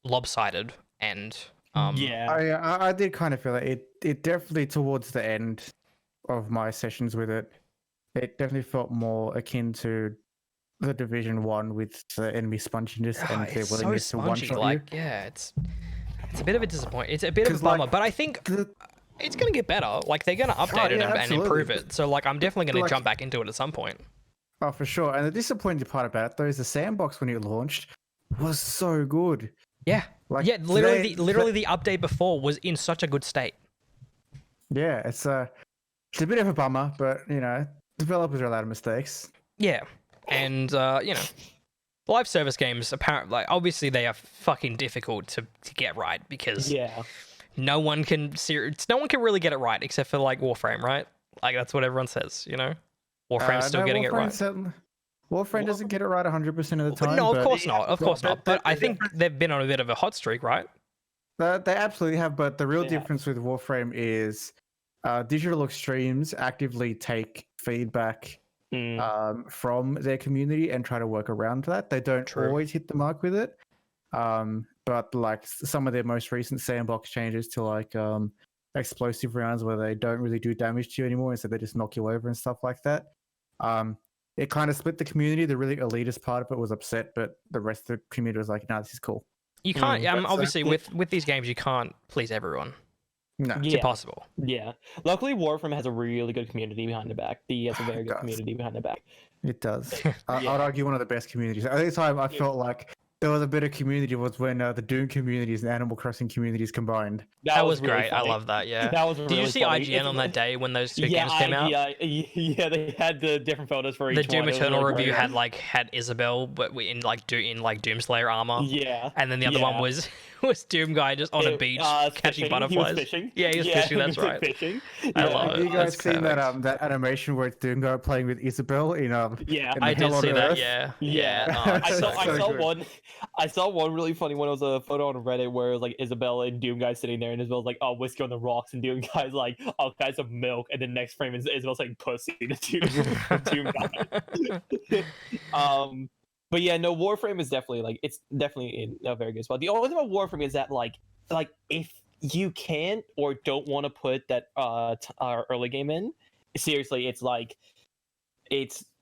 Speaker 1: lopsided, and
Speaker 3: I did kind of feel it. It definitely towards the end of my sessions with it, it definitely felt more akin to the Division 1 with the enemy sponginess and their willingness to one-shot you.
Speaker 1: Yeah, it's a bit of a disappointment. It's a bit of a bummer, but I think it's going to get better. Like, they're going to update it and improve it. So, like, I'm definitely going to jump back into it at some point.
Speaker 3: Oh, for sure. And the disappointing part about it, though, is the sandbox when it launched was so good.
Speaker 1: Yeah. Like, yeah, literally the update before was in such a good state.
Speaker 3: Yeah, it's a bit of a bummer, but, you know, developers are allowed mistakes. Yeah.
Speaker 1: And, you know, live service games, apparently, like, obviously they are fucking difficult to get right because...
Speaker 4: Yeah.
Speaker 1: No one can really get it right except for like Warframe, right? Like that's what everyone says, you know. Warframe's still getting it right.
Speaker 3: Warframe doesn't get it right 100% of the time.
Speaker 1: No, of course not. Of course not. But I think they've been on a bit of a hot streak, right?
Speaker 3: They absolutely have. But the real difference with Warframe is Digital Extremes actively take feedback from their community and try to work around that. They don't always hit the mark with it. But like some of their most recent sandbox changes to like explosive rounds where they don't really do damage to you anymore, and so they just knock you over and stuff like that. It kind of split the community. The really elitist part of it was upset, but the rest of the community was like, "No, this is cool."
Speaker 1: You can't. Obviously, with these games, you can't please everyone.
Speaker 3: No,
Speaker 1: it's impossible.
Speaker 4: Yeah. Luckily, Warframe has a really good community behind the back. He has a very good community behind the back.
Speaker 3: It does.
Speaker 4: Yeah.
Speaker 3: I'd argue one of the best communities. At the time, I felt like there was a better community was when the Doom communities and Animal Crossing communities combined.
Speaker 1: That was
Speaker 4: really
Speaker 1: great. I
Speaker 4: funny.
Speaker 1: love that. Yeah.
Speaker 4: That was
Speaker 1: Did
Speaker 4: really
Speaker 1: you see
Speaker 4: funny.
Speaker 1: IGN on that day when those two
Speaker 4: Yeah,
Speaker 1: games came out?
Speaker 4: yeah, they had the different photos for
Speaker 1: The
Speaker 4: each
Speaker 1: Doom
Speaker 4: one. It was
Speaker 1: Eternal
Speaker 4: really
Speaker 1: review
Speaker 4: great.
Speaker 1: had Isabel, but in Doomslayer armor.
Speaker 4: Yeah.
Speaker 1: And then the other one was Doom guy just on a beach catching
Speaker 4: fishing.
Speaker 1: butterflies.
Speaker 4: He was fishing.
Speaker 1: Yeah, he was fishing. That's
Speaker 4: he was
Speaker 1: right.
Speaker 4: Fishing.
Speaker 1: I
Speaker 4: Yeah.
Speaker 1: love
Speaker 3: Have
Speaker 1: it.
Speaker 3: you guys
Speaker 1: That's
Speaker 3: seen that
Speaker 1: perfect.
Speaker 3: that animation where it's Doom guy playing with Isabel in
Speaker 4: Yeah.
Speaker 3: in
Speaker 1: I
Speaker 3: Hell
Speaker 1: did
Speaker 3: on
Speaker 1: see that.
Speaker 3: Earth?
Speaker 1: Yeah.
Speaker 4: Yeah.
Speaker 1: Oh,
Speaker 4: I
Speaker 1: it's
Speaker 4: saw,
Speaker 1: so
Speaker 4: I
Speaker 1: good.
Speaker 4: saw
Speaker 3: good.
Speaker 4: one. I saw one really funny one. It was a photo on Reddit where it was like Isabel and Doom guy sitting there, and Isabel's like, "Oh, whiskey on the rocks," and Doom guy's like, "Oh, guys, some milk." And then next frame is Isabel's saying "pussy" to Doom guy. But yeah, no, Warframe is definitely it's definitely in a very good spot. The only thing about Warframe is that like if you can't or don't want to put that early game in, seriously, it's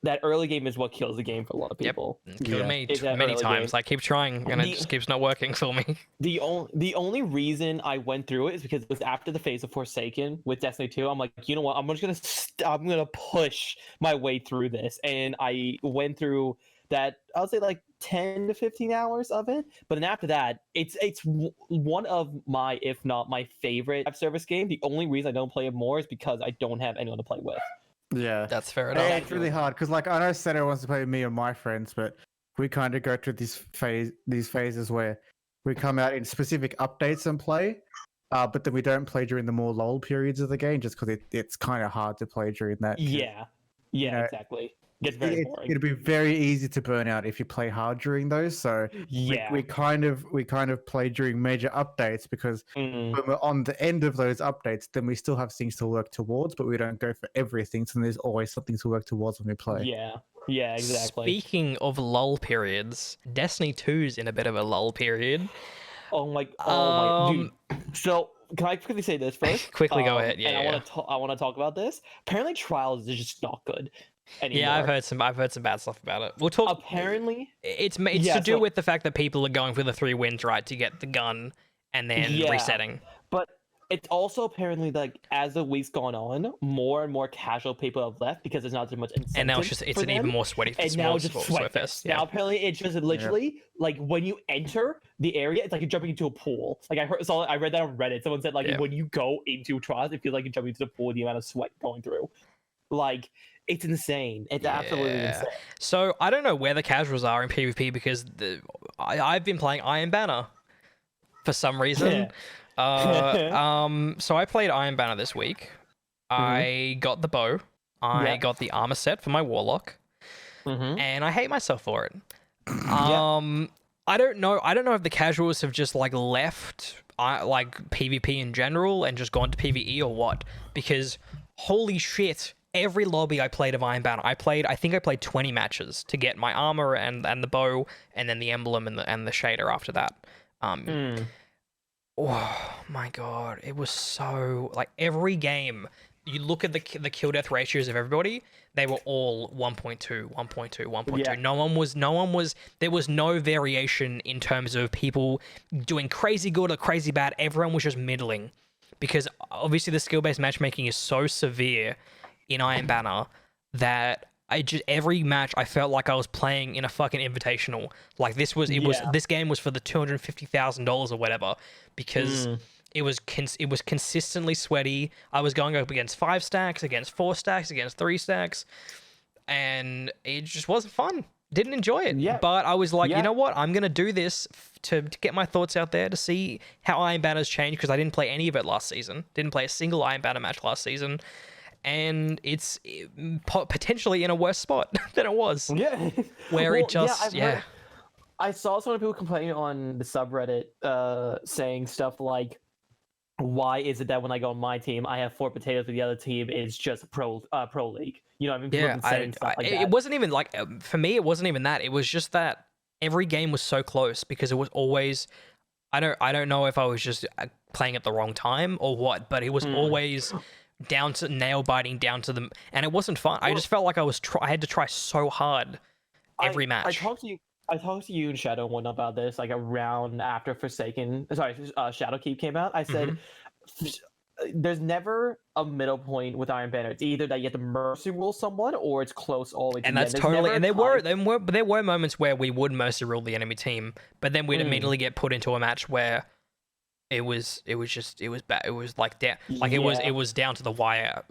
Speaker 4: that early game is what kills the game for a lot of
Speaker 1: Yep.
Speaker 4: people.
Speaker 1: Killed
Speaker 3: Yeah.
Speaker 1: me
Speaker 4: Is that
Speaker 1: many
Speaker 4: early
Speaker 1: times.
Speaker 4: game?
Speaker 1: I keep trying, and it just keeps not working for me.
Speaker 4: The only reason I went through it is because it was after the phase of Forsaken with Destiny 2. I'm like, you know what? I'm gonna push my way through this, and I went through that. I'll say like 10 to 15 hours of it. But then after that, it's one of my, if not my favorite service game. The only reason I don't play it more is because I don't have anyone to play with.
Speaker 3: Yeah.
Speaker 1: That's fair
Speaker 3: Yeah,
Speaker 1: enough.
Speaker 3: it's really hard because, like, I know Seto wants to play with me and my friends, but we kind of go through these phases where we come out in specific updates and play, but then we don't play during the more lull periods of the game just because it's kind of hard to play during that. 'cause,
Speaker 4: Yeah,
Speaker 3: know,
Speaker 4: exactly. Gets very boring.
Speaker 3: It'd be very easy to burn out if you play hard during those. So
Speaker 4: Yeah.
Speaker 3: we kind of play during major updates because
Speaker 4: Mm.
Speaker 3: when we're on the end of those updates, then we still have things to work towards, but we don't go for everything. So there's always something to work towards when we play.
Speaker 4: Yeah, exactly.
Speaker 1: Speaking of lull periods, Destiny 2's in a bit of a lull period.
Speaker 4: Oh my, dude. So can I quickly say this first?
Speaker 1: Quickly go ahead.
Speaker 4: And I want to talk about this. Apparently, Trials is just not good anymore.
Speaker 1: Yeah, I've heard some bad stuff about it. We'll talk.
Speaker 4: Apparently,
Speaker 1: It's
Speaker 4: Yeah,
Speaker 1: to do
Speaker 4: so-
Speaker 1: with the fact that people are going for the 3 wins, right, to get the gun and then
Speaker 4: Yeah.
Speaker 1: resetting.
Speaker 4: but it's also apparently like as the weeks gone on, more and more casual people have left because there's not as much incentive.
Speaker 1: And now it's
Speaker 4: for
Speaker 1: an even
Speaker 4: them.
Speaker 1: more sweaty
Speaker 4: And now just
Speaker 1: sweat
Speaker 4: sweatfest.
Speaker 1: fest.
Speaker 4: Now
Speaker 1: Yeah.
Speaker 4: apparently it's just literally like when you enter the area, it's like you're jumping into a pool. Like I read that on Reddit. Someone said like
Speaker 1: Yeah.
Speaker 4: when you go into Trials, it feels like you're jumping into the pool. The amount of sweat going through, like it's insane. It's absolutely
Speaker 1: Yeah.
Speaker 4: insane.
Speaker 1: So I don't know where the casuals are in PvP because I've been playing Iron Banner for some reason. So I played Iron Banner this week. I got the bow. I
Speaker 4: Yeah.
Speaker 1: got the armor set for my warlock,
Speaker 4: Mm-hmm.
Speaker 1: and I hate myself for it. I don't know. I don't know if the casuals have just like left like PvP in general and just gone to PvE or what. Because holy shit, every lobby I played of Iron Banner, I think I played 20 matches to get my armor and the bow, and then the emblem and the shader after that. Oh my god, it was so like every game. You look at the kill death ratios of everybody; they were all 1.2, 1.2, 1.2.
Speaker 4: Yeah.
Speaker 1: No one was. There was no variation in terms of people doing crazy good or crazy bad. Everyone was just middling, because obviously the skill based matchmaking is so severe in Iron Banner that every match I felt like I was playing in a fucking invitational. Like this game was for the $250,000 or whatever, because it was consistently sweaty. I was going up against 5 stacks, against 4 stacks, against 3 stacks, and it just wasn't fun. Didn't enjoy it.
Speaker 4: Yeah.
Speaker 1: But I was like,
Speaker 4: Yeah.
Speaker 1: you know what? I'm gonna do this to get my thoughts out there, to see how Iron Banner's changed, because I didn't play any of it last season. Didn't play a single Iron Banner match last season. And it's potentially in a worse spot than it was.
Speaker 4: Yeah.
Speaker 1: Where
Speaker 4: Well,
Speaker 1: it just,
Speaker 4: I've heard- I saw some people complaining on the subreddit, saying stuff like, "Why is it that when I go on my team, I have 4 potatoes, but the other team is just pro league?" You know what I mean? People have been saying stuff like that.
Speaker 1: It wasn't even like, for me, it wasn't even that. It was just that every game was so close, because it was always, I don't know if I was just playing at the wrong time or what, but it was always down to nail biting, down to them, and it wasn't fun. I just felt like I had to try so hard every match.
Speaker 4: I talked to you and Shadow and whatnot about this, like around after Shadowkeep came out. I said, there's never a middle point with Iron Banner. It's either that you have to mercy rule someone, or it's close all the way to
Speaker 1: And
Speaker 4: the
Speaker 1: that's
Speaker 4: end. There's
Speaker 1: totally.
Speaker 4: never
Speaker 1: And
Speaker 4: a
Speaker 1: there were moments where we would mercy rule the enemy team, but then we'd immediately get put into a match where it was bad. It was like down, like it was down to the wire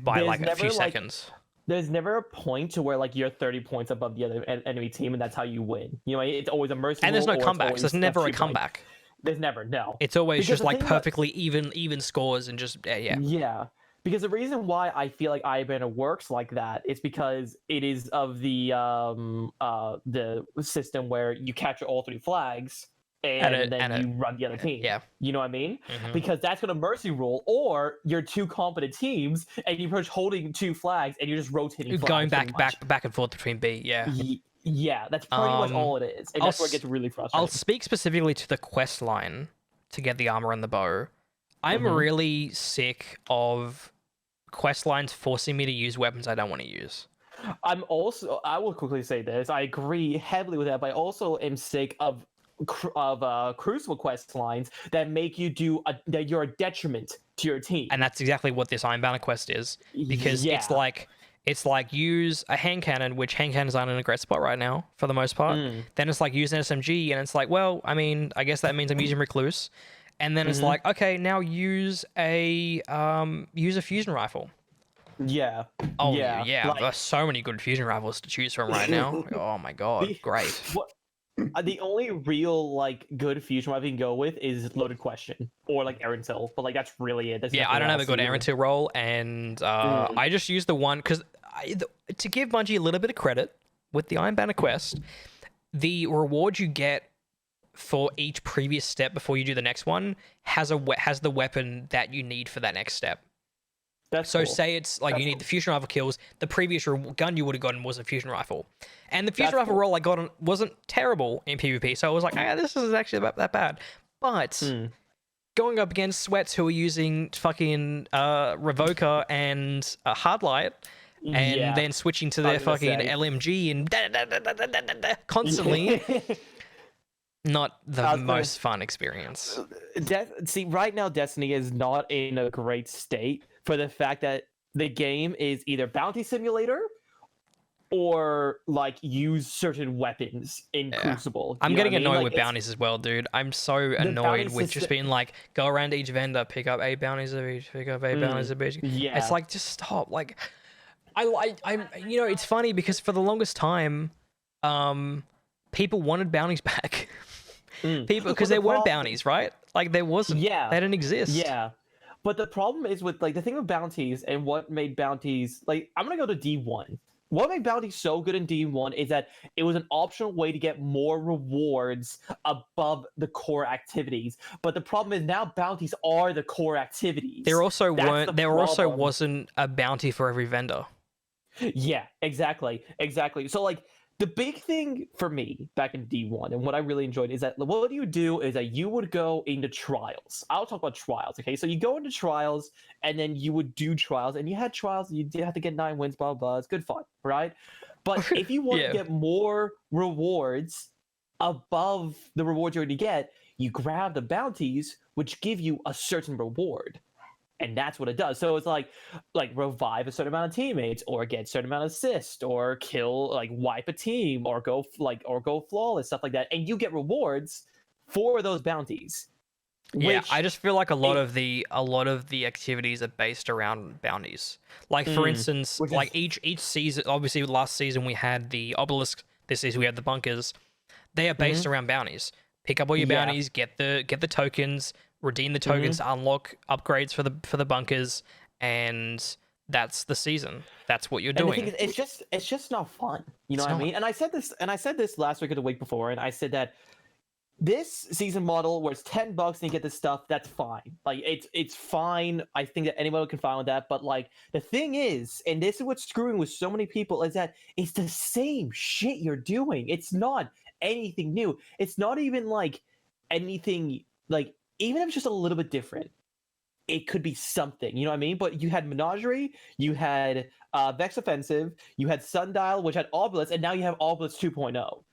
Speaker 1: by
Speaker 4: There's
Speaker 1: like a few
Speaker 4: never, like,
Speaker 1: seconds.
Speaker 4: There's never a point to where like you're 30 points above the other enemy team, and that's how you win. You know, it's always a mercy.
Speaker 1: And there's no
Speaker 4: rule, or it's
Speaker 1: comebacks.
Speaker 4: always
Speaker 1: There's never a
Speaker 4: extra point.
Speaker 1: comeback.
Speaker 4: There's never, no.
Speaker 1: It's always
Speaker 4: Because
Speaker 1: just
Speaker 4: the
Speaker 1: like
Speaker 4: thing about-
Speaker 1: perfectly even scores and just yeah.
Speaker 4: Yeah. Because the reason why I feel like Iron Banner works like that is because it is of the system where you capture all 3 flags and then you run the other team.
Speaker 1: Yeah.
Speaker 4: You know what I mean?
Speaker 1: Mhm.
Speaker 4: Because that's gonna mercy rule, or you're 2 competent teams and you're holding 2 flags and you're just rotating flags,
Speaker 1: Going
Speaker 4: pretty much.
Speaker 1: back and forth between B. Yeah.
Speaker 4: Yeah, that's pretty much all it is, and that's where it gets really frustrating.
Speaker 1: I'll speak specifically to the quest line to get the armor and the bow. I'm really sick of quest lines forcing me to use weapons I don't want to use.
Speaker 4: I will quickly say this. I agree heavily with that, but I also am sick of Crucible quest lines that make you that you're a detriment to your team.
Speaker 1: And that's exactly what this Iron Banner quest is, because it's like use a hand cannon, which hand cannons aren't in a great spot right now for the most part. Then it's like use an SMG, and it's like, well, I mean, I guess that means I'm using Recluse. And then it's like, okay, now use a fusion rifle.
Speaker 4: Yeah.
Speaker 1: Oh
Speaker 4: yeah.
Speaker 1: Like, there's so many good fusion rifles to choose from right now. Oh my god, great.
Speaker 4: The only real like good fusion rifle you can go with is Loaded Question or like Aaron Till, but like that's really it. There's
Speaker 1: I don't have a good Aaron
Speaker 4: Till.
Speaker 1: Till roll, and I just use the one because to give Bungie a little bit of credit with the Iron Banner quest, the reward you get for each previous step before you do the next one has the weapon that you need for that next step.
Speaker 4: That's
Speaker 1: so
Speaker 4: cool.
Speaker 1: say it's like
Speaker 4: That's
Speaker 1: you need
Speaker 4: cool.
Speaker 1: the fusion rifle kills. The previous gun you would have gotten was a fusion rifle, and the fusion
Speaker 4: That's
Speaker 1: rifle
Speaker 4: cool.
Speaker 1: roll I got wasn't terrible in PvP. So I was like, this isn't actually that bad. But going up against sweats who are using fucking Revoker and Hardlight, and then switching to their fucking LMG and constantly. Not the most fun experience.
Speaker 4: See, right now Destiny is not in a great state for the fact that the game is either bounty simulator or like use certain weapons in Crucible.
Speaker 1: I'm getting annoyed
Speaker 4: like,
Speaker 1: with bounties as well, dude. I'm so annoyed with just being like, go around each vendor, pick up 8 bounties of each, pick up 8 bounties of each.
Speaker 4: Yeah.
Speaker 1: It's like, just stop. Like, I'm it's funny because for the longest time, people wanted bounties back. People, because there weren't bounties, right? Like there wasn't.
Speaker 4: Yeah.
Speaker 1: They didn't exist.
Speaker 4: Yeah. But the problem is with like the thing with bounties and what made bounties like I'm gonna go to D1. What made bounties so good in D1 is that it was an optional way to get more rewards above the core activities. But the problem is now bounties are the core activities.
Speaker 1: There also wasn't a bounty for every vendor.
Speaker 4: Yeah, exactly. So like the big thing for me back in D1 and what I really enjoyed is that what you do is that you would go into trials. I'll talk about trials, okay? So you go into trials and then you would do trials and you had trials, you did have to get 9 wins, blah, blah, blah. It's good fun, right? But if you want to get more rewards above the rewards you already get, you grab the bounties, which give you a certain reward. And that's what it does. So it's like revive a certain amount of teammates, or get a certain amount of assist, or kill, like wipe a team, or go flawless, stuff like that. And you get rewards for those bounties.
Speaker 1: Yeah, I just feel like a lot of the activities are based around bounties. Like for instance, like each season, obviously last season we had the obelisk. This season we had the bunkers. They are based around bounties. Pick up all your bounties, get the tokens. Redeem the tokens to unlock upgrades for the bunkers, and that's the season. That's what you're doing.
Speaker 4: And the thing is, it's just not fun. You know what I mean? And I said this last week or the week before, and I said that this season model where it's $10 and you get this stuff, that's fine. Like it's fine. I think that anyone can find with that. But like the thing is, and this is what's screwing with so many people, is that it's the same shit you're doing. It's not anything new. It's not even like anything like. Even if it's just a little bit different, it could be something, you know what I mean? But you had Menagerie, you had Vex Offensive, you had Sundial, which had Obelisk, and now you have Obelisk 2.0.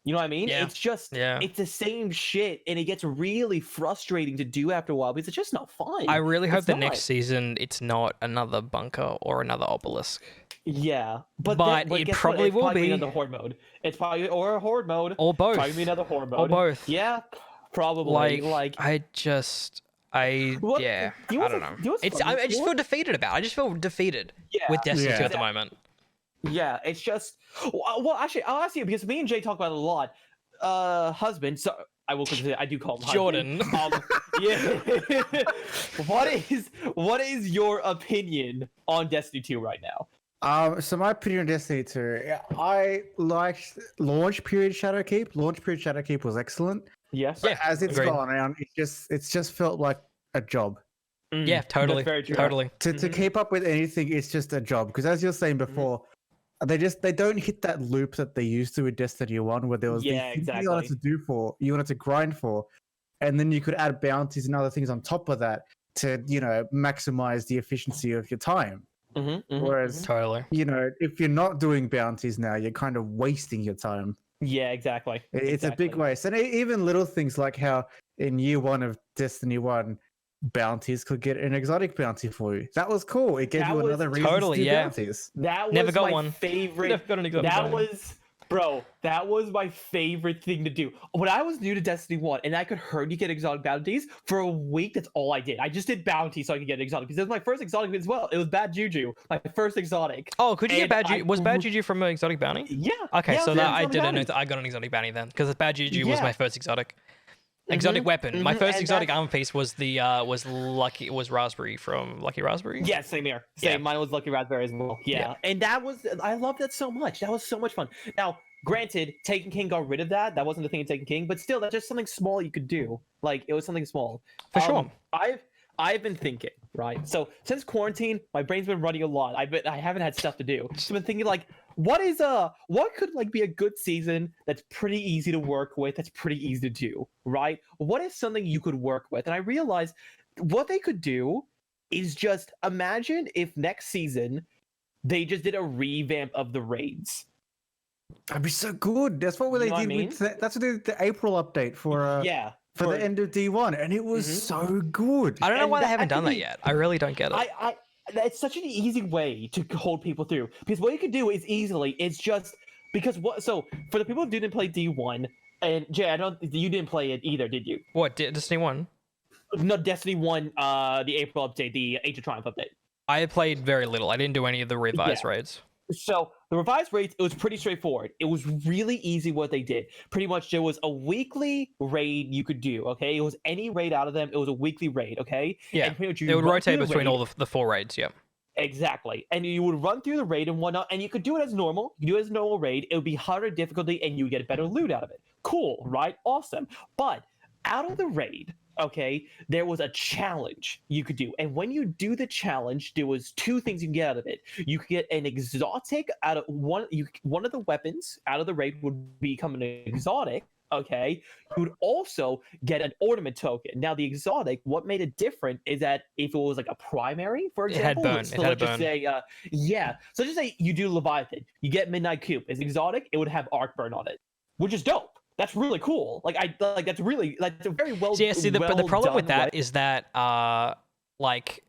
Speaker 4: You know what I mean?
Speaker 1: Yeah.
Speaker 4: It's just
Speaker 1: Yeah.
Speaker 4: it's the same shit, and it gets really frustrating to do after a while because it's just not fun.
Speaker 1: I really hope
Speaker 4: It's
Speaker 1: the
Speaker 4: not.
Speaker 1: next season it's not another bunker or another obelisk.
Speaker 4: Yeah, but
Speaker 1: It
Speaker 4: guess
Speaker 1: probably
Speaker 4: what? It's
Speaker 1: will
Speaker 4: probably
Speaker 1: be.
Speaker 4: another horde mode. It's probably or a horde mode.
Speaker 1: Or both.
Speaker 4: Probably be another horde mode.
Speaker 1: Or both.
Speaker 4: Yeah, probably. Like
Speaker 1: I
Speaker 4: What- do you
Speaker 1: I
Speaker 4: want
Speaker 1: don't
Speaker 4: to-
Speaker 1: know.
Speaker 4: do you want
Speaker 1: It's
Speaker 4: funny?
Speaker 1: I
Speaker 4: You
Speaker 1: just feel
Speaker 4: want-
Speaker 1: defeated about it. I just feel defeated
Speaker 4: Yeah,
Speaker 1: with Destiny 2
Speaker 3: Yeah.
Speaker 1: at the moment.
Speaker 4: yeah. It's just well, actually, I'll ask you because me and Jay talk about it a lot. Husband. So I will consider. I do call him husband.
Speaker 1: Jordan.
Speaker 4: Yeah. What is your opinion on Destiny 2 right now?
Speaker 3: So my opinion on Destiny 2, I liked launch period Shadowkeep. Launch period Shadowkeep was excellent.
Speaker 4: Yes.
Speaker 1: Yeah,
Speaker 3: As it's
Speaker 1: agreed.
Speaker 3: gone on, it's just felt like a job.
Speaker 1: Yeah, totally.
Speaker 4: That's very true.
Speaker 1: Totally.
Speaker 3: To keep up with anything, it's just a job. Because as you're saying before, they don't hit that loop that they used to with Destiny 1, where there was
Speaker 4: Yeah,
Speaker 3: these things you wanted to do for, you wanted to grind for, and then you could add bounties and other things on top of that to, maximize the efficiency of your time. Whereas,
Speaker 1: Totally.
Speaker 3: if you're not doing bounties now, you're kind of wasting your time.
Speaker 4: Yeah, exactly.
Speaker 3: It's a big waste. And even little things like how in year one of Destiny 1, bounties could get an exotic bounty for you. That was cool. It gave
Speaker 4: That
Speaker 3: you
Speaker 4: was
Speaker 3: another reason
Speaker 1: totally,
Speaker 3: to do
Speaker 1: yeah.
Speaker 3: bounties.
Speaker 4: That was
Speaker 1: Never got
Speaker 4: my
Speaker 1: one.
Speaker 4: favorite.
Speaker 1: Never got an exotic
Speaker 4: That
Speaker 1: bounty.
Speaker 4: was, bro. That was my favorite thing to do. When I was new to Destiny 1, and I could hurt you get exotic bounties for a week. That's all I did. I just did bounties so I could get an exotic because it was my first exotic as well. It was Bad Juju, my first exotic.
Speaker 1: Oh, could you get
Speaker 4: And
Speaker 1: Bad
Speaker 4: I
Speaker 1: Juju? Was Bad Juju from an exotic bounty?
Speaker 4: Yeah.
Speaker 1: Okay,
Speaker 4: yeah,
Speaker 1: so
Speaker 4: it was
Speaker 1: that
Speaker 4: an
Speaker 1: I
Speaker 4: exotic
Speaker 1: didn't know.
Speaker 4: bounty.
Speaker 1: I got an exotic bounty then, because Bad Juju was
Speaker 4: Yeah.
Speaker 1: my first exotic. Exotic weapon. My first
Speaker 4: and
Speaker 1: exotic
Speaker 4: that-
Speaker 1: armor piece was was Raspberry from Lucky Raspberry.
Speaker 4: Yeah, same here. Same.
Speaker 1: Yeah.
Speaker 4: Mine was Lucky Raspberry as well. Yeah. And I loved that so much. That was so much fun. Now, granted, Taken King got rid of that. That wasn't the thing in Taken King, but still, that's just something small you could do. Like, it was something small.
Speaker 1: For sure.
Speaker 4: I've been thinking, right? So since quarantine, my brain's been running a lot. I haven't had stuff to do. Just been thinking like, what could like be a good season that's pretty easy to work with, that's pretty easy to do, right? What is something you could work with? And I realized what they could do is just imagine if next season they just did a revamp of the raids.
Speaker 3: That'd be so good. That's what
Speaker 4: You
Speaker 3: they
Speaker 4: know what I
Speaker 3: did
Speaker 4: mean?
Speaker 3: with that's what they did the April update for
Speaker 4: Yeah.
Speaker 3: for the end of D1, and it was so good.
Speaker 1: I don't know
Speaker 4: And
Speaker 1: why they
Speaker 4: that
Speaker 1: haven't done
Speaker 4: could
Speaker 1: that
Speaker 4: be-
Speaker 1: yet. I really don't get it.
Speaker 4: It's such an easy way to hold people through because what you could do is it's just because so for the people who didn't play D1 and Jay, you didn't play it either, did you?
Speaker 1: What, Destiny 1?
Speaker 4: No, Destiny 1, the April update, the Age of Triumph update.
Speaker 1: I played very little. I didn't do any of the revised raids.
Speaker 4: So the revised raids, it was pretty straightforward. It was really easy what they did. Pretty much there was a weekly raid you could do, okay? It was any raid out of them, it was a weekly raid, okay?
Speaker 1: Yeah,
Speaker 4: And pretty much
Speaker 1: it would
Speaker 4: run
Speaker 1: rotate
Speaker 4: through the
Speaker 1: between
Speaker 4: raid.
Speaker 1: all the 4 raids, yeah.
Speaker 4: Exactly. And you would run through the raid and whatnot, and you could do it as normal. You do it as a normal raid. It would be harder difficulty, and you would get better loot out of it. Cool, right? Awesome. But out of the raid, okay, there was a challenge you could do. And when you do the challenge, there was 2 things you can get out of it. You could get an exotic out of one of the weapons out of the raid would become an exotic. Okay, you would also get an ornament token. Now, the exotic, what made it different is that if it was like a primary, for
Speaker 1: It had
Speaker 4: example,
Speaker 1: burn.
Speaker 4: so
Speaker 1: It had
Speaker 4: let's just
Speaker 1: burn.
Speaker 4: say, so just say you do Leviathan, you get Midnight Coop. As exotic, it would have arc burn on it, which is dope. That's really cool. That's a very well.
Speaker 1: So, yeah, see, the problem with that
Speaker 4: right?
Speaker 1: is that, like,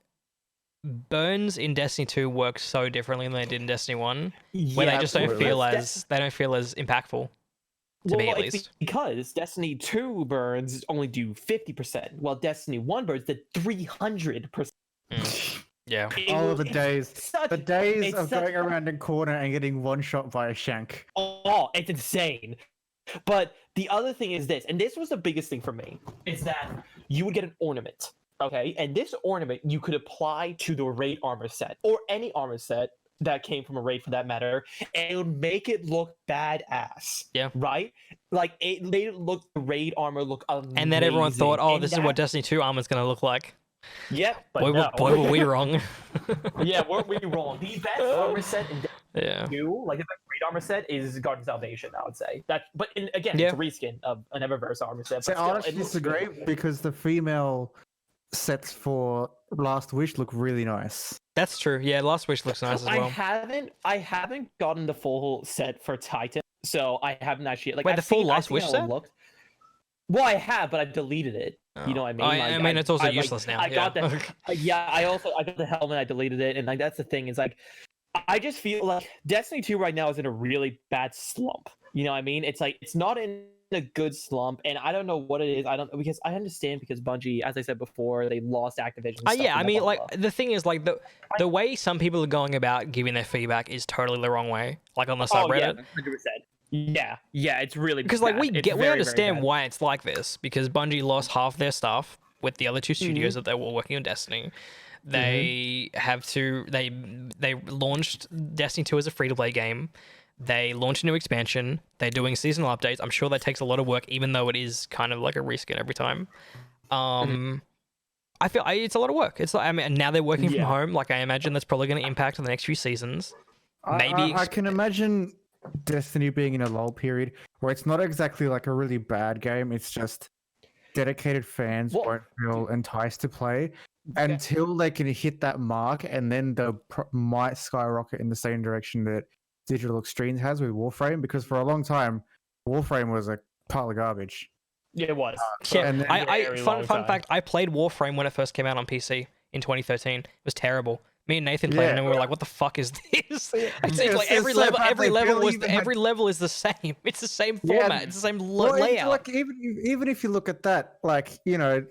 Speaker 1: burns in Destiny 2 work so differently than they did in Destiny 1, where they just don't
Speaker 3: absolutely.
Speaker 1: feel as impactful. To me, at
Speaker 4: it's
Speaker 1: least.
Speaker 4: because Destiny 2 burns only do 50%, while Destiny 1 burns did 300%.
Speaker 1: Yeah.
Speaker 3: Oh, the days.
Speaker 4: Such,
Speaker 3: The days
Speaker 4: it's
Speaker 3: of
Speaker 4: such-
Speaker 3: going around a corner and getting one shot by a shank.
Speaker 4: Oh, it's insane. But the other thing is this, and this was the biggest thing for me, is that you would get an ornament, okay? And this ornament you could apply to the raid armor set, or any armor set that came from a raid for that matter, and it would make it look badass.
Speaker 1: Yeah.
Speaker 4: Right? Like, it made it look, the raid armor look amazing.
Speaker 1: And then everyone thought, oh,
Speaker 4: And
Speaker 1: this is what Destiny 2 armor's going to look like.
Speaker 4: Yep, but
Speaker 1: Boy,
Speaker 4: no.
Speaker 1: boy, were we wrong.
Speaker 4: Yeah, weren't we wrong? The best armor set in
Speaker 1: Yeah.
Speaker 4: two, like the great armor set is Guardian Salvation, I would say. But again,
Speaker 1: Yeah.
Speaker 4: it's a reskin of an Eververse armor set.
Speaker 3: So
Speaker 4: But
Speaker 3: I
Speaker 4: still,
Speaker 3: honestly
Speaker 4: it looks
Speaker 3: disagree
Speaker 4: good.
Speaker 3: because the female sets for Last Wish look really nice.
Speaker 1: That's true. Yeah, Last Wish looks nice as well.
Speaker 4: I haven't gotten the full set for Titan. so I haven't actually like.
Speaker 1: Wait,
Speaker 4: I've
Speaker 1: the full
Speaker 4: seen- I've
Speaker 1: Last
Speaker 4: seen
Speaker 1: Wish
Speaker 4: how it
Speaker 1: set?
Speaker 4: looked. Well, I have, but I deleted it. You know what I mean?
Speaker 1: I mean, it's also useless now.
Speaker 4: I got
Speaker 1: yeah.
Speaker 4: the yeah. I got the helmet. I deleted it, and like that's the thing is like, I just feel like Destiny 2 right now is in a really bad slump. You know what I mean? It's like it's not in a good slump, and I don't know what it is. I don't because I understand because Bungie, as I said before, they lost Activision. Stuff
Speaker 1: Yeah, I
Speaker 4: and
Speaker 1: mean,
Speaker 4: blah,
Speaker 1: like
Speaker 4: blah, blah.
Speaker 1: the thing is, like the way some people are going about giving their feedback is totally the wrong way. Like on the subreddit.
Speaker 4: 100%. Yeah, it's really
Speaker 1: Because like
Speaker 4: bad.
Speaker 1: we
Speaker 4: Very
Speaker 1: understand
Speaker 4: bad.
Speaker 1: why it's like this because Bungie lost half their staff with the other two studios that they were working on Destiny. They have to they launched Destiny 2 as a free to play game. They launched a new expansion. They're doing seasonal updates. I'm sure that takes a lot of work, even though it is kind of like a reskin every time. I feel it's a lot of work. It's like, I mean, now they're working from home. Like I imagine that's probably going to impact on the next few seasons. Maybe
Speaker 3: I can imagine Destiny being in a lull period where it's not exactly like a really bad game. It's just dedicated fans won't feel enticed to play until they can hit that mark, and then they might skyrocket in the same direction that Digital Extremes has with Warframe. Because for a long time, Warframe was a pile of garbage.
Speaker 4: Yeah, it was.
Speaker 1: Yeah,
Speaker 3: And then-
Speaker 1: fun fact, I played Warframe when it first came out on PC in 2013. It was terrible. Me and Nathan played it and we were like, what the fuck is this? It's like every level is the same. It's the same format. It's the same layout.
Speaker 3: Like even if you look at that, like, you know,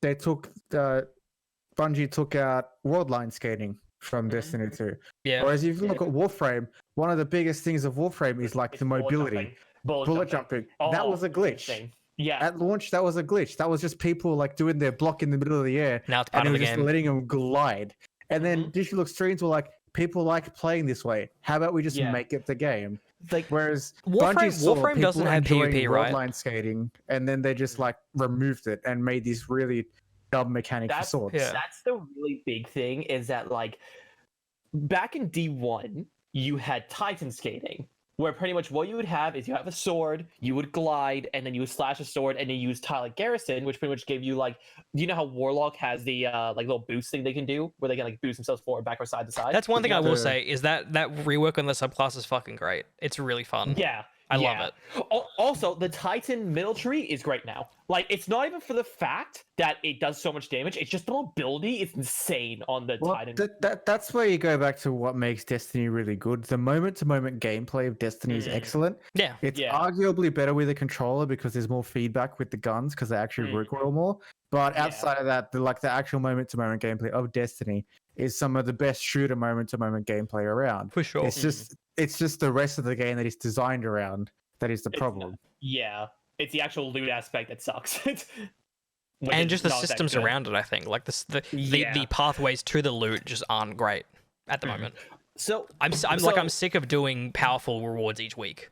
Speaker 3: they took Bungie took out world line skating from Destiny 2.
Speaker 1: Yeah.
Speaker 3: Whereas if you look at Warframe, one of the biggest things of Warframe is like the mobility. Bullet jumping. That was a glitch.
Speaker 4: Insane. Yeah.
Speaker 3: At launch, that was a glitch. That was just people like doing their block in the middle of the air.
Speaker 1: Now it's part
Speaker 3: and
Speaker 1: of the
Speaker 3: just
Speaker 1: game.
Speaker 3: letting them glide. And then Digital Extremes were like, people like playing this way. How about we just make it the game?
Speaker 4: Like,
Speaker 3: whereas
Speaker 1: Warframe doesn't have PvP, right?
Speaker 3: Line skating, and then they just like removed it and made this really dumb mechanic for swords.
Speaker 1: Yeah.
Speaker 4: That's the really big thing is that like back in D1, you had Titan skating, where pretty much what you would have is you have a sword, you would glide, and then you would slash a sword, and then you use Tyler Garrison, which pretty much gave you like, you know how Warlock has the like little boost thing they can do, where they can like boost themselves forward, back, or side to side.
Speaker 1: That's one thing I will say is that rework on the subclass is fucking great. It's really fun.
Speaker 4: Yeah.
Speaker 1: I love it.
Speaker 4: Also, the Titan middle tree is great now. Like, it's not even for the fact that it does so much damage. It's just the mobility is insane on the Titan.
Speaker 3: That's where you go back to what makes Destiny really good. The moment-to-moment gameplay of Destiny is excellent.
Speaker 1: Yeah.
Speaker 3: It's arguably better with a controller because there's more feedback with the guns because they actually recoil more. But outside of that, the actual moment-to-moment gameplay of Destiny is some of the best shooter moment-to-moment gameplay around.
Speaker 1: For sure.
Speaker 3: It's just the rest of the game that is designed around that is the problem.
Speaker 4: It's the actual loot aspect that sucks.
Speaker 1: And just the systems around it, I think. Like the pathways to the loot just aren't great at the moment.
Speaker 4: So
Speaker 1: I'm sick of doing powerful rewards each week.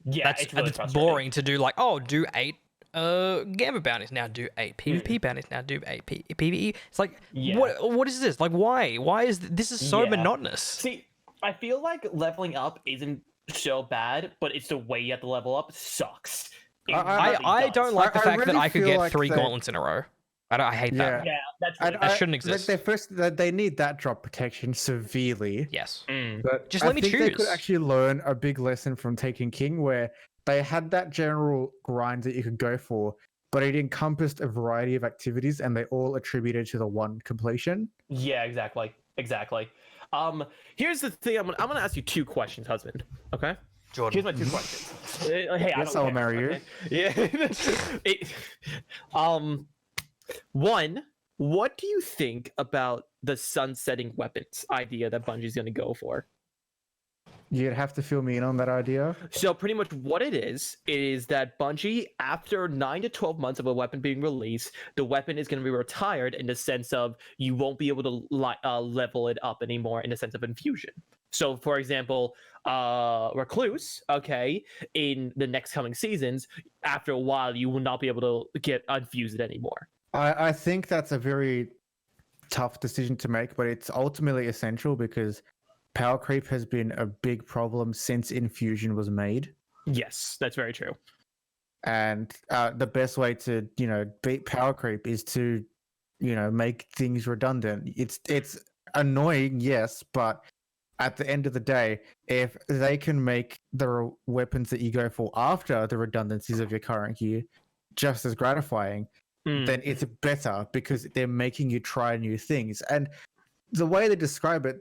Speaker 4: Yeah,
Speaker 1: it's
Speaker 4: really
Speaker 1: boring to do like, do 8 Gambit bounties, now do 8 PvP bounties, now do 8 PvE. It's like, what is this? Like, why is this is so monotonous?
Speaker 4: See, I feel like leveling up isn't so bad, but it's the way you have to level up sucks.
Speaker 1: I don't like the fact that
Speaker 3: really
Speaker 1: I could
Speaker 3: feel
Speaker 1: get
Speaker 3: like
Speaker 1: 3 gauntlets in a row. I hate that.
Speaker 4: Yeah, that's really
Speaker 1: That shouldn't exist.
Speaker 3: They need that drop protection severely.
Speaker 1: Yes.
Speaker 3: But
Speaker 1: Just let me
Speaker 3: think
Speaker 1: choose.
Speaker 3: They could actually learn a big lesson from Taken King, where they had that general grind that you could go for, but it encompassed a variety of activities, and they all attributed to the one completion.
Speaker 4: Yeah, exactly. Here's the thing. I'm gonna ask you 2 questions, husband. Okay.
Speaker 1: Jordan.
Speaker 4: Here's my 2 questions. Hey,
Speaker 3: Yes, I'll marry you.
Speaker 4: Yeah. One, what do you think about the sunsetting weapons idea that Bungie's gonna go for?
Speaker 3: You'd have to fill me in on that idea.
Speaker 4: So pretty much what it is that Bungie, after 9 to 12 months of a weapon being released, the weapon is going to be retired in the sense of you won't be able to level it up anymore in the sense of infusion. So for example, Recluse, okay, in the next coming seasons, after a while, you will not be able to get unfuse it anymore.
Speaker 3: I think that's a very tough decision to make, but it's ultimately essential because power creep has been a big problem since infusion was made.
Speaker 4: Yes, that's very true.
Speaker 3: And the best way to, beat power creep is to, make things redundant. It's annoying, yes, but at the end of the day, if they can make the weapons that you go for after the redundancies of your current gear just as gratifying, then it's better because they're making you try new things. And the way they describe it,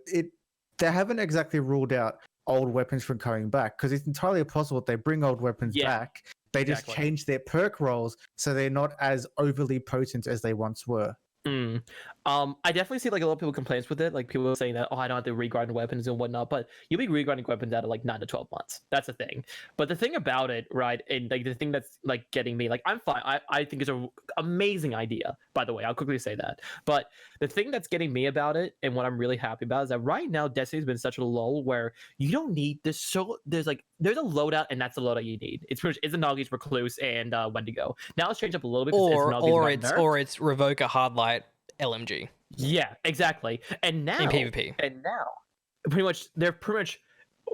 Speaker 3: they haven't exactly ruled out old weapons from coming back, because it's entirely possible they bring old weapons back. They just change their perk rolls so they're not as overly potent as they once were.
Speaker 4: I definitely see like a lot of people complaints with it, like people saying that, oh, I don't have to regrind weapons and whatnot, but you'll be regrinding weapons out of like 9 to 12 months. That's the thing. But the thing about it, right, and like the thing that's like getting me, like I'm fine. I think it's an amazing idea, by the way. I'll quickly say that. But the thing that's getting me about it and what I'm really happy about is that right now Destiny's been such a lull where you don't need this. So there's a loadout, and that's the loadout you need. It's pretty much Izanagi's Recluse and Wendigo. Now it's changed up a little bit.
Speaker 1: Or it's Revoker Hardlight LMG.
Speaker 4: Yeah, exactly. And now
Speaker 1: in PvP.
Speaker 4: And now they're pretty much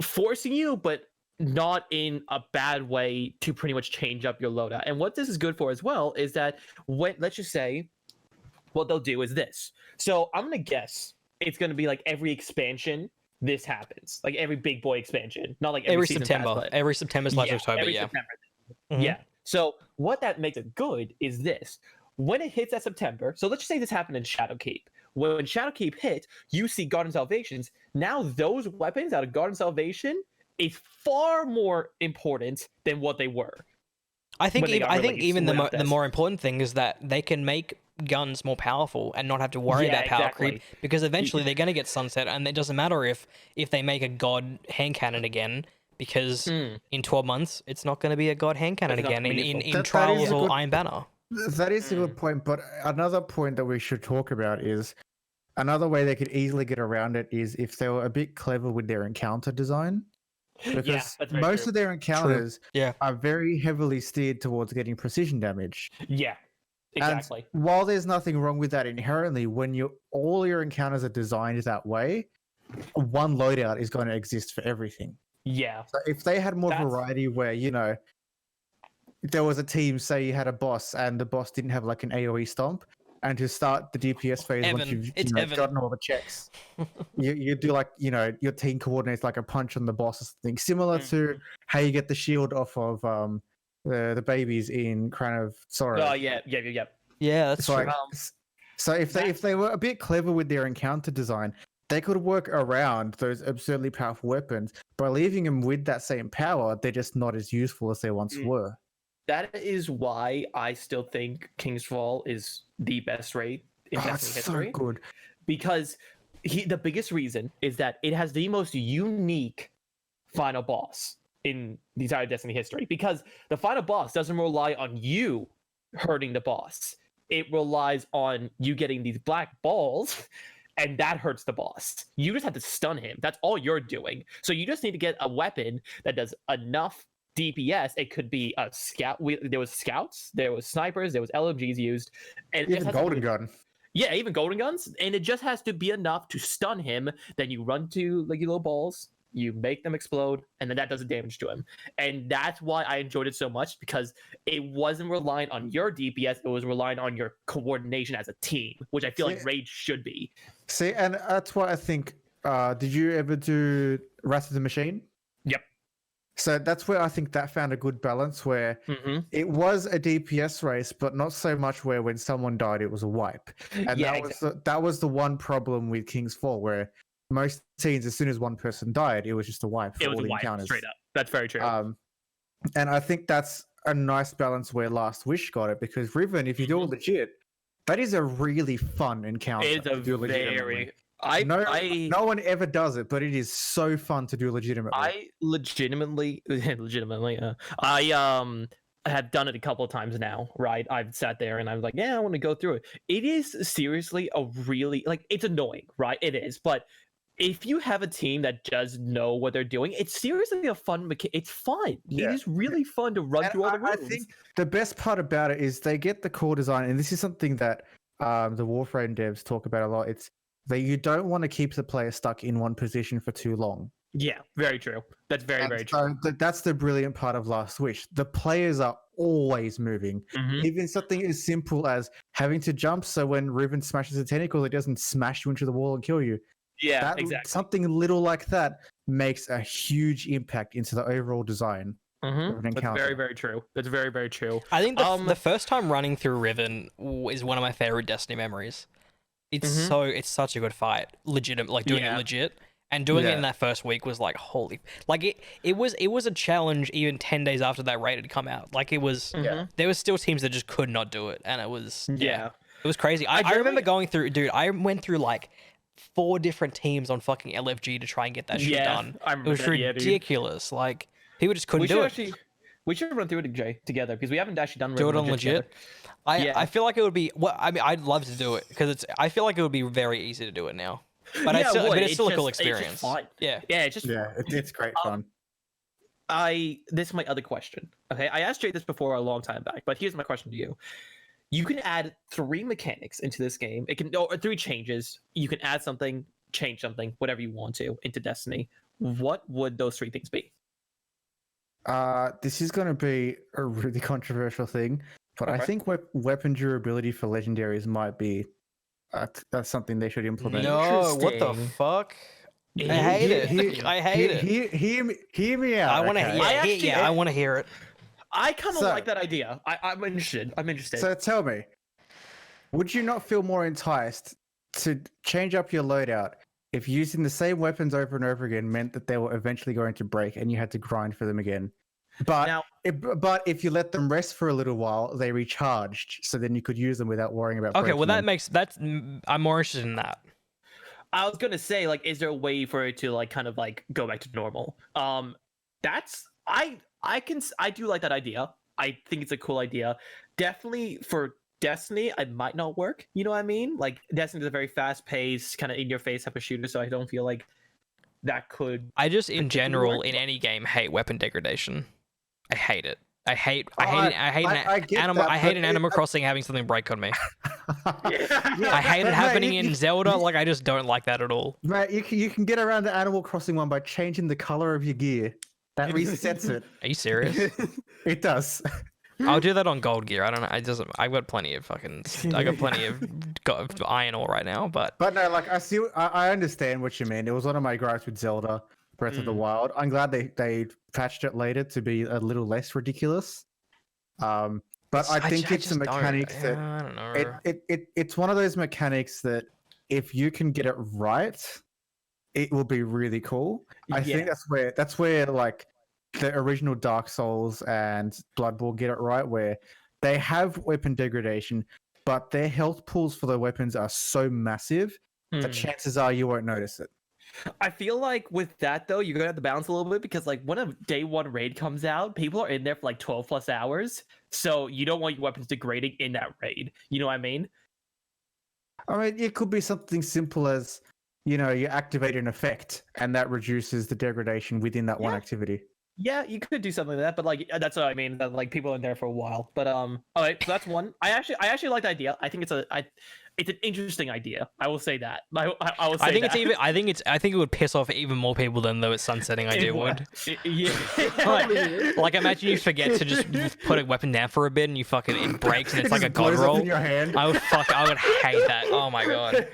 Speaker 4: forcing you, but not in a bad way, to pretty much change up your loadout. And what this is good for as well is that let's just say what they'll do is this. So I'm gonna guess it's gonna be like every expansion this happens. Like every big boy expansion. Not like every
Speaker 1: September. Every September / October,
Speaker 4: September. Yeah. So what that makes it good is this. When it hits that September, so let's just say this happened in Shadowkeep. When Shadowkeep hit, you see Garden Salvations. Now those weapons out of Garden Salvation is far more important than what they were.
Speaker 1: I think even the more important thing is that they can make guns more powerful and not have to worry about power creep, because eventually they're going to get sunset, and it doesn't matter if they make a god hand cannon again, because in 12 months it's not going to be a god hand cannon again in Trials or Iron Banner.
Speaker 3: That is a good point, but another point that we should talk about is another way they could easily get around it is if they were a bit clever with their encounter design. Because most of their encounters are very heavily steered towards getting precision damage.
Speaker 4: Yeah, exactly.
Speaker 3: And while there's nothing wrong with that inherently, when all your encounters are designed that way, one loadout is going to exist for everything.
Speaker 4: Yeah.
Speaker 3: So if they had more variety where, there was a team, say you had a boss and the boss didn't have like an AoE stomp, and to start the DPS phase once you've gotten all the checks, you do like, your team coordinates like a punch on the boss or something, similar to how you get the shield off of the babies in Crown of Sorrow.
Speaker 4: Oh yeah,
Speaker 1: that's true.
Speaker 3: So if they were a bit clever with their encounter design, they could work around those absurdly powerful weapons by leaving them with that same power. They're just not as useful as they once were.
Speaker 4: That is why I still think King's Fall is the best raid in Destiny history.
Speaker 3: So good.
Speaker 4: Because the biggest reason is that it has the most unique final boss in the entire Destiny history. Because the final boss doesn't rely on you hurting the boss. It relies on you getting these black balls, and that hurts the boss. You just have to stun him. That's all you're doing. So you just need to get a weapon that does enough DPS. It could be a scout. There was scouts, there was snipers, there was LMGs used, and
Speaker 3: even golden gun.
Speaker 4: Yeah, even golden guns, and it just has to be enough to stun him. Then you run to like your little balls, you make them explode, and then that does the damage to him. And that's why I enjoyed it so much, because it wasn't relying on your DPS; it was relying on your coordination as a team, which I feel like Raid should be.
Speaker 3: See, and that's why I think. Did you ever do Wrath of the Machine?
Speaker 4: Yep.
Speaker 3: So that's where I think that found a good balance, where it was a DPS race, but not so much where when someone died, it was a wipe. And that was the one problem with King's Fall, where most teams, as soon as one person died, it was just a wipe for all the encounters.
Speaker 4: Straight up. That's very true.
Speaker 3: And I think that's a nice balance where Last Wish got it, because Riven, if you do it legit, that is a really fun encounter.
Speaker 4: It's a very...
Speaker 3: No one ever does it, but it is so fun to do legitimately.
Speaker 4: I have done it a couple of times now, right? I've sat there and I'm like, yeah, I want to go through it. It is seriously a really, like, it's annoying, right? It is, but if you have a team that does know what they're doing, it's seriously a fun. It's fun. Yeah. It is really fun to run through all the rooms.
Speaker 3: I think the best part about it is they get the core design, and this is something that the Warframe devs talk about a lot. It's that you don't want to keep the player stuck in one position for too long.
Speaker 4: Yeah, very true. That's very true.
Speaker 3: So that's the brilliant part of Last Wish. The players are always moving. Even something as simple as having to jump, so when Riven smashes a tentacle, it doesn't smash you into the wall and kill you.
Speaker 4: Yeah,
Speaker 3: that
Speaker 4: exactly.
Speaker 3: something little like that makes a huge impact into the overall design of an
Speaker 4: That's
Speaker 3: encounter.
Speaker 4: very, very true. That's very, very true.
Speaker 1: I think the first time running through Riven is one of my favorite Destiny memories. It's it's such a good fight, legitimate, like doing it legit, and doing it in that first week was like holy, like it was a challenge even 10 days after that raid had come out. Like it was, there was still teams that just could not do it, and it was it was crazy. I remember going through, dude. I went through like 4 different teams on fucking LFG to try and get that shit done.
Speaker 4: I
Speaker 1: It was
Speaker 4: remember that,
Speaker 1: ridiculous. Like people just couldn't do it.
Speaker 4: We should run through it, Jay, together because we haven't actually done
Speaker 1: Do it
Speaker 4: Riven
Speaker 1: on legit. I feel like it would be. Well, I mean, I'd love to do it because I feel like it would be very easy to do it now. But it's still a cool experience.
Speaker 4: It's just fun.
Speaker 1: Yeah.
Speaker 3: It's great fun.
Speaker 4: This is my other question. Okay, I asked Jay this before a long time back, but here's my question to you. You can add 3 mechanics into this game. It can or 3 changes. You can add something, change something, whatever you want to into Destiny. What would those 3 things be?
Speaker 3: This is going to be a really controversial thing, but I think weapon durability for legendaries might be that's something they should implement.
Speaker 1: No, what the fuck? I hate it. I hate it.
Speaker 3: Hear me out.
Speaker 1: I want to.
Speaker 3: Okay?
Speaker 1: I want to hear it.
Speaker 4: I kind of like that idea. I'm interested.
Speaker 3: So tell me, would you not feel more enticed to change up your loadout if using the same weapons over and over again meant that they were eventually going to break and you had to grind for them again? But if you let them rest for a little while, they recharged, so then you could use them without worrying about.
Speaker 1: Okay, well
Speaker 3: them.
Speaker 1: I'm more interested in that.
Speaker 4: I was gonna say, like, is there a way for it to like kind of like go back to normal? That's I do like that idea. I think it's a cool idea. Definitely for Destiny, it might not work. You know what I mean? Like Destiny is a very fast-paced, kind of in-your-face type of shooter, so I don't feel like that could.
Speaker 1: I just, in general, in any game, hate weapon degradation. I hate it. I hate Animal Crossing having something break on me. I hate it happening in Zelda. Like I just don't like that at all.
Speaker 3: Mate, you can get around the Animal Crossing one by changing the color of your gear. That resets it.
Speaker 1: Are you serious?
Speaker 3: It does.
Speaker 1: I'll do that on gold gear. I don't know. It doesn't. I've got plenty of iron ore right now. But
Speaker 3: no, like I understand what you mean. It was one of my gripes with Zelda Breath of the Wild. I'm glad they patched it later to be a little less ridiculous. But I think it's a mechanic that
Speaker 1: I don't know.
Speaker 3: It's one of those mechanics that if you can get it right, it will be really cool. I think that's where like the original Dark Souls and Bloodborne get it right, where they have weapon degradation, but their health pools for the weapons are so massive that chances are you won't notice it.
Speaker 4: I feel like with that though, you're gonna have to balance a little bit because like when a day 1 raid comes out, people are in there for like 12 plus hours, so you don't want your weapons degrading in that raid. You know what I mean?
Speaker 3: I mean, it could be something simple as, you activate an effect and that reduces the degradation within that one activity.
Speaker 4: Yeah, you could do something like that, but like that's what I mean. That like people are in there for a while. But all right, so that's one. I actually like the idea. I think it's an interesting idea. I will say that. I will say that.
Speaker 1: I think it would piss off even more people than the sunsetting idea would. Like imagine you forget to just put a weapon down for a bit and it breaks and it's like a god roll.
Speaker 3: In your hand.
Speaker 1: I would hate that. Oh my god.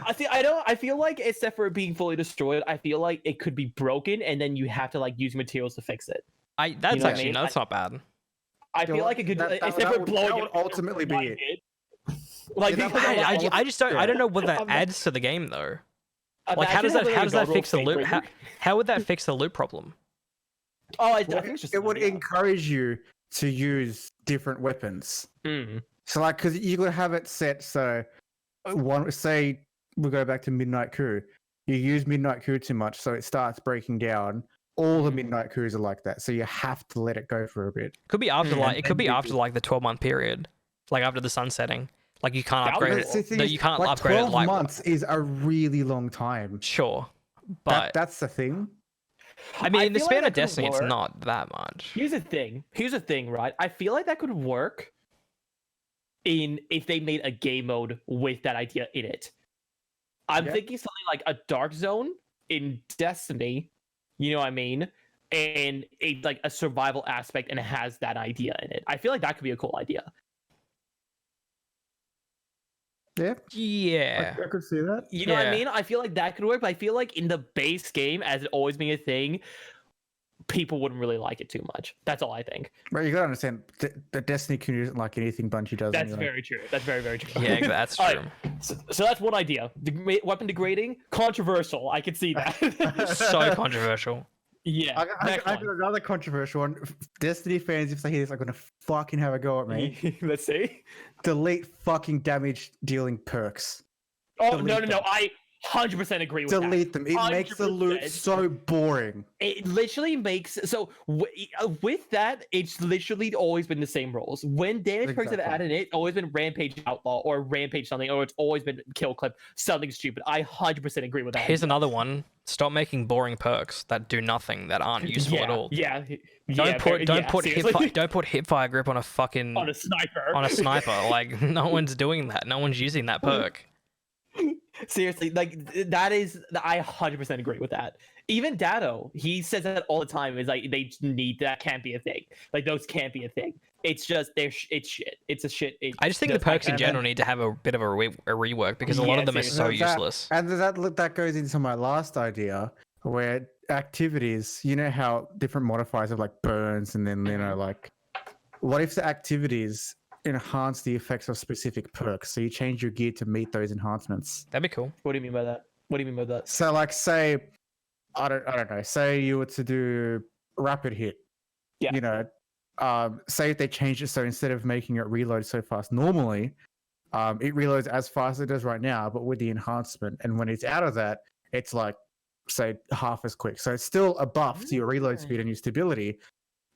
Speaker 4: I feel like instead for it being fully destroyed, I feel like it could be broken and then you have to like use materials to fix it.
Speaker 1: That's not bad.
Speaker 4: I feel like it could instead for blowing
Speaker 3: that would ultimately be it.
Speaker 4: Like
Speaker 1: I just don't. I don't know what that adds to the game though. Like how does that fix the loop? How would that fix the loop problem?
Speaker 4: Oh, I think it's just
Speaker 3: it would encourage you to use different weapons. So like, because you could have it set so say we go back to Midnight Coup. You use Midnight Coup too much, so it starts breaking down. All the Midnight Coups are like that, so you have to let it go for a bit.
Speaker 1: Could be after like the 12-month period, like after the sunsetting. Like you can't upgrade it. You can't upgrade it.
Speaker 3: 12 months is a really long time.
Speaker 1: Sure, but
Speaker 3: that's the thing.
Speaker 1: I mean, in the span of Destiny, it's not that much.
Speaker 4: Here's the thing, right? I feel like that could work if they made a game mode with that idea in it. I'm thinking something like a Dark Zone in Destiny. You know what I mean? And like a survival aspect, and it has that idea in it. I feel like that could be a cool idea.
Speaker 3: Yeah,
Speaker 1: Yeah.
Speaker 3: I could see that.
Speaker 4: You know what I
Speaker 1: Yeah.
Speaker 4: mean? I feel like that could work, but I feel like in the base game, as it always being a thing, people wouldn't really like it too much. That's all I think.
Speaker 3: But you gotta understand, the Destiny community isn't like anything Bungie does.
Speaker 4: That's
Speaker 3: anyway.
Speaker 4: very true. That's very, very true.
Speaker 1: Yeah, that's
Speaker 4: All
Speaker 1: true.
Speaker 4: right, so that's one idea. Weapon degrading, controversial. I can see that.
Speaker 1: So controversial.
Speaker 4: Yeah.
Speaker 3: I got another controversial one. Destiny fans, if they hear this, are gonna fucking have a go at me.
Speaker 4: Let's see.
Speaker 3: Delete fucking damage dealing perks.
Speaker 4: Oh,
Speaker 3: Delete
Speaker 4: no.
Speaker 3: them.
Speaker 4: I 100% agree with that.
Speaker 3: Delete them. It makes the loot
Speaker 4: 100%.
Speaker 3: so boring.
Speaker 4: It literally makes with that, it's literally always been the same rules. When damage perks have
Speaker 3: Exactly.
Speaker 4: added it, always been rampage outlaw or rampage something, or it's always been kill clip, something stupid. I 100% agree with that.
Speaker 1: Here's another one. Stop making boring perks that do nothing, that aren't useful at all.
Speaker 4: Yeah.
Speaker 1: Don't put
Speaker 4: seriously.
Speaker 1: don't put hipfire grip on a fucking
Speaker 4: on a sniper.
Speaker 1: on a sniper. Like, no one's doing that. No one's using that perk.
Speaker 4: Seriously, like that is I 100% agree with that. Even Dado, he says that all the time. Is like they need that can't be a thing. Like those can't be a thing. It's just it's shit. It's a shit.
Speaker 1: I just think the perks in general need to have a bit of a rework because a lot of them are so useless.
Speaker 3: And that goes into my last idea, where activities, you know how different modifiers have like burns, and then like, what if the activities enhance the effects of specific perks? So you change your gear to meet those enhancements.
Speaker 1: That'd be cool.
Speaker 4: What do you mean by that? What do you mean by that?
Speaker 3: So like, say, I don't know. Say you were to do rapid hit.
Speaker 4: Yeah.
Speaker 3: You know, say if they changed it so instead of making it reload so fast normally, it reloads as fast as it does right now, but with the enhancement. And when it's out of that, it's like, say, half as quick. So it's still a buff to your reload speed and your stability,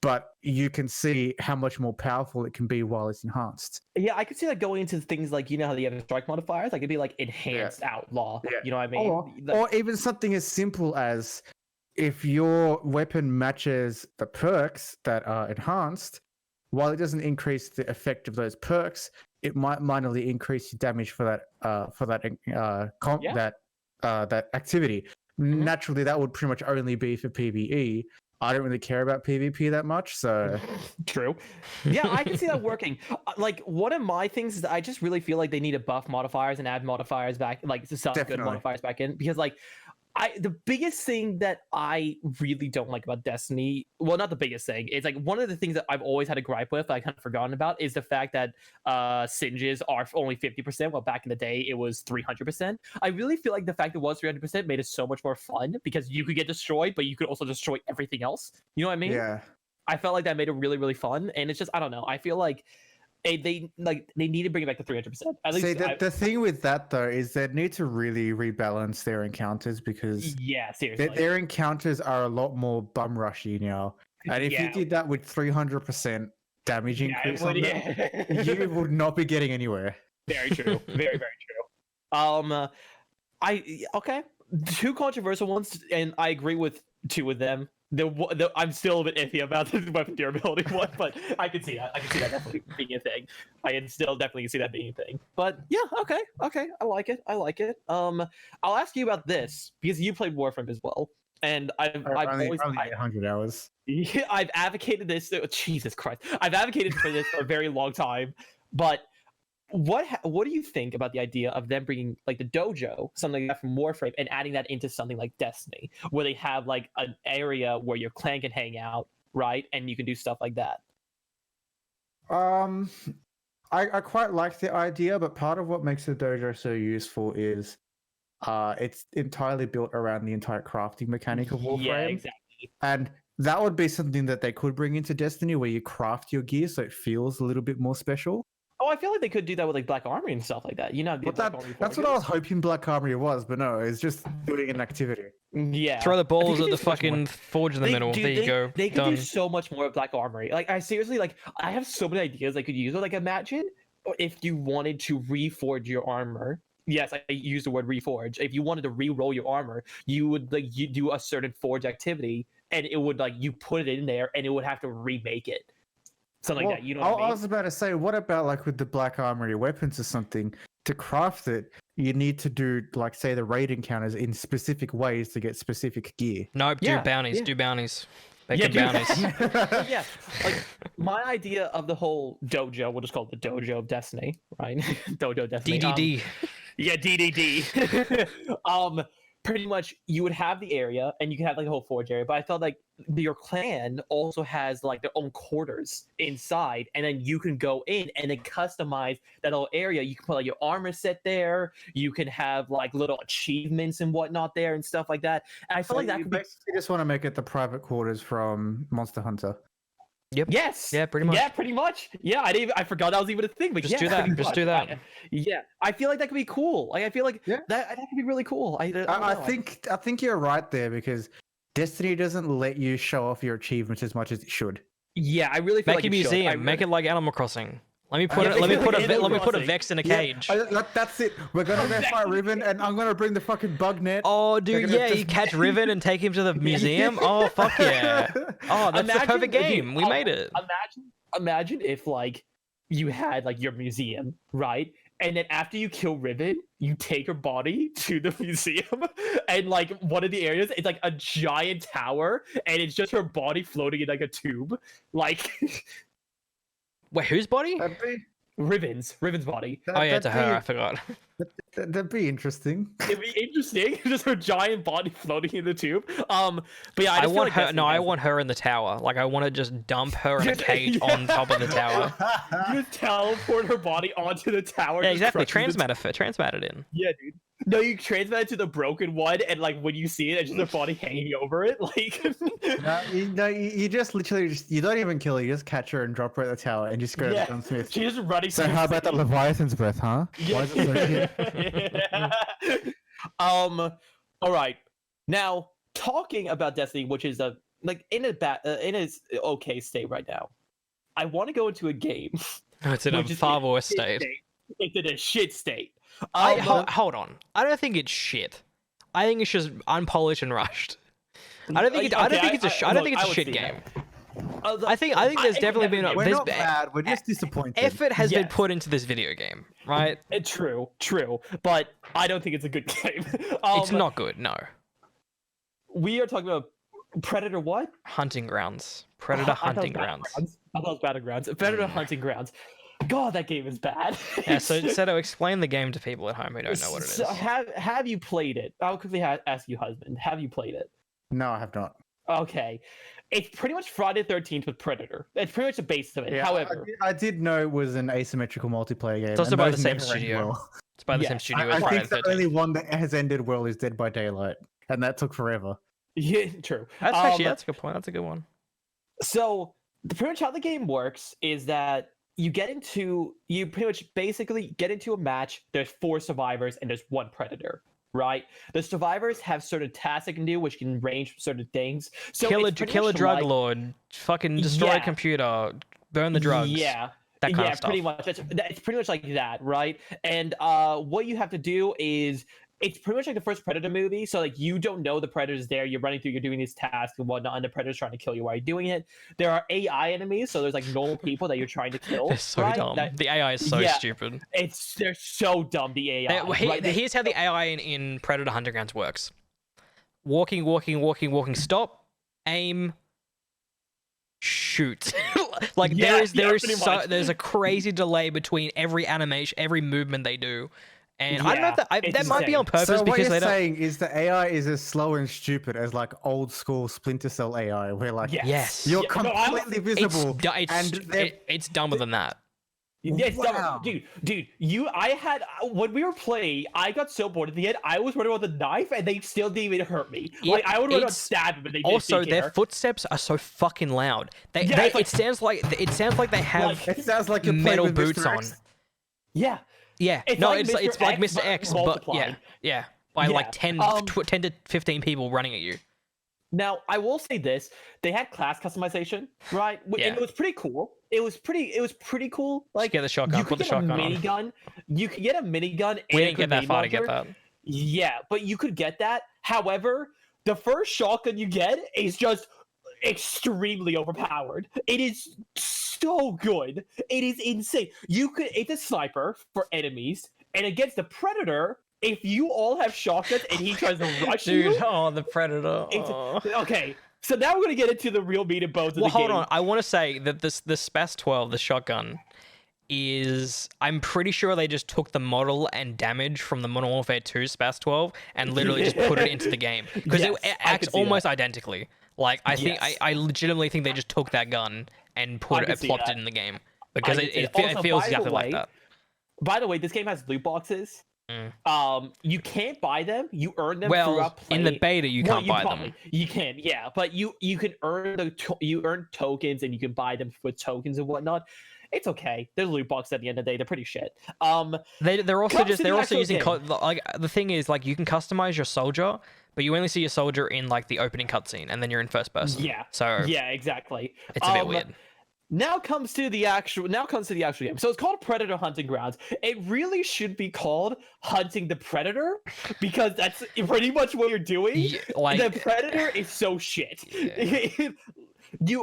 Speaker 3: but you can see how much more powerful it can be while it's enhanced.
Speaker 4: Yeah, I could see that going into things like, you know how they have strike modifiers? Like it'd be like enhanced outlaw.
Speaker 3: Yeah.
Speaker 4: You know what I mean?
Speaker 3: Or even something as simple as, if your weapon matches the perks that are enhanced, while it doesn't increase the effect of those perks, it might minorly increase your damage for that activity.
Speaker 4: Mm-hmm.
Speaker 3: Naturally, that would pretty much only be for PvE. I don't really care about PvP that much, so
Speaker 4: True. Yeah, I can see that working. Like one of my things is that I just really feel like they need to buff modifiers and add modifiers back, like to some good
Speaker 3: Definitely.
Speaker 4: modifiers back in, because like the biggest thing that I really don't like about Destiny, well, not the biggest thing, it's like one of the things that I've always had a gripe with, I kind of forgotten about, is the fact that singes are only 50%, while back in the day it was 300%. I really feel like the fact it was 300% made it so much more fun, because you could get destroyed, but you could also destroy everything else. You know what I mean?
Speaker 3: yeah.
Speaker 4: I felt like that made it really, really fun, and it's just, I don't know. I feel like they need to bring it back to 300%. At least
Speaker 3: See, the thing with that though is they need to really rebalance their encounters, because
Speaker 4: yeah, seriously.
Speaker 3: their encounters are a lot more bum rushy now. And if you did that with 300% damage increase on them, you would not be getting anywhere.
Speaker 4: Very true. Very, very true. Okay. Two controversial ones, and I agree with two of them. I'm still a bit iffy about the weapon durability one, but I can see that. I can see that definitely being a thing. I can still definitely see that being a thing. But yeah, okay. I like it. I'll ask you about this because you played Warframe as well, and I've
Speaker 3: Only
Speaker 4: always
Speaker 3: 800 hours.
Speaker 4: Yeah, I've advocated this. Jesus Christ, I've advocated for this for a very long time. But what do you think about the idea of them bringing like the dojo, something like that from Warframe, and adding that into something like Destiny, where they have like an area where your clan can hang out, right, and you can do stuff like that?
Speaker 3: I quite like the idea, but part of what makes the dojo so useful is it's entirely built around the entire crafting mechanic of Warframe.
Speaker 4: Yeah, exactly.
Speaker 3: And that would be something that they could bring into Destiny, where you craft your gear so it feels a little bit more special.
Speaker 4: Oh, I feel like they could do that with like Black Armory and stuff like that. You know,
Speaker 3: But that's what I was hoping Black Armory was, but no, it's just doing an activity.
Speaker 4: Yeah.
Speaker 1: Throw the
Speaker 4: I think
Speaker 1: balls
Speaker 4: they
Speaker 1: at the
Speaker 4: could do so much
Speaker 1: fucking
Speaker 4: more.
Speaker 1: forge in the middle. There you go.
Speaker 4: They could
Speaker 1: Done.
Speaker 4: do so much more with Black Armory. Like I seriously, like I have so many ideas I could use. Like imagine if you wanted to reforge your armor. Yes, I use the word reforge. If you wanted to re-roll your armor, you would like you do a certain forge activity, and it would like you put it in there, and it would have to remake it. Something like that. You know what I mean?
Speaker 3: I was about to say, what about like with the Black Armory weapons or something? To craft it, you need to do like say the raid encounters in specific ways to get specific gear.
Speaker 1: Nope.
Speaker 4: Yeah,
Speaker 1: Do bounties.
Speaker 4: yeah.
Speaker 1: Do bounties. Making
Speaker 4: dude.
Speaker 1: bounties.
Speaker 4: Yeah, like my idea of the whole dojo, we'll just call it the dojo of destiny, right? Dojo destiny.
Speaker 1: DDD.
Speaker 4: Yeah, DDD. Pretty much you would have the area and you can have like a whole forge area, but I felt like your clan also has like their own quarters inside, and then you can go in and then customize that whole area. You can put like your armor set there, you can have like little achievements and whatnot there and stuff like that. And I feel like that
Speaker 3: you
Speaker 4: could be
Speaker 3: basically just want to make it the private quarters from Monster Hunter.
Speaker 1: Yep.
Speaker 4: yes.
Speaker 1: Yeah, pretty much.
Speaker 4: Yeah, pretty much. Yeah, I forgot that was even a thing, but
Speaker 1: Just
Speaker 4: yeah,
Speaker 1: do that.
Speaker 4: pretty
Speaker 1: Just
Speaker 4: much.
Speaker 1: do that.
Speaker 4: Yeah, I feel like that could be cool. Like I feel like
Speaker 3: Yeah.
Speaker 4: that could be really cool. I don't
Speaker 3: I
Speaker 4: know.
Speaker 3: think you're right there because Destiny doesn't let you show off your achievements as much as it should.
Speaker 4: Yeah, I really feel
Speaker 1: Make
Speaker 4: like
Speaker 1: a
Speaker 4: it should.
Speaker 1: museum. Make it like Animal Crossing. Let me put
Speaker 4: Yeah,
Speaker 1: it. Let me
Speaker 4: make
Speaker 1: put
Speaker 4: it
Speaker 1: a.
Speaker 4: like
Speaker 1: Let me
Speaker 4: Animal
Speaker 1: put a
Speaker 4: Crossing.
Speaker 1: Vex in a cage.
Speaker 3: That's it. We're gonna go fight Riven, and I'm gonna bring the fucking bug net.
Speaker 1: Oh, dude,
Speaker 3: gonna
Speaker 1: yeah, you
Speaker 3: just-
Speaker 1: catch Riven and take him to the museum. Oh, fuck yeah! Oh, that's the
Speaker 4: Imagine-
Speaker 1: perfect game.
Speaker 4: dude,
Speaker 1: We made it.
Speaker 4: Imagine if like you had like your museum, right? And then after you kill Riven, you take her body to the museum, and like one of the areas, it's like a giant tower, and it's just her body floating in like a tube, like
Speaker 1: Wait, whose body?
Speaker 4: Riven's body.
Speaker 1: Oh yeah, to her. I forgot.
Speaker 3: That'd be interesting.
Speaker 4: It'd be interesting, just her giant body floating in the tube. But yeah, I,
Speaker 1: I
Speaker 4: just feel
Speaker 1: want
Speaker 4: like
Speaker 1: her.
Speaker 4: that's
Speaker 1: No, I
Speaker 4: amazing.
Speaker 1: want her in the tower. Like I want to just dump her in a cage
Speaker 4: Yeah.
Speaker 1: on top of the tower.
Speaker 4: You just teleport her body onto the tower.
Speaker 1: Yeah,
Speaker 4: just
Speaker 1: exactly.
Speaker 4: crushing the
Speaker 1: Transmat it in.
Speaker 4: Yeah, dude. No, you transfer it to the broken one, and like when you see it, it's just their body hanging over it. Like,
Speaker 3: You just literally you don't even kill her. You just catch her and drop her at the tower and just go
Speaker 4: Yeah.
Speaker 3: to John Smith.
Speaker 4: she's just running.
Speaker 3: So
Speaker 4: through
Speaker 3: how
Speaker 4: the
Speaker 3: about the
Speaker 4: city.
Speaker 3: Leviathan's breath, huh? Why is it so shit?
Speaker 4: All right. Now talking about Destiny, which is like in its okay state right now. I want to go into a game.
Speaker 1: It's in a
Speaker 4: which is
Speaker 1: far
Speaker 4: in a
Speaker 1: worse
Speaker 4: shit
Speaker 1: state.
Speaker 4: It's in a shit state.
Speaker 1: Hold on. I don't think it's shit. I think it's just unpolished and rushed. I don't think it's a shit game. I think there's definitely been
Speaker 3: We're
Speaker 1: there's
Speaker 3: not bad. We're just disappointed.
Speaker 1: effort has been
Speaker 4: Yes.
Speaker 1: put into this video game, right?
Speaker 4: True, but I don't think it's a good game.
Speaker 1: It's not good. No.
Speaker 4: We are talking about Predator what?
Speaker 1: Hunting grounds. Predator
Speaker 4: I thought it was
Speaker 1: hunting grounds.
Speaker 4: Battlegrounds. I thought it was Battlegrounds. Predator hunting grounds. God, that game is bad.
Speaker 1: Yeah, so to explain the game to people at home who don't know what it is.
Speaker 4: So have you played it? I'll quickly ask you, husband. Have you played it?
Speaker 3: No, I have not.
Speaker 4: Okay. It's pretty much Friday the 13th with Predator. It's pretty much the base of it. However,
Speaker 3: I did know it was an asymmetrical multiplayer game.
Speaker 1: It's also
Speaker 3: and
Speaker 1: by the
Speaker 3: those
Speaker 1: same
Speaker 3: never end
Speaker 1: studio.
Speaker 3: well.
Speaker 1: It's by the
Speaker 4: Yes.
Speaker 1: same studio
Speaker 3: I
Speaker 1: as Friday
Speaker 3: think
Speaker 1: the
Speaker 3: the
Speaker 1: 13th.
Speaker 3: only one that has ended well is Dead by Daylight, and that took forever.
Speaker 4: yeah, true.
Speaker 1: That's a good point. That's a good one.
Speaker 4: So pretty much how the game works is that you pretty much basically get into a match. There's 4 survivors and there's 1 predator, right? The survivors have certain tasks they can do, which can range from certain things. So
Speaker 1: Kill
Speaker 4: it's pretty
Speaker 1: a
Speaker 4: much
Speaker 1: drug
Speaker 4: like-
Speaker 1: lord, fucking destroy a
Speaker 4: Yeah.
Speaker 1: computer, burn the drugs.
Speaker 4: Yeah.
Speaker 1: That kind
Speaker 4: yeah,
Speaker 1: of stuff.
Speaker 4: pretty much. It's pretty much like that, right? And what you have to do is it's pretty much like the first Predator movie. So like you don't know the Predator's there. You're running through, you're doing these tasks and whatnot, and the Predator's trying to kill you while you're doing it. There are AI enemies, so there's like normal people that you're trying to kill.
Speaker 1: They're so
Speaker 4: right?
Speaker 1: dumb. The AI is so
Speaker 4: Yeah.
Speaker 1: stupid.
Speaker 4: They're so dumb. The AI. right?
Speaker 1: Here's how the AI in Predator Hunting Grounds works. Walking, stop, aim, shoot. Like
Speaker 4: Yeah,
Speaker 1: there's a crazy delay between every animation, every movement they do. And I don't know if
Speaker 4: it's
Speaker 1: that might be on
Speaker 4: insane.
Speaker 1: purpose
Speaker 3: So what
Speaker 1: because
Speaker 3: you're
Speaker 1: they don't.
Speaker 3: saying is the AI is as slow and stupid as like old school Splinter Cell AI, where like
Speaker 1: Yes.
Speaker 3: you're
Speaker 4: Yeah, no,
Speaker 3: completely visible,
Speaker 1: It's dumber than that.
Speaker 4: Yes,
Speaker 3: Wow.
Speaker 4: dude, when we were playing, I got so bored at the end. I was running with a knife, and they still didn't even hurt me. Like I would run and stab them, and they
Speaker 1: Also,
Speaker 4: didn't
Speaker 1: their
Speaker 4: care.
Speaker 1: footsteps are so fucking loud.
Speaker 4: Yeah, it's like-
Speaker 1: It sounds like they have
Speaker 3: it sounds like you're
Speaker 1: metal
Speaker 3: playing with
Speaker 1: boots
Speaker 3: Mr.
Speaker 1: on.
Speaker 3: X.
Speaker 4: Yeah,
Speaker 1: Yeah,
Speaker 4: It's
Speaker 1: no,
Speaker 4: like
Speaker 1: it's
Speaker 4: Mr.
Speaker 1: like
Speaker 4: X,
Speaker 1: Mr.
Speaker 4: but
Speaker 1: X, but yeah,
Speaker 4: multiplied.
Speaker 1: yeah, by like
Speaker 4: Yeah.
Speaker 1: 10 to 15 people running at you.
Speaker 4: Now, I will say this: they had class customization, right?
Speaker 1: Yeah.
Speaker 4: And it was pretty cool. It was pretty cool. Like
Speaker 1: get the shotgun,
Speaker 4: you
Speaker 1: put
Speaker 4: could
Speaker 1: the
Speaker 4: get a
Speaker 1: shotgun on.
Speaker 4: minigun. You could get a minigun.
Speaker 1: We
Speaker 4: and
Speaker 1: didn't get that far to get that.
Speaker 4: Yeah, but you could get that. However, the first shotgun you get is just extremely overpowered. It is so good. It is insane. It's a sniper for enemies, and against the predator, if you all have shotguns and he tries to rush
Speaker 1: Dude,
Speaker 4: you,
Speaker 1: oh, the predator.
Speaker 4: it's,
Speaker 1: Oh.
Speaker 4: okay. So now we're gonna get into the real meat and bones of the
Speaker 1: Well,
Speaker 4: game.
Speaker 1: hold on. I want to say that the Spas 12, the shotgun, I'm pretty sure they just took the model and damage from the Modern Warfare 2 Spas 12 and literally just put it into the game because
Speaker 4: Yes,
Speaker 1: it
Speaker 4: I
Speaker 1: acts
Speaker 4: could see
Speaker 1: almost identically. Like I think
Speaker 4: Yes.
Speaker 1: I legitimately think they just took that gun and
Speaker 4: could see
Speaker 1: plopped
Speaker 4: that.
Speaker 1: it in the game because
Speaker 4: could see
Speaker 1: it
Speaker 4: that. Also,
Speaker 1: feels
Speaker 4: by the
Speaker 1: exactly like
Speaker 4: way,
Speaker 1: that.
Speaker 4: By the way, this game has loot boxes. You can't buy them. You earn them
Speaker 1: Well,
Speaker 4: throughout play.
Speaker 1: in the beta, you can't buy
Speaker 4: probably,
Speaker 1: them.
Speaker 4: You can, yeah, but you can earn you earn tokens and you can buy them with tokens and whatnot. It's okay. They're loot boxes at the end of the day. They're pretty shit.
Speaker 1: They're also
Speaker 4: comes
Speaker 1: just
Speaker 4: to
Speaker 1: they're
Speaker 4: the
Speaker 1: also
Speaker 4: actual
Speaker 1: using
Speaker 4: game.
Speaker 1: like the thing is like you can customize your soldier, but you only see your soldier in like the opening cutscene, and then you're in first person.
Speaker 4: Yeah.
Speaker 1: So
Speaker 4: Yeah, exactly.
Speaker 1: it's a bit weird.
Speaker 4: Now comes to the actual game. So it's called Predator Hunting Grounds. It really should be called Hunting the Predator because that's pretty much what you're doing.
Speaker 1: Yeah, like
Speaker 4: The Predator is so shit.
Speaker 1: Yeah.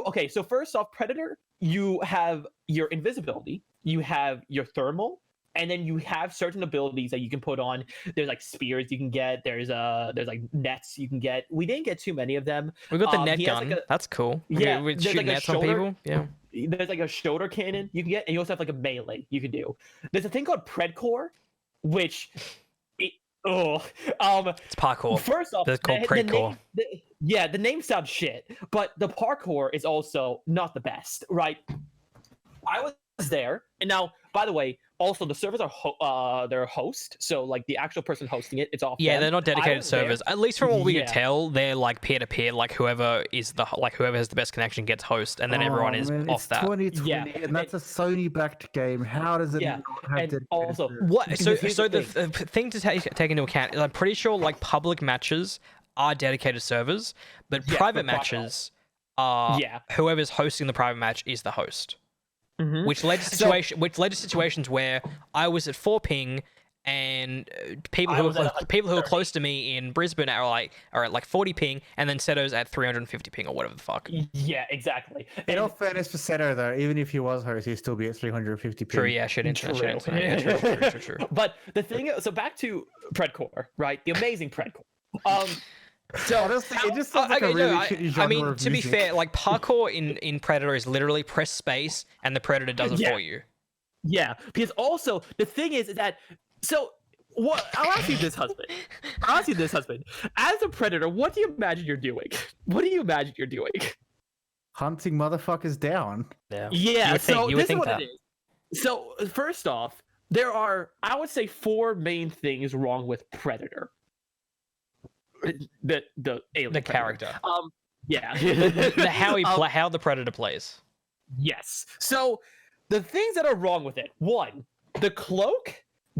Speaker 4: Okay, so first off, Predator, you have your invisibility, you have your thermal, and then you have certain abilities that you can put on. There's like spears you can get, there's like nets you can get. We didn't get too many of them.
Speaker 1: We got the net
Speaker 4: he has,
Speaker 1: gun.
Speaker 4: like, a-
Speaker 1: That's cool.
Speaker 4: Yeah,
Speaker 1: we
Speaker 4: there's
Speaker 1: shoot
Speaker 4: like a
Speaker 1: nets on
Speaker 4: shoulder-
Speaker 1: people. Yeah.
Speaker 4: There's like a shoulder cannon you can get, and you also have like a melee you can do. There's a thing called Predcore, which it's
Speaker 1: parkour.
Speaker 4: First off,
Speaker 1: That's called
Speaker 4: the
Speaker 1: Predcore.
Speaker 4: the name sounds shit, but the parkour is also not the best, right? I was there, and now, by the way, also the servers are they're a host, so like the actual person hosting it, it's off.
Speaker 1: Yeah,
Speaker 4: them.
Speaker 1: they're not
Speaker 4: I
Speaker 1: dedicated
Speaker 4: was there.
Speaker 1: servers. At least from what we
Speaker 4: Yeah.
Speaker 1: could tell, they're like peer to peer. Like whoever has the best connection gets host, and then everyone is
Speaker 3: man,
Speaker 1: off
Speaker 3: it's
Speaker 1: that.
Speaker 3: 2020,
Speaker 4: Yeah,
Speaker 3: and that's a Sony-backed game. How does it
Speaker 4: Yeah,
Speaker 3: not have
Speaker 4: and
Speaker 3: dedicated
Speaker 4: also-
Speaker 3: servers?
Speaker 1: What?
Speaker 4: Because
Speaker 1: So,
Speaker 4: here's
Speaker 1: so
Speaker 4: the
Speaker 1: the thing to take into account is I'm pretty sure like public matches are dedicated servers, but
Speaker 4: Yeah,
Speaker 1: private
Speaker 4: for private.
Speaker 1: matches are
Speaker 4: Yeah.
Speaker 1: whoever's hosting the private match is the host.
Speaker 4: Mhm.
Speaker 1: Which led to situations where I was at 4 ping and people
Speaker 4: I
Speaker 1: who
Speaker 4: was at
Speaker 1: are close to me in Brisbane are at like 40 ping, and then Seto's at 350 ping or whatever the fuck.
Speaker 4: Yeah, exactly.
Speaker 3: In all fairness for Seto, though, even if he was host, he'd still be at 350p.
Speaker 1: True, yeah, shit internet. Yeah, true.
Speaker 4: But the thing, so back to Predcore, right? The amazing Predcore. So
Speaker 3: Honestly, it just sounds like a
Speaker 1: Okay,
Speaker 3: really
Speaker 1: no,
Speaker 3: shitty
Speaker 1: I
Speaker 3: genre
Speaker 1: mean,
Speaker 3: of
Speaker 1: to be
Speaker 3: music.
Speaker 1: fair, like parkour in Predator is literally press space and the Predator does it
Speaker 4: Yeah.
Speaker 1: for you.
Speaker 4: yeah, because also the thing is that what I'll ask you this, husband. As a predator, what do you imagine you're doing? What do you imagine you're doing?
Speaker 3: Hunting motherfuckers down.
Speaker 1: Yeah.
Speaker 4: Yeah,
Speaker 1: You would think-
Speaker 4: so
Speaker 1: you would
Speaker 4: this is
Speaker 1: think
Speaker 4: what
Speaker 1: that.
Speaker 4: it is. So first off, there are, I would say, 4 main things wrong with Predator. The alien
Speaker 1: The
Speaker 4: Predator.
Speaker 1: character.
Speaker 4: Yeah.
Speaker 1: How the Predator plays.
Speaker 4: Yes. So the things that are wrong with it. 1, the cloak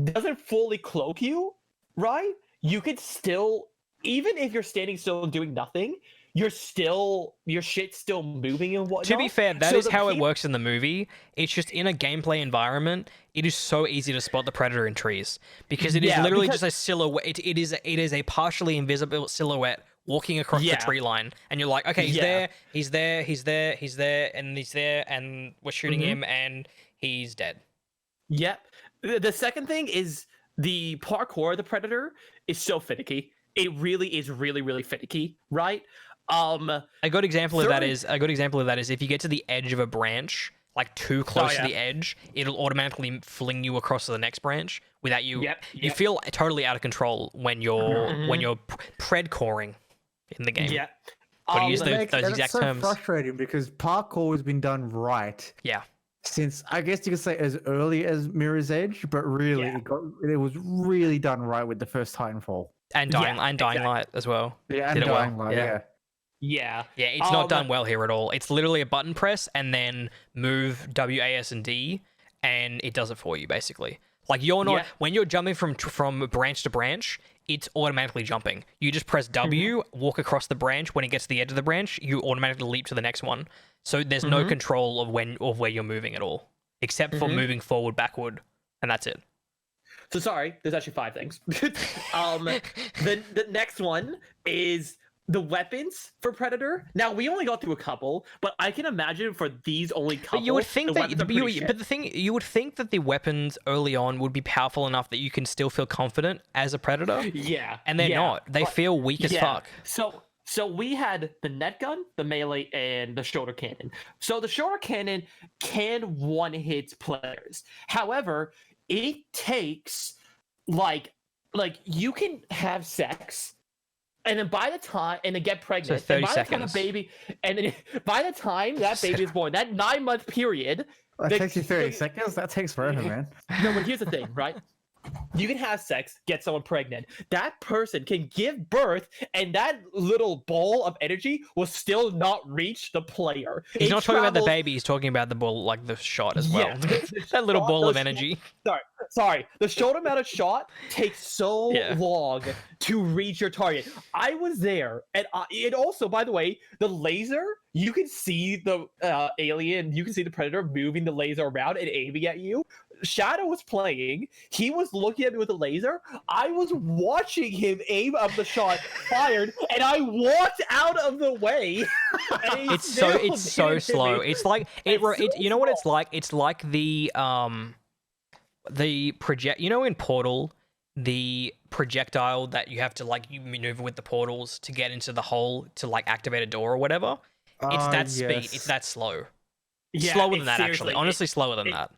Speaker 4: doesn't fully cloak you, right? You could still, even if you're standing still and doing nothing, your shit's still moving and whatnot.
Speaker 1: To be fair, that
Speaker 4: So
Speaker 1: is
Speaker 4: the
Speaker 1: how it
Speaker 4: peop-
Speaker 1: works in the movie. It's just in a gameplay environment, it is so easy to spot the Predator in trees because it is
Speaker 4: Yeah,
Speaker 1: literally
Speaker 4: because-
Speaker 1: just a silhouette. It is a partially invisible silhouette walking across
Speaker 4: Yeah.
Speaker 1: the tree line, and you're like, okay,
Speaker 4: Yeah.
Speaker 1: he's there, and we're shooting him, and he's dead.
Speaker 4: Yep. The second thing is the parkour of the Predator is so finicky. It really is really finicky, right?
Speaker 1: A good example of that
Speaker 4: Third-
Speaker 1: is if you get to the edge of a branch, like too close
Speaker 4: yeah.
Speaker 1: to the edge, it'll automatically fling you across to the next branch without you.
Speaker 4: Yep,
Speaker 1: You
Speaker 4: yep.
Speaker 1: feel totally out of control when you're predcoring in the game.
Speaker 4: Yeah.
Speaker 1: But use
Speaker 3: It
Speaker 1: those
Speaker 3: makes- and
Speaker 1: exact
Speaker 3: it's so
Speaker 1: terms.
Speaker 3: frustrating because parkour has been done right
Speaker 1: Yeah.
Speaker 3: since, I guess you could say, as early as Mirror's Edge, but really
Speaker 4: Yeah.
Speaker 3: it was really done right with the first Titanfall.
Speaker 1: And Dying
Speaker 4: exactly.
Speaker 1: Light as well.
Speaker 3: Yeah, and
Speaker 1: Did it well,
Speaker 3: Dying Light,
Speaker 1: yeah.
Speaker 3: yeah.
Speaker 4: Yeah.
Speaker 1: Yeah, it's not done well here at all. It's literally a button press and then move WAS and D, and it does it for you basically. Like you're not
Speaker 4: Yeah.
Speaker 1: when you're jumping from branch to branch, it's automatically jumping. You just press W, walk across the branch. When it gets to the edge of the branch, you automatically leap to the next one. So there's no control of where you're moving at all, except for moving forward, backward, and that's it.
Speaker 4: So sorry, there's actually 5 things. The next one is the weapons for Predator. Now we only got through a couple, but I can imagine for these only couple,
Speaker 1: But you would think
Speaker 4: the
Speaker 1: that,
Speaker 4: weapons are pretty shit.
Speaker 1: but the thing you would think that the weapons early on would be powerful enough that you can still feel confident as a predator,
Speaker 4: Yeah,
Speaker 1: and they're
Speaker 4: yeah,
Speaker 1: not. They
Speaker 4: but-
Speaker 1: feel weak as fuck.
Speaker 4: So So we had the net gun, the melee, and the shoulder cannon. So the shoulder cannon can one-hit players. However, it takes like you can have sex, and then by the time and then get pregnant,
Speaker 1: So 30
Speaker 4: and by
Speaker 1: seconds.
Speaker 4: the time a baby, and then by the time that baby is born, that 9-month period.
Speaker 3: That takes you 30 seconds? That takes forever, man.
Speaker 4: No, but here's the thing, right? You can have sex, get someone pregnant. That person can give birth, and that little ball of energy will still not reach the player.
Speaker 1: He's not talking about the
Speaker 4: travels-
Speaker 1: baby. He's talking about the ball, like the shot as well.
Speaker 4: Yeah,
Speaker 1: That little
Speaker 4: shot,
Speaker 1: ball of
Speaker 4: the
Speaker 1: energy.
Speaker 4: Sorry. The shoulder mounted shot takes so
Speaker 1: Yeah.
Speaker 4: long to reach your target. I was there, and it also, by the way, the laser. You can see the alien. You can see the predator moving the laser around and aiming at you. Shadow was playing. He was looking at me with a laser. I was watching him aim up the shot, fired, and I walked out of the way. And he
Speaker 1: It's so
Speaker 4: still
Speaker 1: so
Speaker 4: didn't hit
Speaker 1: slow.
Speaker 4: me.
Speaker 1: It's like
Speaker 4: It's so
Speaker 1: you know what it's
Speaker 4: slow.
Speaker 1: like? It's like the project. You know, in Portal, the projectile that you have to like you maneuver with the portals to get into the hole to like activate a door or whatever. It's that speed. It's that slow.
Speaker 4: Yeah,
Speaker 1: Slower than
Speaker 4: it's
Speaker 1: that, actually.
Speaker 4: seriously-
Speaker 1: Honestly, slower than
Speaker 4: it-
Speaker 1: that.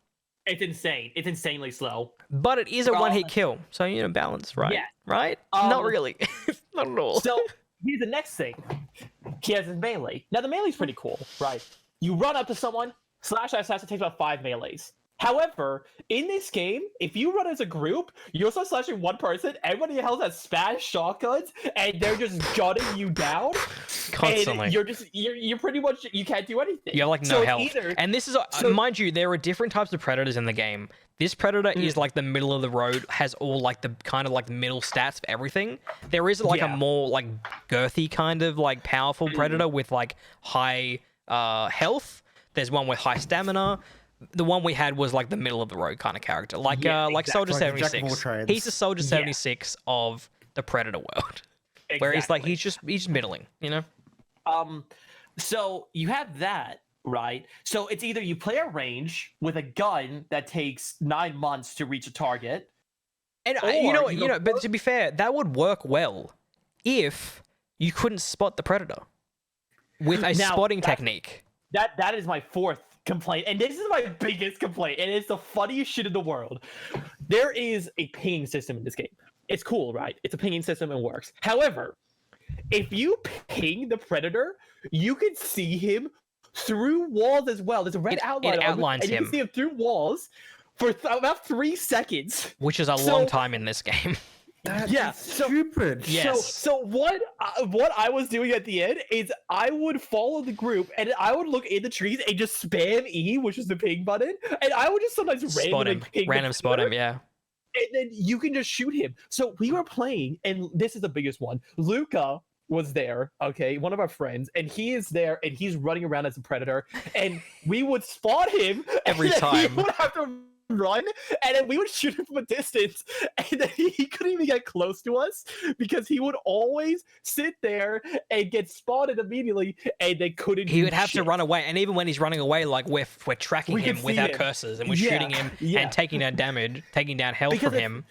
Speaker 4: It's insane. It's insanely slow.
Speaker 1: But it is a
Speaker 4: Uh,
Speaker 1: one-hit kill, so you know, balance, right?
Speaker 4: yeah.
Speaker 1: Right? Not
Speaker 4: Um,
Speaker 1: really. Not at all.
Speaker 4: So here's the next thing. He has his melee. Now the melee's pretty cool, right? You run up to someone, slash, it takes about 5 melees. However, in this game, if you run as a group, you're also slashing one person, everybody else has spaz shotguns, and they're just gunning you down.
Speaker 1: Constantly.
Speaker 4: And you're pretty much, you can't do anything.
Speaker 1: You have like no
Speaker 4: So
Speaker 1: health.
Speaker 4: either-
Speaker 1: And this is,
Speaker 4: so-
Speaker 1: mind you, there are different types of predators in the game. This predator
Speaker 4: Mm.
Speaker 1: is like the middle of the road, has all like the kind of like middle stats for everything. There is like a
Speaker 4: Yeah.
Speaker 1: more like girthy kind of like powerful predator with like high health. There's one with high stamina. The one we had was like the middle of the road kind of character, like
Speaker 4: Yeah,
Speaker 1: like Soldier
Speaker 3: exactly. Like a jack of all
Speaker 1: 76.
Speaker 3: trades.
Speaker 1: He's the Soldier
Speaker 4: Yeah.
Speaker 1: 76 of the Predator world, where he's like
Speaker 4: Exactly.
Speaker 1: he's middling, you know.
Speaker 4: So you have that, right? So it's either you play a range with a gun that takes 9 months to reach a target.
Speaker 1: And
Speaker 4: Or
Speaker 1: you know, but to be fair, that would work well if you couldn't spot the predator with a
Speaker 4: Now,
Speaker 1: spotting
Speaker 4: that's-
Speaker 1: technique.
Speaker 4: That is my 4th complaint, and this is my biggest complaint, and it's the funniest shit in the world. There is a pinging system in this game. It's cool, right? It's a pinging system and works. However, if you ping the predator, you can see him through walls as well. There's a red outline on him,
Speaker 1: outlines
Speaker 4: and you
Speaker 1: him.
Speaker 4: can see him through walls for about 3 seconds.
Speaker 1: Which is a
Speaker 4: So-
Speaker 1: long time in this game.
Speaker 3: That
Speaker 4: Yeah,
Speaker 3: is
Speaker 4: so-
Speaker 3: stupid.
Speaker 1: Yes.
Speaker 4: So what I was doing at the end is I would follow the group and I would look in the trees and just spam E, which is the ping button, and I would just sometimes
Speaker 1: Spot
Speaker 4: randomly
Speaker 1: him,
Speaker 4: ping the
Speaker 1: random spot him,
Speaker 4: predator,
Speaker 1: yeah.
Speaker 4: and then you can just shoot him. So we were playing, and this is the biggest one. Luca was there, okay, one of our friends, and he is there, and he's running around as a predator, and we would spot him
Speaker 1: Every
Speaker 4: and then
Speaker 1: time.
Speaker 4: He would have to run, and then we would shoot him from a distance, and then he couldn't even get close to us because he would always sit there and get spotted immediately, and they couldn't.
Speaker 1: He
Speaker 4: do
Speaker 1: would have to
Speaker 4: shit.
Speaker 1: run away, and even when he's running away, like we're tracking
Speaker 4: We
Speaker 1: him
Speaker 4: can
Speaker 1: with
Speaker 4: see
Speaker 1: our
Speaker 4: him.
Speaker 1: cursors, and we're
Speaker 4: Yeah,
Speaker 1: shooting him
Speaker 4: yeah.
Speaker 1: and taking down damage, taking down health
Speaker 4: Because
Speaker 1: from
Speaker 4: the-
Speaker 1: him,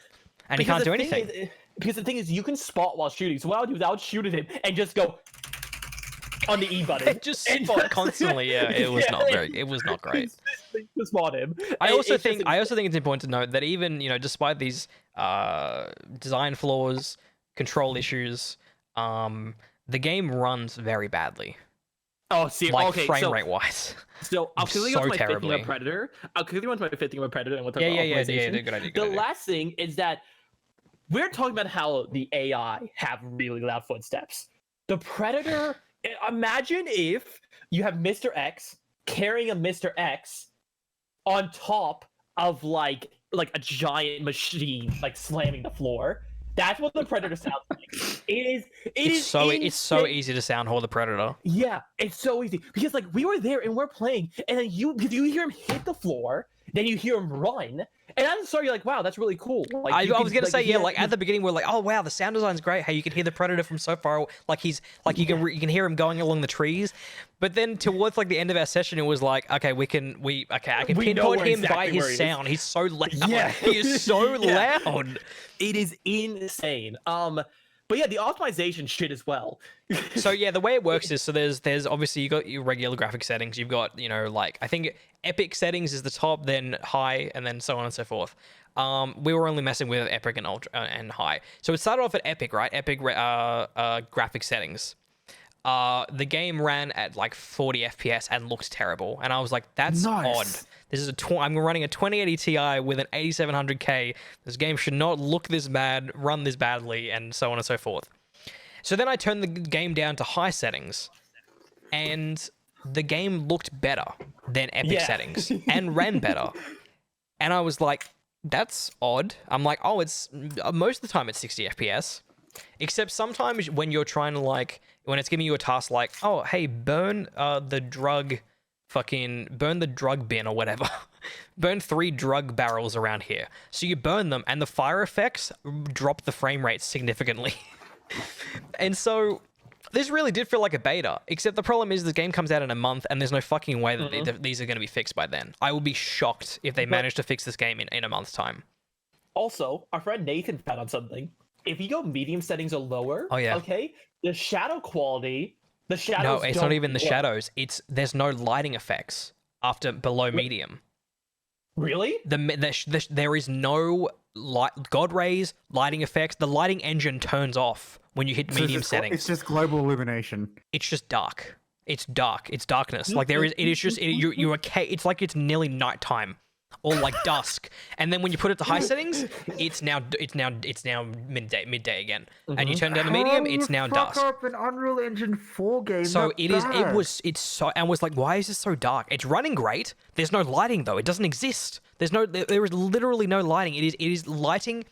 Speaker 1: and he
Speaker 4: Because
Speaker 1: can't do
Speaker 4: the thing
Speaker 1: anything.
Speaker 4: because the thing is, you can spot while shooting. So what I would do is I would shoot at him and just go on the E button.
Speaker 1: Just
Speaker 4: and
Speaker 1: spot
Speaker 4: just-
Speaker 1: constantly. Yeah, it was not very. It was not great.
Speaker 4: To spot him.
Speaker 1: I
Speaker 4: And
Speaker 1: also
Speaker 4: it's
Speaker 1: think
Speaker 4: just-
Speaker 1: it's important to note that even despite these design flaws, control issues, the game runs very badly,
Speaker 4: Oh, see,
Speaker 1: like
Speaker 4: okay,
Speaker 1: frame
Speaker 4: so,
Speaker 1: rate wise.
Speaker 4: So I'll quickly go
Speaker 1: so
Speaker 4: to my fifth thing
Speaker 1: terribly.
Speaker 4: about Predator. I'll quickly go to my fifth thing about Predator and what
Speaker 1: Yeah,
Speaker 4: the
Speaker 1: yeah,
Speaker 4: optimization.
Speaker 1: good idea.
Speaker 4: The
Speaker 1: Good idea.
Speaker 4: last thing is that we're talking about how the AI have really loud footsteps. The Predator, imagine if you have Mr. X carrying a Mr. X on top of like a giant machine, like slamming the floor. That's what the Predator sounds like. It's
Speaker 1: so
Speaker 4: insane.
Speaker 1: easy to sound whore the predator.
Speaker 4: Yeah, it's so easy because like we were there and we're playing, and then you hear him hit the floor, then you hear him run, and I'm sorry, you're like, wow, that's really cool. Like,
Speaker 1: I
Speaker 4: you
Speaker 1: was
Speaker 4: can,
Speaker 1: gonna say, yeah,
Speaker 4: hear-
Speaker 1: like at the beginning, we're like, oh wow, the sound design's great. How you can hear the predator from so far, like he's like you can hear him going along the trees. But then towards like the end of our session, it was like, okay, I can
Speaker 4: We know
Speaker 1: pinpoint
Speaker 4: where
Speaker 1: him by
Speaker 4: exactly where
Speaker 1: his
Speaker 4: he is.
Speaker 1: sound. He's so loud.
Speaker 4: Yeah.
Speaker 1: He is so
Speaker 4: Yeah.
Speaker 1: loud.
Speaker 4: It is insane. But But yeah, the optimization shit as well.
Speaker 1: So yeah, the way it works is, so there's obviously you got your regular graphic settings. You've got, you know, like I think epic settings is the top, then high, and then so on and so forth. We were only messing with epic and ultra and high. So it started off at epic, right? Epic graphic settings. The game ran at like 40 FPS and looked terrible, and I was like, that's odd. This is I'm running a 2080 Ti with an 8700K. This game should not look this bad, run this badly, and so on and so forth. So then I turned the game down to high settings, and the game looked better than epic settings and ran better. And I was like, that's odd. I'm like, oh, it's most of the time it's 60 FPS. Except sometimes when you're trying to like, when it's giving you a task like, oh, hey, burn the drug bin or whatever. Burn 3 drug barrels around here. So you burn them and the fire effects drop the frame rate significantly. And so this really did feel like a beta, except the problem is the game comes out in a month and there's no fucking way that these are going to be fixed by then. I will be shocked if they manage to fix this game in a month's time.
Speaker 4: Also, our friend Nathan found out something. If you go medium settings or lower, okay, the shadow quality, the shadows.
Speaker 1: No, it's not even the shadows. There's no lighting effects below medium.
Speaker 4: Really?
Speaker 1: There is no God rays, lighting effects. The lighting engine turns off when you hit medium settings.
Speaker 3: It's just global illumination.
Speaker 1: It's just dark. It's dark. It's darkness. Like you're okay. It's like it's nearly nighttime. Or like dusk, and then when you put it to high settings, it's now midday again. And you turn down the medium, it's now dusk.
Speaker 3: Up an Unreal Engine 4 game.
Speaker 1: So and was like, why is this so dark? It's running great. There's no lighting though. It doesn't exist. There is literally no lighting. It is lighting.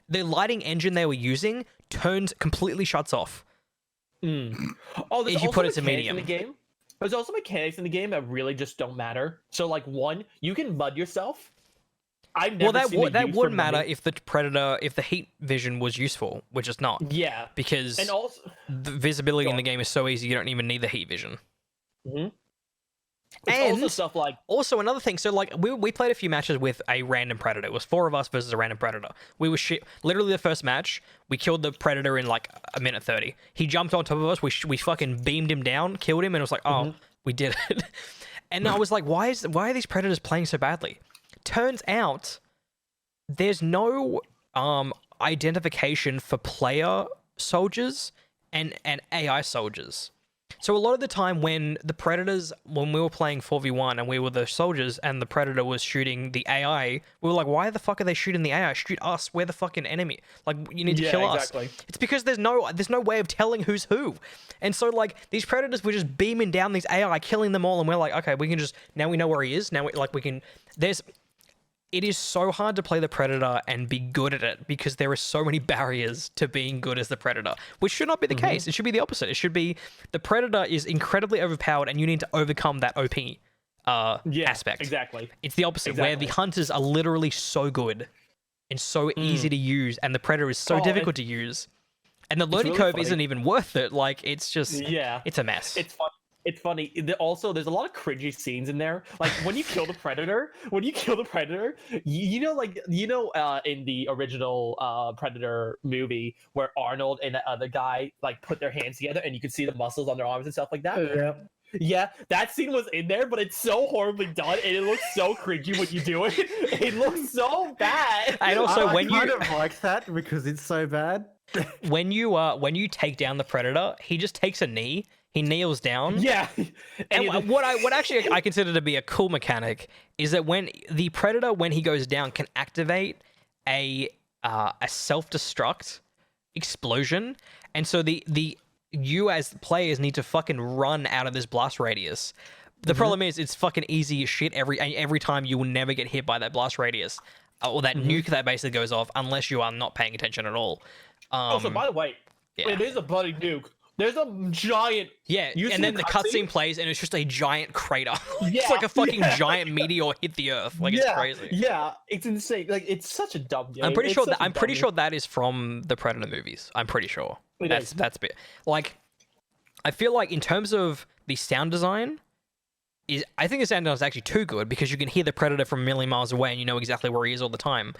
Speaker 1: The lighting engine they were using completely shuts off.
Speaker 4: Oh, if you put it to medium in the game. There's also mechanics in the game that really just don't matter. So, like, one, you can mud yourself.
Speaker 1: That would matter if the heat vision was useful, which it's not.
Speaker 4: Yeah.
Speaker 1: Because
Speaker 4: and also,
Speaker 1: the visibility in the game is so easy, you don't even need the heat vision.
Speaker 4: Mm-hmm.
Speaker 1: And
Speaker 4: also stuff like...
Speaker 1: Also, another thing, so, like, we played a few matches with a random predator. It was 4 of us versus a random predator. We were literally the first match, we killed the predator in, like, a minute 30. He jumped on top of us, we fucking beamed him down, killed him, and it was like, oh, we did it. And I was like, why are these predators playing so badly? Turns out, there's no identification for player soldiers and AI soldiers. So a lot of the time when we were playing 4v1 and we were the soldiers and the predator was shooting the AI, we were like, why the fuck are they shooting the AI? Shoot us, we're the fucking enemy. Like, you need to kill us. It's because there's no way of telling who's who. And so, like, these predators were just beaming down these AI, killing them all, and we're like, okay, now we know where he is. It is so hard to play the Predator and be good at it because there are so many barriers to being good as the Predator, which should not be the case. It should be the opposite. It should be the Predator is incredibly overpowered and you need to overcome that OP aspect.
Speaker 4: Exactly.
Speaker 1: It's the opposite, where the Hunters are literally so good and so easy to use, and the Predator is so difficult to use. And the learning curve isn't even worth it. Like, it's just... Yeah. It's a mess.
Speaker 4: It's fun. It's funny. Also, there's a lot of cringy scenes in there. Like when you kill the predator, in the original Predator movie where Arnold and the other guy like put their hands together and you could see the muscles on their arms and stuff like that. Yeah, that scene was in there, but it's so horribly done and it looks so cringy when you do it. It looks so bad.
Speaker 1: And also,
Speaker 3: I kind of like that because it's so bad.
Speaker 1: When you take down the Predator, he just takes a knee. He kneels down.
Speaker 4: Yeah.
Speaker 1: And what actually I consider to be a cool mechanic is that when the Predator, when he goes down, can activate a self-destruct explosion. And so you as players need to fucking run out of this blast radius. The problem is it's fucking easy as shit every time. You will never get hit by that blast radius or that nuke that basically goes off unless you are not paying attention at all.
Speaker 4: Also, by the way, it is a bloody nuke. There's a giant...
Speaker 1: Yeah, and then the cutscene plays, and it's just a giant crater. It's like a fucking giant meteor hit the Earth. Like, it's crazy.
Speaker 4: Yeah, it's insane. Like, it's such a dumb game.
Speaker 1: I'm pretty sure that is from the Predator movies. I'm pretty sure. That's bit... Like, I feel like in terms of the sound design, I think the sound design is actually too good because you can hear the Predator from a million miles away and you know exactly where he is all the time.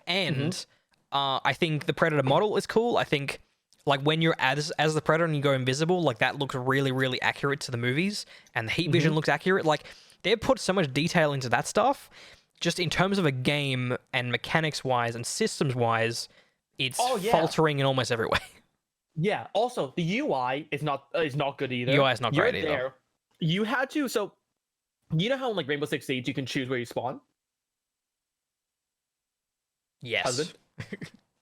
Speaker 1: And I think the Predator model is cool. I think... like when you're as the Predator and you go invisible, like that looks really, really accurate to the movies, and the heat vision looks accurate. Like they've put so much detail into that stuff. Just in terms of a game and mechanics wise and systems wise, it's faltering in almost every way.
Speaker 4: Yeah. Also, the UI is not good either.
Speaker 1: UI is not great either.
Speaker 4: There, you had to. So, you know how in like Rainbow Six Siege you can choose where you spawn.
Speaker 1: Yes.
Speaker 4: Husband?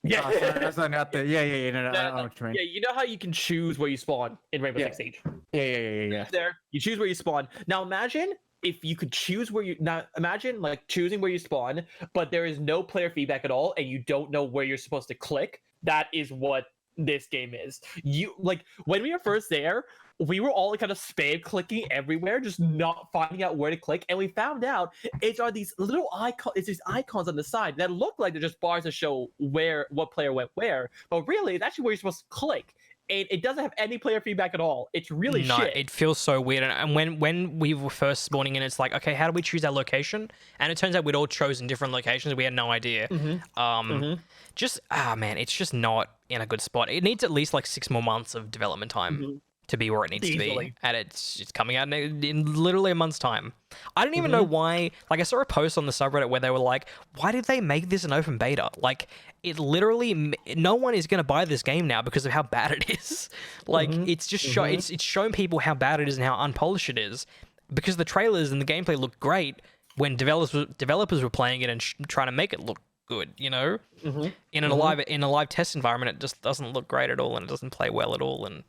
Speaker 3: Yeah, that's not out there. Yeah. No, I know what you mean.
Speaker 4: Yeah, you know how you can choose where you spawn in Rainbow Six Siege.
Speaker 3: Yeah.
Speaker 4: There, you choose where you spawn. Now imagine if you could choose where you imagine like choosing where you spawn, but there is no player feedback at all, and you don't know where you're supposed to click. That is what this game is. You like when we were first there, we were all kind of spam clicking everywhere, just not finding out where to click, and we found out it's these little icons. It's these icons on the side that look like they're just bars to show what player went where, but really it's actually where you're supposed to click. And it doesn't have any player feedback at all. It's really shit.
Speaker 1: It feels so weird. And when we were first spawning in, it's like, okay, how do we choose our location? And it turns out we'd all chosen different locations. We had no idea. Just man, it's just not in a good spot. It needs at least like 6 more months of development time to be where it needs to be, and it's coming out in literally a month's time. I don't even know why. Like, I saw a post on the subreddit where they were like, why did they make this an open beta? Like, it literally, no one is going to buy this game now because of how bad it is. Like, it's just it's shown people how bad it is and how unpolished it is, because the trailers and the gameplay looked great when developers were playing it and trying to make it look good, you know. In a live test environment, it just doesn't look great at all, and it doesn't play well at all, and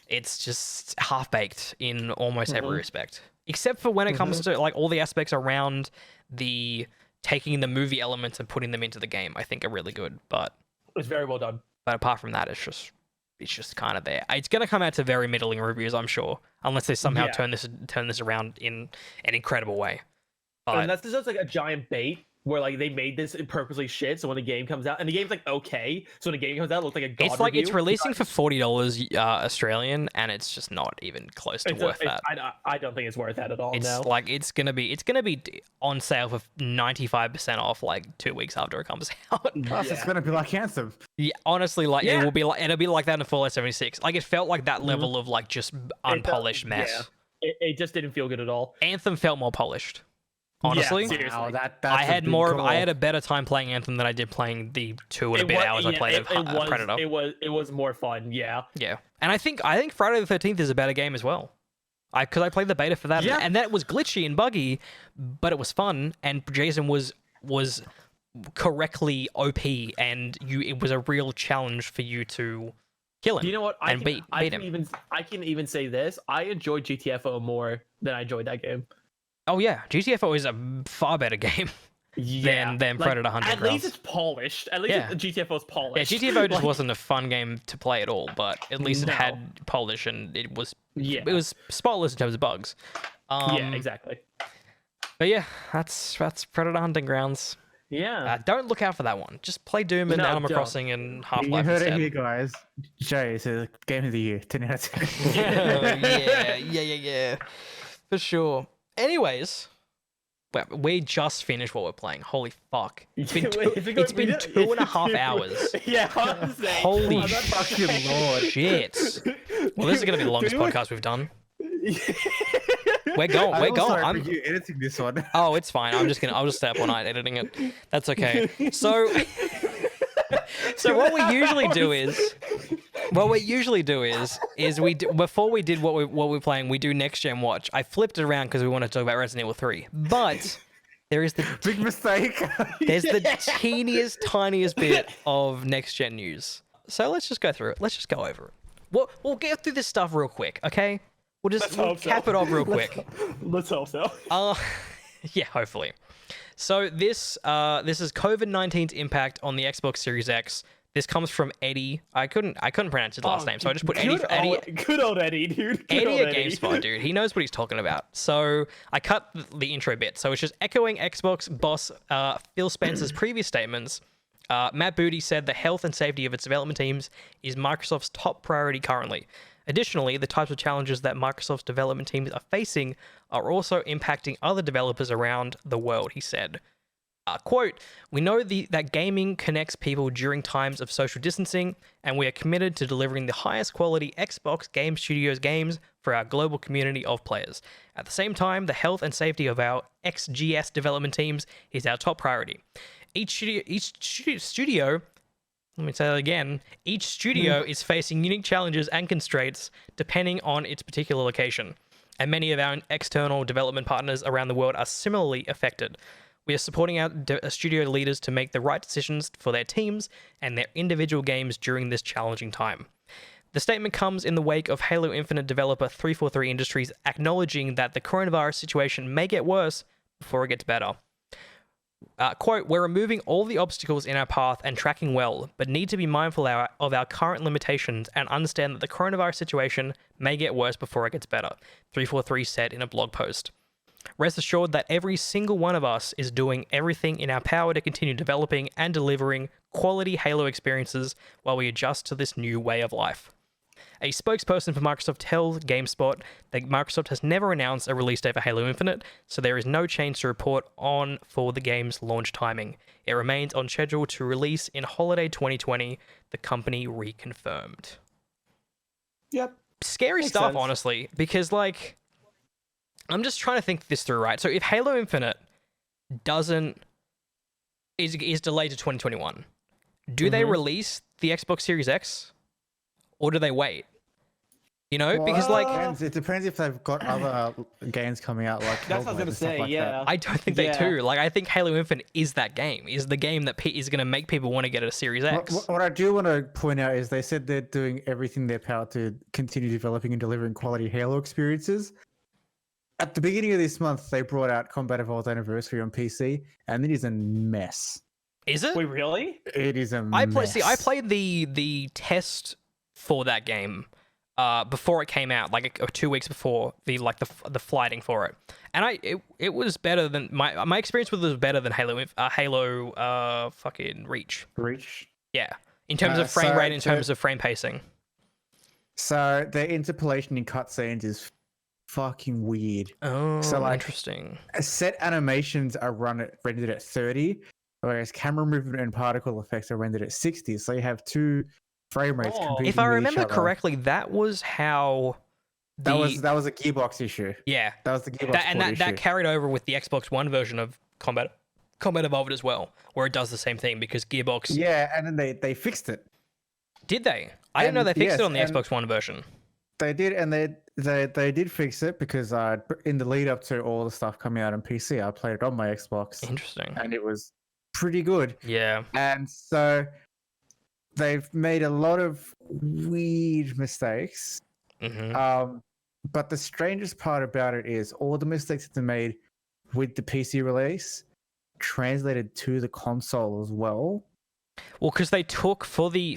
Speaker 1: it's just half-baked in almost every respect, except for when it comes to like all the aspects around the taking the movie elements and putting them into the game. I think are really good, but
Speaker 4: it's very well done.
Speaker 1: But apart from that, it's just kind of there. It's going to come out to very middling reviews, I'm sure, unless they somehow turn this around in an incredible way. But,
Speaker 4: and that's just like a giant bait where like they made this purposely shit, so when the game comes out, and the game's like okay, so when the game comes out, it looks like a god
Speaker 1: it's like
Speaker 4: review.
Speaker 1: It's releasing for $40 Australian, and it's just not even close to worth that.
Speaker 4: I don't think it's worth that at all.
Speaker 1: It's like it's gonna be on sale for 95% off like 2 weeks after it comes out.
Speaker 3: Plus, it's gonna be like Anthem.
Speaker 1: Yeah, honestly, like it'll be like that in Fallout 76. Like it felt like that level of like just unpolished mess.
Speaker 4: Yeah. It just didn't feel good at all.
Speaker 1: Anthem felt more polished. Honestly,
Speaker 4: yeah, seriously.
Speaker 3: Wow, that's
Speaker 1: I had a better time playing Anthem than I did playing the 2 and a bit hours I played of Predator.
Speaker 4: It was more fun, yeah.
Speaker 1: Yeah, and I think Friday the 13th is a better game as well. Because I played the beta for that, and that was glitchy and buggy, but it was fun. And Jason was correctly OP, and it was a real challenge for you to kill him.
Speaker 4: You know what?
Speaker 1: I
Speaker 4: can even say this: I enjoyed GTFO more than I enjoyed that game.
Speaker 1: Oh yeah, GTFO is a far better game than Predator Hunting
Speaker 4: Grounds. At least it's polished. At least GTFO is polished.
Speaker 1: Yeah, GTFO just wasn't a fun game to play at all, but at least it had polish and it was spotless in terms of bugs.
Speaker 4: Yeah, exactly.
Speaker 1: But yeah, that's Predator Hunting Grounds.
Speaker 4: Yeah.
Speaker 1: Don't look out for that one. Just play Doom and Animal Crossing and Half-Life.
Speaker 3: You heard
Speaker 1: instead.
Speaker 3: it here, guys. Jay is a game of the year. 10 out of 10.
Speaker 1: Yeah. For sure. Anyways, we just finished what we're playing. Holy fuck. It's been 2.5 hours.
Speaker 4: Yeah, honestly.
Speaker 1: Holy fucking lord. Shit. Well, this is going to be the longest podcast we've done. We're going.
Speaker 3: I'm you editing this one.
Speaker 1: Oh, it's fine. I'll just stay up all night editing it. That's okay. So what we usually do is we do, before we did what we're playing, we do next gen watch. I flipped it around because we want to talk about Resident Evil 3, but there is the
Speaker 3: big mistake.
Speaker 1: There's the tiniest bit of next gen news. So let's just go through it. Let's just go over it. We'll get through this stuff real quick, okay? We'll cap it off real quick.
Speaker 4: Let's hope so.
Speaker 1: Yeah, hopefully. So this is COVID-19's impact on the Xbox Series X. This comes from Eddie. I couldn't pronounce his last name, so I just put Eddie.
Speaker 4: Good old Eddie, dude.
Speaker 1: Eddie at GameSpot, dude. He knows what he's talking about. So I cut the intro bit. So it's just echoing Xbox boss Phil Spencer's previous statements. Matt Booty said the health and safety of its development teams is Microsoft's top priority currently. Additionally, the types of challenges that Microsoft's development teams are facing are also impacting other developers around the world, he said. Quote, "We know that gaming connects people during times of social distancing, and we are committed to delivering the highest quality Xbox Game Studios games for our global community of players. At the same time, the health and safety of our XGS development teams is our top priority. Each studio, let me say that again, each studio is facing unique challenges and constraints depending on its particular location, and many of our external development partners around the world are similarly affected. We are supporting our studio leaders to make the right decisions for their teams and their individual games during this challenging time." The statement comes in the wake of Halo Infinite developer 343 Industries acknowledging that the coronavirus situation may get worse before it gets better. Quote, "We're removing all the obstacles in our path and tracking well, but need to be mindful of our current limitations and understand that the coronavirus situation may get worse before it gets better," 343 said in a blog post. "Rest assured that every single one of us is doing everything in our power to continue developing and delivering quality Halo experiences while we adjust to this new way of life." A spokesperson for Microsoft tells GameSpot that Microsoft has never announced a release date for Halo Infinite, so there is no change to report on for the game's launch timing. It remains on schedule to release in holiday 2020, the company reconfirmed.
Speaker 4: Yep.
Speaker 1: Scary
Speaker 4: Makes
Speaker 1: stuff,
Speaker 4: sense.
Speaker 1: honestly, because, like, I'm just trying to think this through, right? So if Halo Infinite is delayed to 2021, do they release the Xbox Series X, or do they wait? You know, because like
Speaker 3: it depends if they've got other games coming out like
Speaker 4: That's what I was
Speaker 3: Hellblade
Speaker 4: gonna
Speaker 3: and stuff
Speaker 4: say.
Speaker 3: like
Speaker 4: Yeah.
Speaker 3: that.
Speaker 1: I don't think they do. Like, I think Halo Infinite is that game. Is the game that is going to make people want to get a Series X.
Speaker 3: What I do want to point out is they said they're doing everything in their power to continue developing and delivering quality Halo experiences. At the beginning of this month, they brought out Combat Evolved Anniversary on PC, and it is a mess.
Speaker 1: Is it?
Speaker 4: Wait, really?
Speaker 3: It is a
Speaker 1: I
Speaker 3: mess.
Speaker 1: played the test for that game before it came out, like 2 weeks before the flighting for it, and it was better than my experience with it was better than Halo fucking Reach. Yeah, in terms of frame rate, in terms of frame pacing.
Speaker 3: So their interpolation in cutscenes is fucking weird.
Speaker 1: Oh,
Speaker 3: So, like,
Speaker 1: interesting.
Speaker 3: Set animations are rendered at 30, whereas camera movement and particle effects are rendered at 60. So you have two frame rates competing
Speaker 1: If I
Speaker 3: with
Speaker 1: remember
Speaker 3: each other.
Speaker 1: correctly, that was how
Speaker 3: That was a Gearbox issue.
Speaker 1: yeah.
Speaker 3: That was the Gearbox
Speaker 1: That
Speaker 3: issue.
Speaker 1: carried over with the Xbox One version of Combat Evolved as well, where it does the same thing because Gearbox
Speaker 3: Yeah, and then they fixed it.
Speaker 1: did they? I didn't know they fixed it on the
Speaker 3: and
Speaker 1: Xbox One version.
Speaker 3: They did, and they did fix it because in the lead up to all the stuff coming out on PC, I played it on my Xbox,
Speaker 1: Interesting.
Speaker 3: and it was pretty good.
Speaker 1: Yeah.
Speaker 3: And so they've made a lot of weird mistakes.
Speaker 1: Mm-hmm.
Speaker 3: But the strangest part about it is all the mistakes that they made with the PC release translated to the console as well.
Speaker 1: Well, because they took for the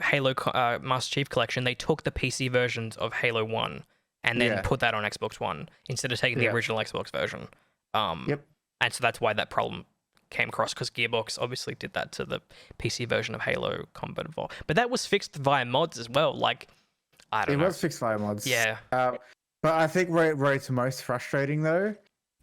Speaker 1: Halo Master Chief Collection, they took the PC versions of Halo 1 and then put that on Xbox One instead of taking the original Xbox version.
Speaker 3: Yep.
Speaker 1: And so that's why that problem came across, because Gearbox obviously did that to the PC version of Halo Combat Evolved. But that was fixed via mods as well. Like, I don't know.
Speaker 3: It was fixed via mods.
Speaker 1: Yeah.
Speaker 3: But I think where it's most frustrating though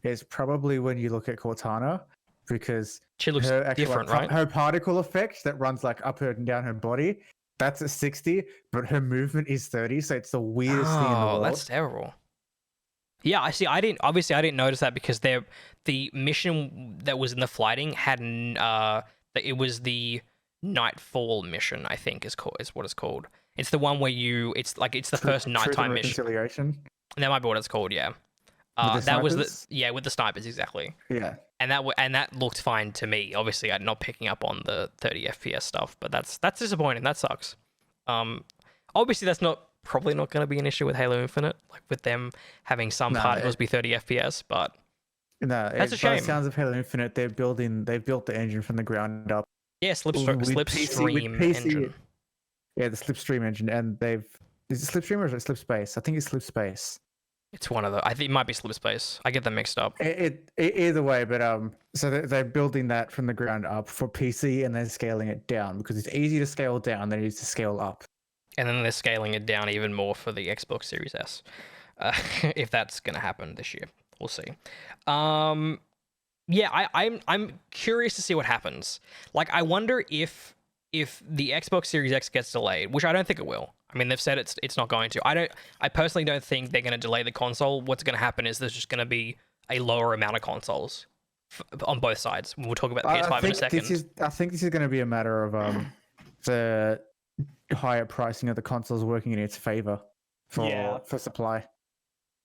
Speaker 3: is probably when you look at Cortana, because
Speaker 1: She looks different, right?
Speaker 3: Her particle effect that runs like up and down her body, that's at 60, but her movement is 30, so it's the weirdest thing in the world.
Speaker 1: That's terrible. Yeah, I see. I didn't notice that because the mission that was in the flighting had it was the Nightfall mission, I think is what it's called. It's the one where it's the first nighttime mission.
Speaker 3: Reconciliation.
Speaker 1: That might be what it's called. Yeah.
Speaker 3: With the
Speaker 1: that was
Speaker 3: snipers?
Speaker 1: with the snipers, exactly.
Speaker 3: Yeah.
Speaker 1: And that looked fine to me. Obviously, I'm not picking up on the 30 FPS stuff, but that's disappointing. That sucks. Obviously, that's probably not going to be an issue with Halo Infinite, like with them having some particles be 30 FPS. But
Speaker 3: no,
Speaker 1: that's a shame.
Speaker 3: By the sounds of Halo Infinite, they've built the engine from the ground up.
Speaker 1: Yeah, Slipstream engine.
Speaker 3: Yeah, the Slipstream engine, and is it Slipstream or is it Slipspace? I think it's Slipspace.
Speaker 1: It's one of the. I think it might be Slipspace. I get them mixed up.
Speaker 3: Either way, but so they're building that from the ground up for PC and then scaling it down because it's easier to scale down than it is to scale up.
Speaker 1: And then they're scaling it down even more for the Xbox Series S, if that's going to happen this year. We'll see. Yeah, I'm curious to see what happens. Like, I wonder if the Xbox Series X gets delayed, which I don't think it will. I mean, they've said it's not going to. I personally don't think they're going to delay the console. What's going to happen is there's just going to be a lower amount of consoles on both sides. We'll talk about the PS5 in a second.
Speaker 3: I think this is going to be a matter of the higher pricing of the consoles working in its favor for supply.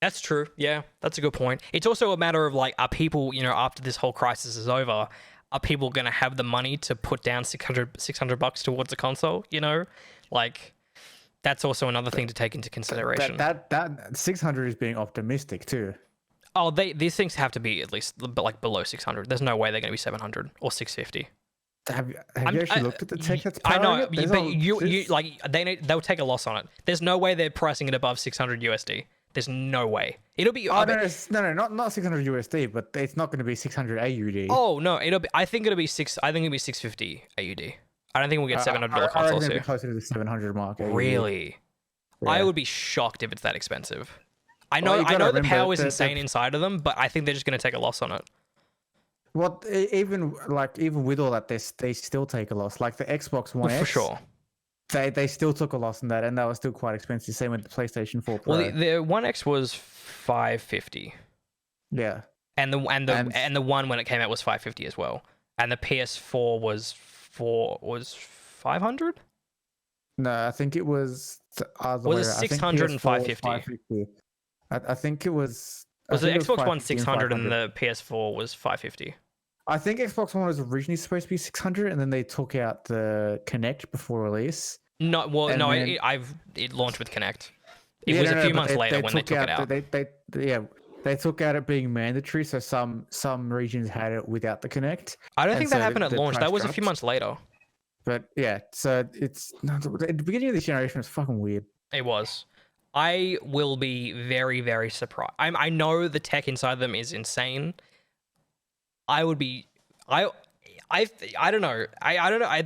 Speaker 1: That's true. Yeah, that's a good point. It's also a matter of like, are people, after this whole crisis is over, are people going to have the money to put down $600 towards a console? Like, that's also another thing to take into consideration.
Speaker 3: That 600 is being optimistic too.
Speaker 1: Oh, these things have to be at least like below 600. There's no way they're going to be 700 or 650.
Speaker 3: Have you actually looked at the tech that's powering
Speaker 1: I know,
Speaker 3: it?
Speaker 1: but you like they'll take a loss on it. There's no way they're pricing it above 600 USD. There's no way. It'll be.
Speaker 3: Oh, no, not 600 USD, but it's not going to be 600 AUD.
Speaker 1: Oh no, I think it'll be 650 AUD. I don't think we'll get $700 consoles
Speaker 3: here.
Speaker 1: here.
Speaker 3: Closer to the 700 mark. AUD.
Speaker 1: Really?
Speaker 3: Yeah.
Speaker 1: I would be shocked if it's that expensive. I
Speaker 3: Well,
Speaker 1: know the power is insane inside of them, but I think they're just going to take a loss on it.
Speaker 3: Well, even with all that, they still take a loss. Like the Xbox One X,
Speaker 1: For sure.
Speaker 3: They still took a loss on that, and that was still quite expensive. Same with the PlayStation 4 Pro.
Speaker 1: Well, the One X was $550.
Speaker 3: Yeah.
Speaker 1: And the one when it came out was $550 as well. And the PS4 was $500?
Speaker 3: No, I think it was the other
Speaker 1: Was it 600 and
Speaker 3: 550? I think it was.
Speaker 1: Was the Xbox One
Speaker 3: 550
Speaker 1: 600 and the PS4 was 550?
Speaker 3: I think Xbox One was originally supposed to be 600, and then they took out the Kinect before release.
Speaker 1: No, well,
Speaker 3: And
Speaker 1: no,
Speaker 3: then-
Speaker 1: it launched with Kinect. It was a few months later when they took it out.
Speaker 3: They took out it being mandatory, so some regions had it without the Kinect.
Speaker 1: I don't
Speaker 3: and
Speaker 1: think that
Speaker 3: so
Speaker 1: happened at
Speaker 3: the
Speaker 1: launch. That
Speaker 3: price
Speaker 1: was a few
Speaker 3: dropped.
Speaker 1: months later.
Speaker 3: But yeah, so it's at the beginning of this generation was fucking weird.
Speaker 1: It was. I will be very, very surprised. I know the tech inside them is insane. I would be. I don't know. I don't know. I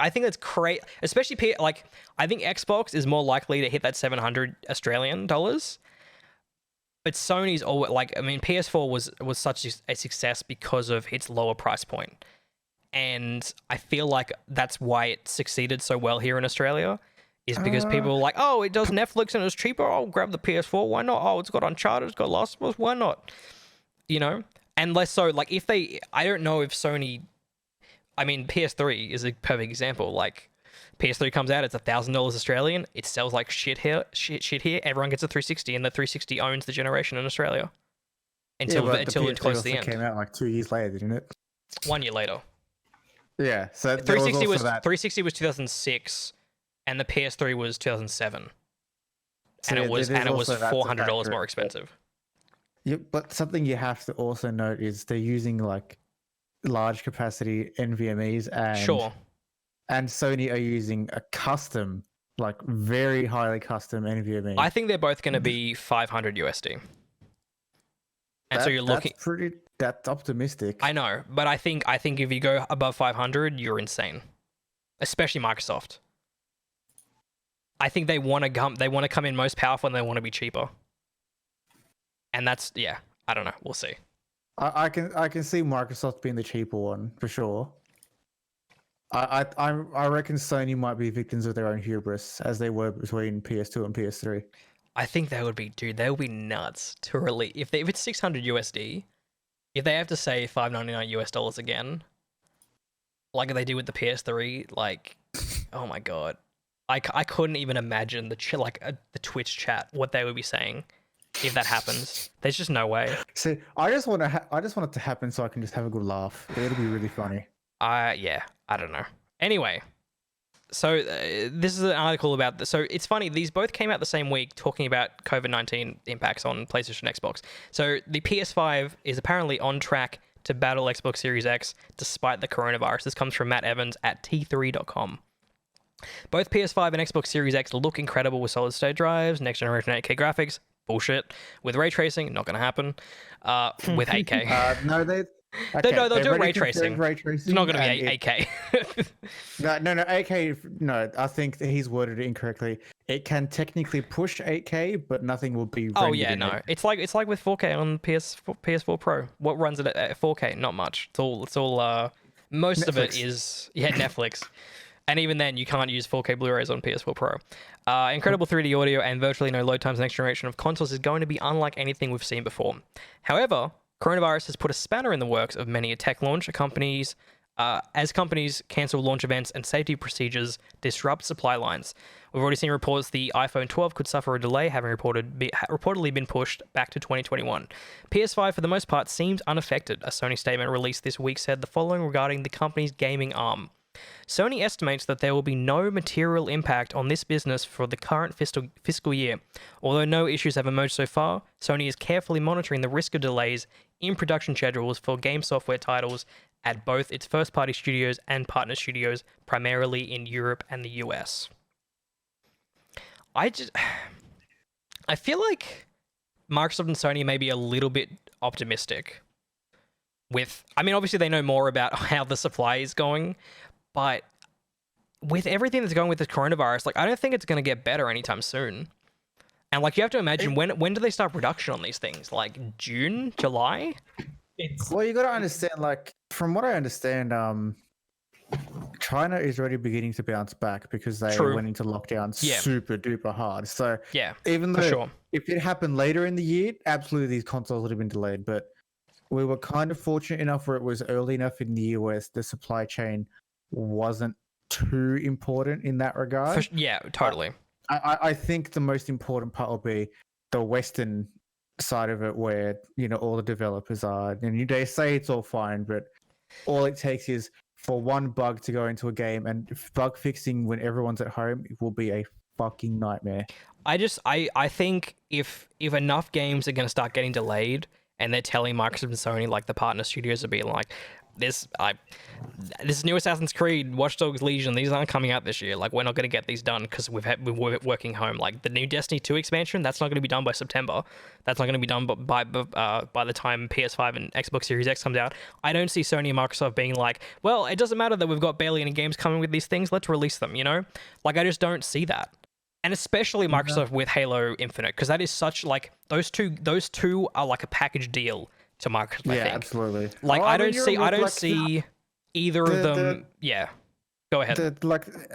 Speaker 1: think that's crazy. Especially like I think Xbox is more likely to hit that 700 Australian dollars. But Sony's always like, I mean, PS4 was such a success because of its lower price point. And I feel like that's why it succeeded so well here in Australia, is because people are like, oh, it does Netflix and it's cheaper. I'll grab the PS4. Why not? Oh, it's got Uncharted. It's got Last of Us. Why not? And less so, like, I don't know if Sony, I mean, PS3 is a perfect example. Like, PS3 comes out, it's $1,000 Australian. It sells like shit here. Everyone gets a 360, and the 360 owns the generation in Australia until it's close to the end.
Speaker 3: Came out like 2 years later, didn't it?
Speaker 1: 1 year later.
Speaker 3: Yeah, so
Speaker 1: 360 was
Speaker 3: that.
Speaker 1: 360 was 2006, and the PS3 was 2007,
Speaker 3: So
Speaker 1: and it was
Speaker 3: also that
Speaker 1: $400
Speaker 3: factor.
Speaker 1: more expensive.
Speaker 3: Yeah, but something you have to also note is they're using like large capacity NVMe's and
Speaker 1: Sure.
Speaker 3: and Sony are using a custom, like very highly custom NVMe.
Speaker 1: I think they're both going to be 500 USD. And so you're looking.
Speaker 3: That's optimistic.
Speaker 1: I know, but I think if you go above 500, you're insane. Especially Microsoft. I think they want to come in most powerful, and they want to be cheaper. And that's, yeah, I don't know. We'll see.
Speaker 3: I can see Microsoft being the cheaper one for sure. I reckon Sony might be victims of their own hubris, as they were between PS2 and PS3.
Speaker 1: I think they would be nuts to release if it's 600 USD. If they have to say $599 US again, like they do with the PS3, like, oh my god, I couldn't even imagine the Twitch chat, what they would be saying if that happens. There's just no way.
Speaker 3: See, I just want it to happen so I can just have a good laugh. It'll be really funny.
Speaker 1: Yeah, I don't know. Anyway, so this is an article about this. So it's funny, these both came out the same week talking about COVID-19 impacts on PlayStation and Xbox. So the PS5 is apparently on track to battle Xbox Series X despite the coronavirus. This comes from Matt Evans at T3.com. Both PS5 and Xbox Series X look incredible with solid state drives, next generation 8K graphics. Bullshit. With ray tracing, not going to happen. With 8K.
Speaker 3: No,
Speaker 1: No, they'll
Speaker 3: they've
Speaker 1: do
Speaker 3: already
Speaker 1: ray tracing.
Speaker 3: confirmed ray
Speaker 1: It's
Speaker 3: tracing.
Speaker 1: not going to
Speaker 3: and
Speaker 1: be 8K.
Speaker 3: No, 8K. No, I think he's worded it incorrectly. It can technically push 8K, but nothing will be.
Speaker 1: Oh
Speaker 3: rendered
Speaker 1: yeah,
Speaker 3: in
Speaker 1: no.
Speaker 3: 8K.
Speaker 1: It's like with 4K on PS4 Pro. What runs it at 4K? Not much. It's all most of it
Speaker 3: Netflix.
Speaker 1: is Netflix. And even then, you can't use 4K Blu-rays on PS4 Pro. Incredible 3D audio and virtually no load times. Next generation of consoles is going to be unlike anything we've seen before. However, coronavirus has put a spanner in the works of many a tech launch. As companies cancel launch events and safety procedures disrupt supply lines. We've already seen reports the iPhone 12 could suffer a delay, having reportedly been pushed back to 2021. PS5, for the most part, seems unaffected. A Sony statement released this week said the following regarding the company's gaming arm. Sony estimates that there will be no material impact on this business for the current fiscal year. Although no issues have emerged so far, Sony is carefully monitoring the risk of delays in production schedules for game software titles at both its first-party studios and partner studios, primarily in Europe and the US. I feel like Microsoft and Sony may be a little bit optimistic obviously they know more about how the supply is going, but with everything that's going with the coronavirus, I don't think it's going to get better anytime soon. And you have to imagine when do they start production on these things? June, July?
Speaker 3: Well, you got to understand, from what I understand, China is already beginning to bounce back because they went into lockdown super duper hard. So
Speaker 1: yeah,
Speaker 3: even
Speaker 1: for
Speaker 3: though
Speaker 1: sure.
Speaker 3: if it happened later in the year, absolutely these consoles would have been delayed. But we were kind of fortunate enough where it was early enough in the year where the supply chain wasn't too important in that regard.
Speaker 1: Yeah, totally.
Speaker 3: I think the most important part will be the Western side of it where, all the developers are. And they say it's all fine, but all it takes is for one bug to go into a game, and bug fixing when everyone's at home, it will be a fucking nightmare.
Speaker 1: I think if enough games are going to start getting delayed and they're telling Microsoft and Sony, the partner studios are being like, this new Assassin's Creed, Watch Dogs Legion, these aren't coming out this year. We're not going to get these done because we're working home. The new Destiny 2 expansion, that's not going to be done by September. That's not going to be done by the time PS5 and Xbox Series X comes out. I don't see Sony and Microsoft being like, well, it doesn't matter that we've got barely any games coming with these things. Let's release them, I just don't see that. And especially Microsoft with Halo Infinite, because that is such those two are like a package deal to Microsoft. I think.
Speaker 3: Absolutely.
Speaker 1: I don't see either of them. Yeah, go ahead.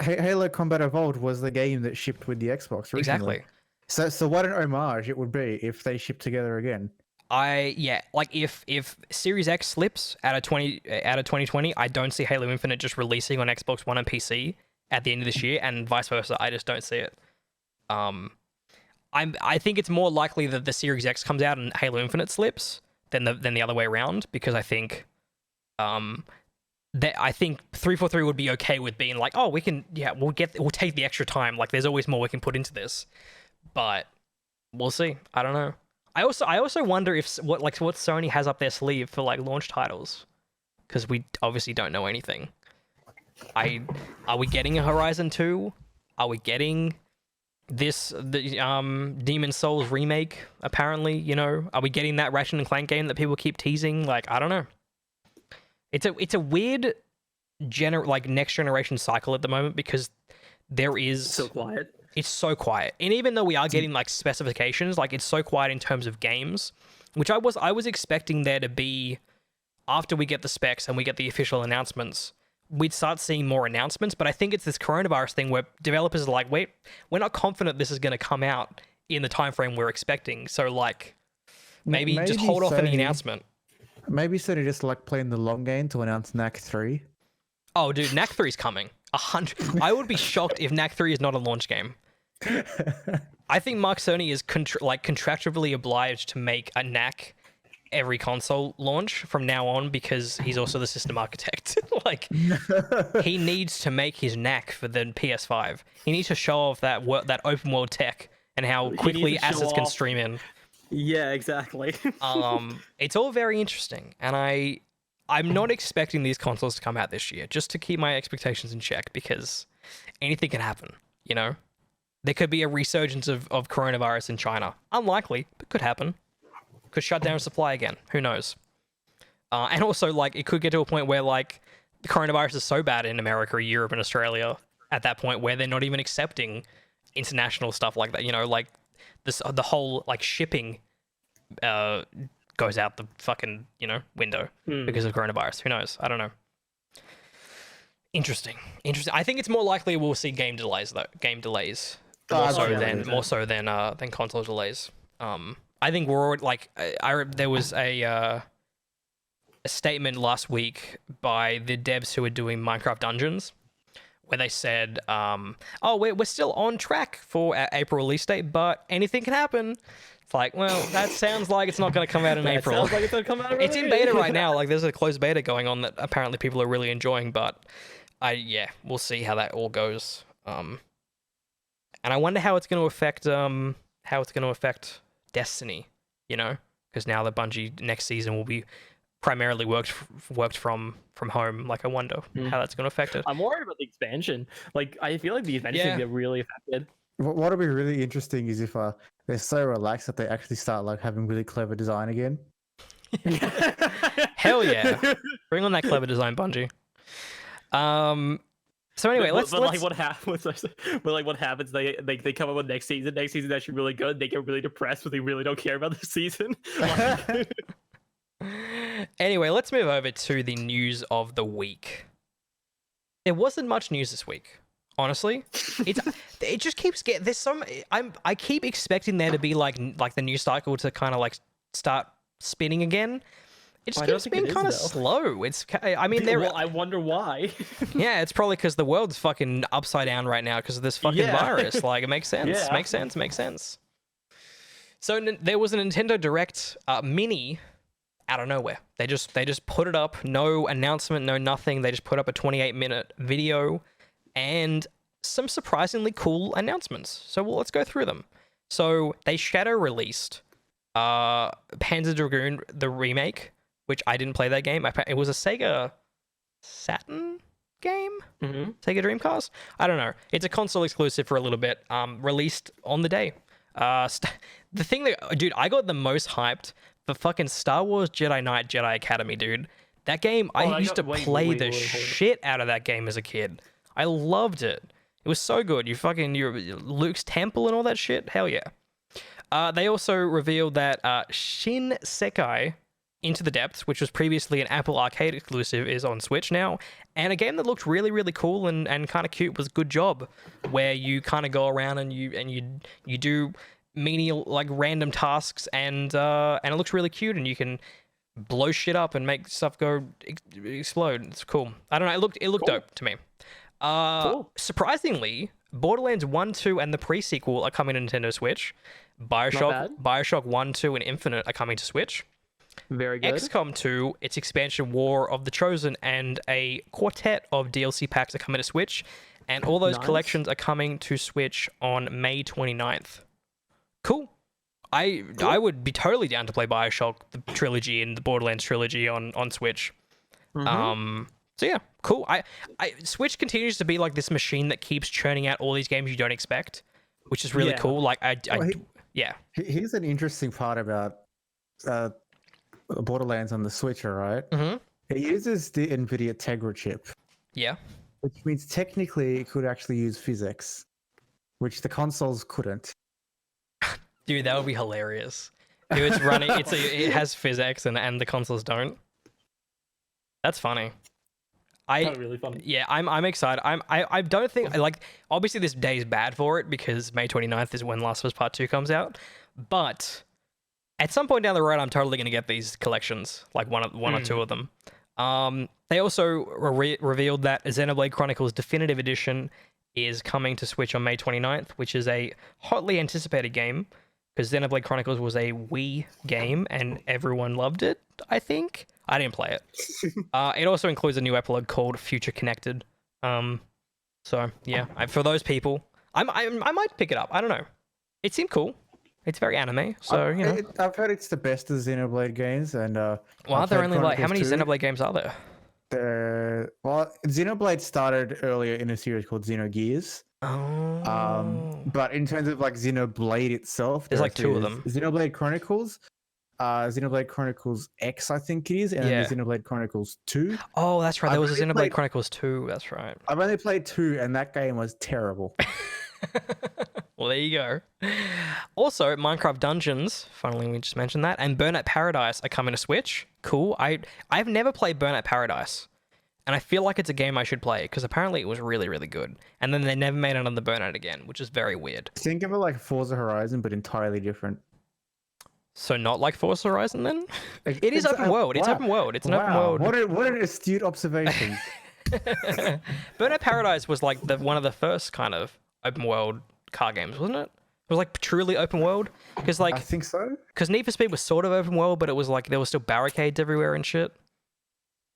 Speaker 3: Halo Combat Evolved was the game that shipped with the Xbox recently.
Speaker 1: Exactly.
Speaker 3: So what an homage it would be if they shipped together again.
Speaker 1: If Series X slips out of 2020, I don't see Halo Infinite just releasing on Xbox One and PC at the end of this year, and vice versa. I just don't see it. I think it's more likely that the Series X comes out and Halo Infinite slips than the other way around, because I think 343 would be okay with being like, oh, we'll take the extra time. There's always more we can put into this, but we'll see. I don't know. I also wonder if what Sony has up their sleeve for launch titles, because we obviously don't know anything. Are we getting a Horizon 2? Are we getting the Demon Souls remake? Apparently, are we getting that Ratchet and Clank game that people keep teasing? I don't know. It's a weird next generation cycle at the moment, because there is
Speaker 2: so quiet.
Speaker 1: It's so quiet, and even though we are getting specifications, it's so quiet in terms of games, which I was expecting there to be after we get the specs and we get the official announcements. We'd start seeing more announcements, but I think it's this coronavirus thing where developers are like, wait, we're not confident this is going to come out in the time frame we're expecting. So maybe just hold off on the announcement.
Speaker 3: Maybe Sony just playing the long game to announce NAC 3.
Speaker 1: Oh, dude, NAC 3 is coming. 100. I would be shocked if NAC 3 is not a launch game. I think Mark Cerny is contractually obliged to make a NAC every console launch from now on, because he's also the system architect. He needs to make his NAC for the PS5. He needs to show off that open world tech and how quickly assets can stream in.
Speaker 2: Yeah, exactly.
Speaker 1: It's all very interesting, and I'm not expecting these consoles to come out this year, just to keep my expectations in check, because anything can happen, There could be a resurgence of coronavirus in China. Unlikely, but could happen. Could shut down supply again. Who knows? And also, like, it could get to a point where, like, the coronavirus is so bad in America, Europe, and Australia at that point where they're not even accepting international stuff like that. You know, like, the whole, like, shipping goes out the fucking, window because of coronavirus. Who knows? I don't know. Interesting. I think it's more likely we'll see game delays, though. Game delays. More so than console delays. I think we're already, like, there was a statement last week by the devs who are doing Minecraft Dungeons, where they said, we're still on track for our April release date, but anything can happen. It's like, well, that sounds like it's not going to come out in April.
Speaker 4: Sounds like it's going to come out.
Speaker 1: It's in beta right now. Like, there's a closed beta going on that apparently people are really enjoying, but we'll see how that all goes. And I wonder how it's going to affect Destiny, because now the Bungie next season will be primarily worked from home. Like, I wonder how that's going to affect it.
Speaker 4: I'm worried about the expansion. Like, I feel like the expansion will get really affected.
Speaker 3: What'll be really interesting is if they're so relaxed that they actually start like having really clever design again.
Speaker 1: Hell yeah! Bring on that clever design, Bungie. So anyway, let's
Speaker 4: like what happens. But like what happens? They come up with next season. Next season's actually really good. They get really depressed because they really don't care about the season.
Speaker 1: Anyway, let's move over to the news of the week. There wasn't much news this week, honestly. It just keeps getting. There's some. I keep expecting there to be like the news cycle to kind of like start spinning again. It just keeps being kind of slow.
Speaker 4: I wonder why.
Speaker 1: Yeah, it's probably because the world's fucking upside down right now because of this fucking virus. Like, it makes sense.
Speaker 4: Yeah.
Speaker 1: Makes sense. So there was a Nintendo Direct Mini out of nowhere. They just put it up. No announcement, no nothing. They just put up a 28-minute video and some surprisingly cool announcements. So let's go through them. So they shadow released Panzer Dragoon, the remake, which I didn't play that game. It was a Sega Saturn game?
Speaker 4: Mm-hmm.
Speaker 1: Sega Dreamcast? I don't know. It's a console exclusive for a little bit. Released on the day. The thing that... Dude, I got the most hyped for fucking Star Wars Jedi Knight Jedi Academy, dude. That game, I used to play the shit out of that game as a kid. I loved it. It was so good. You're Luke's temple and all that shit. Hell yeah. They also revealed that Shin Sekai Into the Depths, which was previously an Apple Arcade exclusive, is on Switch now. And a game that looked really, really cool and kind of cute was Good Job, where you kind of go around and you do menial, like, random tasks, and it looks really cute, and you can blow shit up and make stuff go explode. It's cool. I don't know. It looked
Speaker 4: Cool.
Speaker 1: dope to me.
Speaker 4: Cool.
Speaker 1: Surprisingly, Borderlands 1, 2, and the pre-sequel are coming to Nintendo Switch. Bioshock 1, 2, and Infinite are coming to Switch.
Speaker 4: Very good.
Speaker 1: XCOM 2, its expansion War of the Chosen, and a quartet of DLC packs are coming to Switch. And all those collections are coming to Switch on May 29th. Cool. I would be totally down to play Bioshock, the trilogy, and the Borderlands trilogy on Switch.
Speaker 4: Mm-hmm.
Speaker 1: So yeah, cool. Switch continues to be like this machine that keeps churning out all these games you don't expect, which is really cool. Like
Speaker 3: Here's an interesting part about Borderlands on the Switch, all right?
Speaker 1: Mm-hmm.
Speaker 3: It uses the NVIDIA Tegra chip.
Speaker 1: Yeah.
Speaker 3: Which means technically it could actually use physics, which the consoles couldn't.
Speaker 1: Dude, that would be hilarious. If it's running, it has physics and the consoles don't. That's funny.
Speaker 4: That's really funny.
Speaker 1: Yeah, I'm excited. I don't think, like, obviously this day is bad for it because May 29th is when Last of Us Part 2 comes out, but at some point down the road, I'm totally going to get these collections, like one or two of them. They also revealed that Xenoblade Chronicles Definitive Edition is coming to Switch on May 29th, which is a hotly anticipated game because Xenoblade Chronicles was a Wii game and everyone loved it, I think. I didn't play it. It also includes a new epilogue called Future Connected. So yeah, for those people, I might pick it up. I don't know. It seemed cool. It's very anime, so you know.
Speaker 3: I've heard it's the best of Xenoblade games, and
Speaker 1: well, are there only like how many
Speaker 3: 2.
Speaker 1: Xenoblade games are there?
Speaker 3: Well, Xenoblade started earlier in a series called Xenogears.
Speaker 1: Oh.
Speaker 3: But in terms of like Xenoblade itself,
Speaker 1: There's like two of them.
Speaker 3: Xenoblade Chronicles, Xenoblade Chronicles X, I think it is, and
Speaker 1: Yeah.
Speaker 3: then Xenoblade Chronicles 2.
Speaker 1: Oh, that's right. There was a
Speaker 3: only
Speaker 1: Xenoblade
Speaker 3: played-
Speaker 1: Chronicles 2. That's right.
Speaker 3: I've only played 2, and that game was terrible.
Speaker 1: Well, there you go. Also, Minecraft Dungeons, funnily we just mentioned that, and Burnout Paradise are coming to Switch. Cool. I've never played Burnout Paradise, and I feel like it's a game I should play because apparently it was really, really good. And then they never made another Burnout again, which is very weird.
Speaker 3: Think of it like Forza Horizon, but entirely different.
Speaker 1: So not like Forza Horizon then?
Speaker 3: Like,
Speaker 1: It is
Speaker 3: it's
Speaker 1: open world. It's
Speaker 3: wow.
Speaker 1: open world. It's an open
Speaker 3: Wow,
Speaker 1: world.
Speaker 3: what an astute observation.
Speaker 1: Burnout Paradise was like one of the first kind of open world car games, wasn't it? It was like truly open world because
Speaker 3: I think so.
Speaker 1: Need for Speed was sort of open world, but it was like there were still barricades everywhere and shit.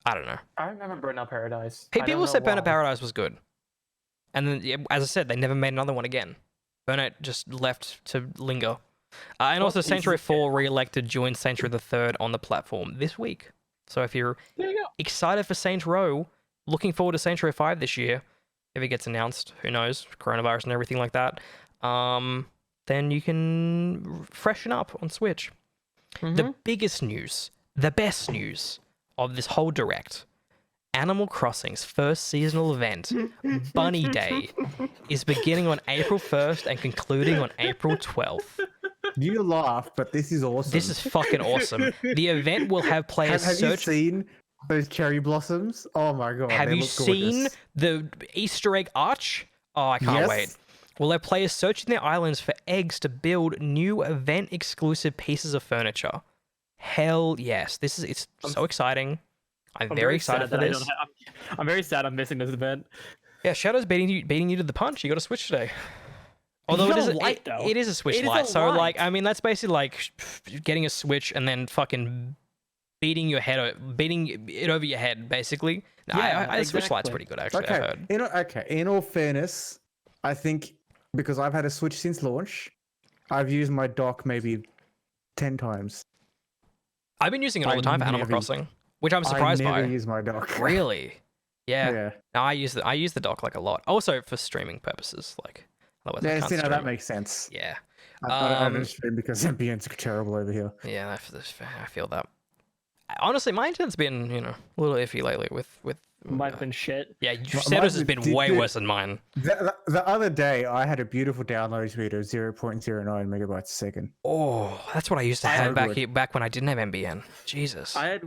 Speaker 1: I don't know.
Speaker 2: I remember Burnout Paradise.
Speaker 1: People said Burnout Paradise was good, and then yeah, as I said, they never made another one again. Burnout just left to linger. And also, Sanctuary 4 re-elected joined Sanctuary the Third on the platform this week. So if you're
Speaker 2: There you go.
Speaker 1: excited for Saints Row, looking forward to Sanctuary 5 this year, if it gets announced, who knows, coronavirus and everything like that, then you can freshen up on Switch. The biggest news, the best news of this whole direct, Animal Crossing's first seasonal event, Bunny Day, is beginning on April 1st and concluding on April 12th.
Speaker 3: You laugh, but this is awesome.
Speaker 1: This is fucking awesome. The event will have players
Speaker 3: Have you
Speaker 1: search.
Speaker 3: seen those cherry blossoms? Oh my god!
Speaker 1: Have
Speaker 3: they
Speaker 1: you
Speaker 3: look
Speaker 1: seen
Speaker 3: gorgeous.
Speaker 1: the Easter egg arch? Oh, I can't
Speaker 3: Yes.
Speaker 1: wait. Will have players searching their islands for eggs to build new event exclusive pieces of furniture? Hell yes. It's so exciting. I'm very excited for this.
Speaker 2: I'm very sad I'm missing this event.
Speaker 1: Yeah, Shadow's beating you to the punch. You got a Switch today. Although
Speaker 2: You
Speaker 1: it is
Speaker 2: got a Lite, though.
Speaker 1: it is a Switch
Speaker 2: It is
Speaker 1: Lite.
Speaker 2: a
Speaker 1: So
Speaker 2: Lite.
Speaker 1: like, I mean, that's basically like getting a Switch and then fucking beating it over your head, basically.
Speaker 2: Yeah,
Speaker 1: I Switch Lite's
Speaker 2: exactly.
Speaker 1: pretty good, actually. I heard.
Speaker 3: In all fairness, I think because I've had a Switch since launch, I've used my dock maybe 10 times.
Speaker 1: I've been using it all the
Speaker 3: I
Speaker 1: time for Animal
Speaker 3: never-
Speaker 1: Crossing, which I'm surprised
Speaker 3: I never
Speaker 1: by.
Speaker 3: use my dock.
Speaker 1: Really? Yeah.
Speaker 3: Yeah.
Speaker 1: No, I use the dock like a lot. Also for streaming purposes, like otherwise I
Speaker 3: Yeah,
Speaker 1: can't
Speaker 3: see, now that
Speaker 1: stream.
Speaker 3: makes sense.
Speaker 1: Yeah.
Speaker 3: I don't stream because MBN's terrible over here.
Speaker 1: Yeah, I feel that. Honestly, my internet's been, a little iffy lately with
Speaker 2: Might have been shit.
Speaker 1: yeah,
Speaker 3: Mine's
Speaker 1: Seto's has been way
Speaker 3: did-
Speaker 1: worse than mine.
Speaker 3: The other day, I had a beautiful download speed of 0.09 megabytes a second.
Speaker 1: Oh, that's what I used to
Speaker 3: I
Speaker 1: have
Speaker 3: would.
Speaker 1: back when I didn't have MBN. Jesus.
Speaker 2: I had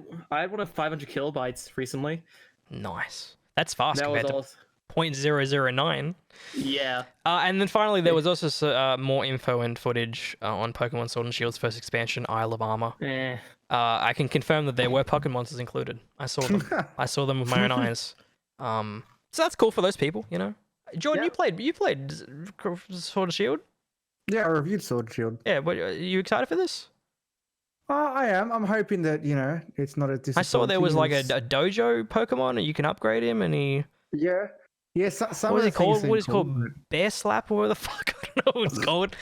Speaker 2: one of 500 kilobytes recently.
Speaker 1: Nice. That's fast
Speaker 2: That was
Speaker 1: compared to
Speaker 2: all.
Speaker 1: 0.009.
Speaker 2: Yeah.
Speaker 1: And then finally, there was also more info and footage on Pokemon Sword and Shield's first expansion, Isle of Armor.
Speaker 2: Eh.
Speaker 1: I can confirm that there were Pokemon monsters included. I saw them. I saw them with my own eyes. So that's cool for those people, Jordan,
Speaker 2: Yeah.
Speaker 1: you played Sword and Shield?
Speaker 3: Yeah, I reviewed Sword and Shield.
Speaker 1: Yeah, but are you excited for this?
Speaker 3: I am. I'm hoping that, it's not as disappointing.
Speaker 1: I saw there was like a
Speaker 3: as-
Speaker 1: dojo Pokemon, and you can upgrade him, and he
Speaker 3: Yeah. Yeah, some
Speaker 1: what
Speaker 3: of
Speaker 1: is
Speaker 3: the
Speaker 1: it
Speaker 3: things
Speaker 1: called?
Speaker 3: seem
Speaker 1: What is it
Speaker 3: cool,
Speaker 1: called? Bear Slap or whatever the fuck? I don't know what it's called.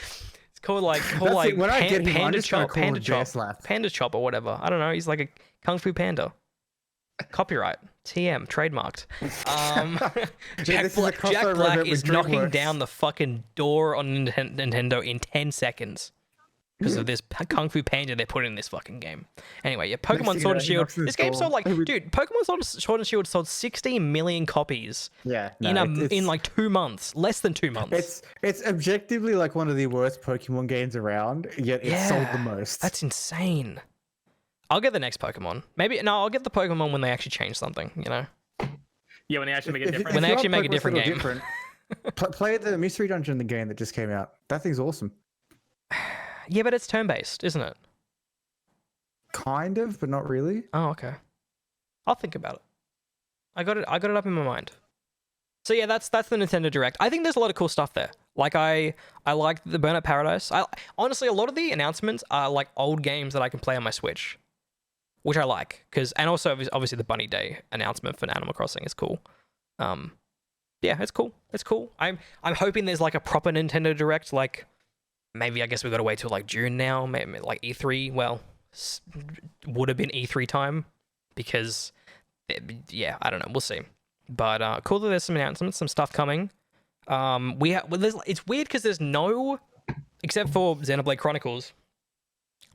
Speaker 1: It's called like
Speaker 3: That's it, when I get him, I'm
Speaker 1: Panda
Speaker 3: just gonna
Speaker 1: Chop,
Speaker 3: call
Speaker 1: Panda
Speaker 3: him Bear
Speaker 1: Chop,
Speaker 3: Slap.
Speaker 1: Panda Chop or whatever. I don't know. He's like a Kung Fu Panda. Copyright. TM. Trademarked. Jack
Speaker 3: this is a
Speaker 1: Black,
Speaker 3: crossover
Speaker 1: Jack
Speaker 3: event
Speaker 1: Black
Speaker 3: with
Speaker 1: is knocking
Speaker 3: DreamWorks.
Speaker 1: down the fucking door on Nintendo in 10 seconds. Because of this Kung Fu Panda they put in this fucking game. Anyway, yeah, Pokemon
Speaker 3: thing
Speaker 1: Sword
Speaker 3: you know,
Speaker 1: and
Speaker 3: he
Speaker 1: Shield.
Speaker 3: knocks his
Speaker 1: This game
Speaker 3: door.
Speaker 1: sold dude, Pokemon Sword and Shield sold 16 million copies
Speaker 3: Yeah.
Speaker 1: in like 2 months. Less than 2 months.
Speaker 3: It's objectively like one of the worst Pokemon games around, yet it sold the most.
Speaker 1: That's insane. I'll get the next Pokemon. I'll get the Pokemon when they actually change something,
Speaker 2: Yeah, when they actually make it
Speaker 3: If-
Speaker 2: different.
Speaker 3: if
Speaker 1: When they
Speaker 3: you
Speaker 1: actually
Speaker 3: want
Speaker 1: make a
Speaker 3: Pokemon
Speaker 1: different
Speaker 3: Sword
Speaker 1: game.
Speaker 3: play the Mystery Dungeon, the game that just came out. That thing's awesome.
Speaker 1: Yeah, but it's turn-based, isn't it?
Speaker 3: Kind of, but not really.
Speaker 1: Oh, okay. I'll think about it. I got it up in my mind. So yeah, that's the Nintendo Direct. I think there's a lot of cool stuff there. Like I like the Burnout Paradise. Honestly, a lot of the announcements are like old games that I can play on my Switch, which I like and also obviously the Bunny Day announcement for Animal Crossing is cool. Yeah, it's cool. It's cool. I'm hoping there's like a proper Nintendo Direct. Like maybe I guess we got to wait till like June now. Maybe like E3. Well, would have been E3 time because yeah, I don't know. We'll see. But cool that there's some announcements, some stuff coming. It's weird because there's no, except for Xenoblade Chronicles,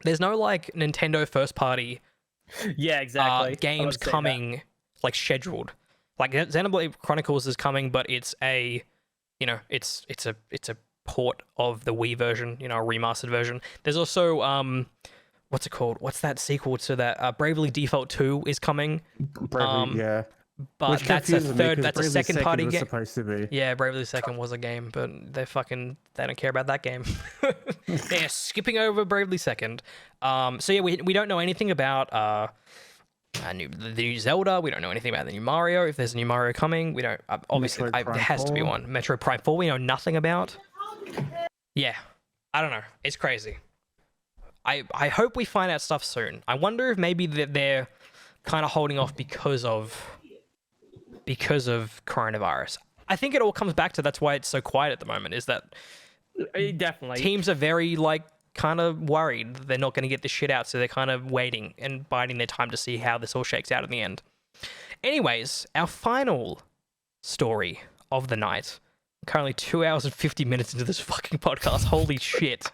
Speaker 1: there's no like Nintendo first party
Speaker 4: Yeah, exactly. I
Speaker 1: games
Speaker 4: would say that.
Speaker 1: coming like scheduled. Like Xenoblade Chronicles is coming, but it's a, it's a port of the Wii version, a remastered version. There's also what's it called? What's that sequel to that? Bravely Default 2 is coming.
Speaker 3: Yeah.
Speaker 1: But
Speaker 3: Which
Speaker 1: that's a
Speaker 3: confuses me, 'cause
Speaker 1: that's a
Speaker 3: Bravely
Speaker 1: second party
Speaker 3: was
Speaker 1: game.
Speaker 3: supposed to be.
Speaker 1: Yeah, Bravely Second was a game, but they don't care about that game. They're skipping over Bravely Second. So yeah, we don't know anything about the new Zelda. We don't know anything about the new Mario. If there's a new Mario coming, we don't. Obviously,
Speaker 3: Metroid
Speaker 1: there
Speaker 3: Prime
Speaker 1: has to be
Speaker 3: 4.
Speaker 1: one. Metroid Prime 4. We know nothing about. Yeah, I don't know. It's crazy. I hope we find out stuff soon. I wonder if maybe they're kind of holding off because of coronavirus. I think it all comes back to that's why it's so quiet at the moment, is that
Speaker 4: Definitely.
Speaker 1: teams are very like kind of worried they're not going to get this shit out, so they're kind of waiting and biding their time to see how this all shakes out in the end. Anyways, our final story of the night. Currently 2 hours and 50 minutes into this fucking podcast. Holy shit.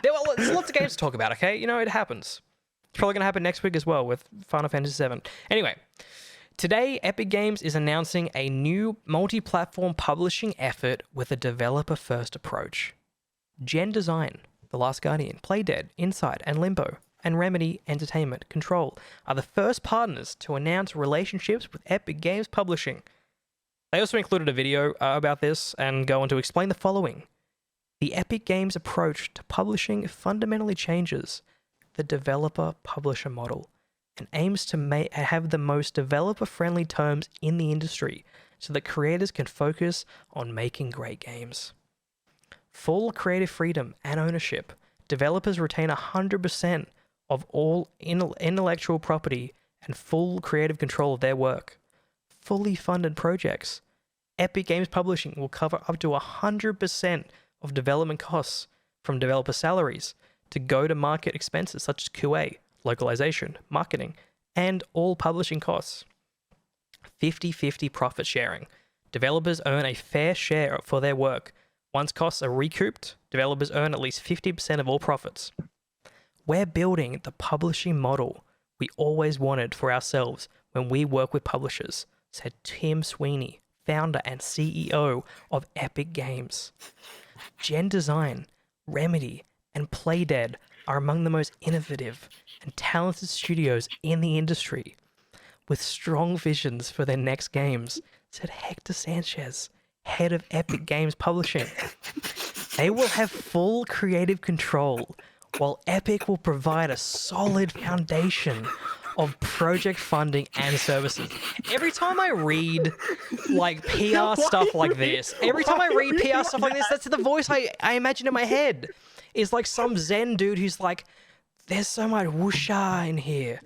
Speaker 1: There's lots of games to talk about, okay? It happens. It's probably going to happen next week as well with Final Fantasy VII. Anyway, today Epic Games is announcing a new multi-platform publishing effort with a developer-first approach. Gen Design, The Last Guardian, Playdead, Inside, and Limbo, and Remedy Entertainment Control are the first partners to announce relationships with Epic Games Publishing. They also included a video about this and go on to explain the following. The Epic Games approach to publishing fundamentally changes the developer-publisher model and aims to have the most developer-friendly terms in the industry so that creators can focus on making great games. Full creative freedom and ownership. Developers retain 100% of all intellectual property and full creative control of their work. Fully funded projects. Epic Games Publishing will cover up to 100% of development costs, from developer salaries to go-to-market expenses such as QA, localization, marketing, and all publishing costs. 50-50 profit sharing. Developers earn a fair share for their work. Once costs are recouped, developers earn at least 50% of all profits. We're building the publishing model we always wanted for ourselves when we work with publishers, said Tim Sweeney, founder and CEO of Epic Games. Gen Design, Remedy, and Playdead are among the most innovative and talented studios in the industry, with strong visions for their next games, said Hector Sanchez, head of Epic Games Publishing. They will have full creative control, while Epic will provide a solid foundation of project funding and services. Every time I read like PR stuff like this, that's the voice I imagine in my head. Is like some Zen dude who's like, there's so much wuxia in here.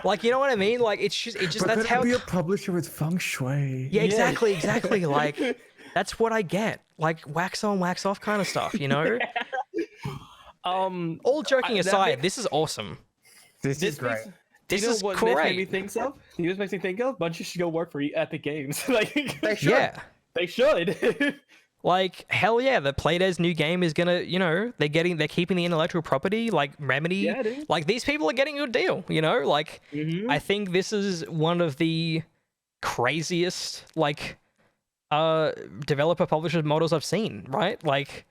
Speaker 1: Like, you know what I mean? Like, it's just
Speaker 3: But
Speaker 1: that's how.
Speaker 3: be a publisher with feng shui.
Speaker 1: Yeah, exactly. Like, that's what I get. Like, wax on, wax off kind of stuff, All joking aside, this is awesome.
Speaker 3: This is great.
Speaker 1: This
Speaker 4: you know
Speaker 1: is
Speaker 4: what
Speaker 1: great.
Speaker 4: This made me think of? You know what makes me think of? Bunch should go work for Epic Games. Like,
Speaker 3: They should.
Speaker 1: Yeah.
Speaker 4: they should.
Speaker 1: Like, hell yeah, the Playdead's new game is gonna, they're keeping the intellectual property, like Remedy.
Speaker 4: Yeah, dude.
Speaker 1: Like, these people are getting a good deal, Like, I think this is one of the craziest, like, developer publisher models I've seen, right? Like,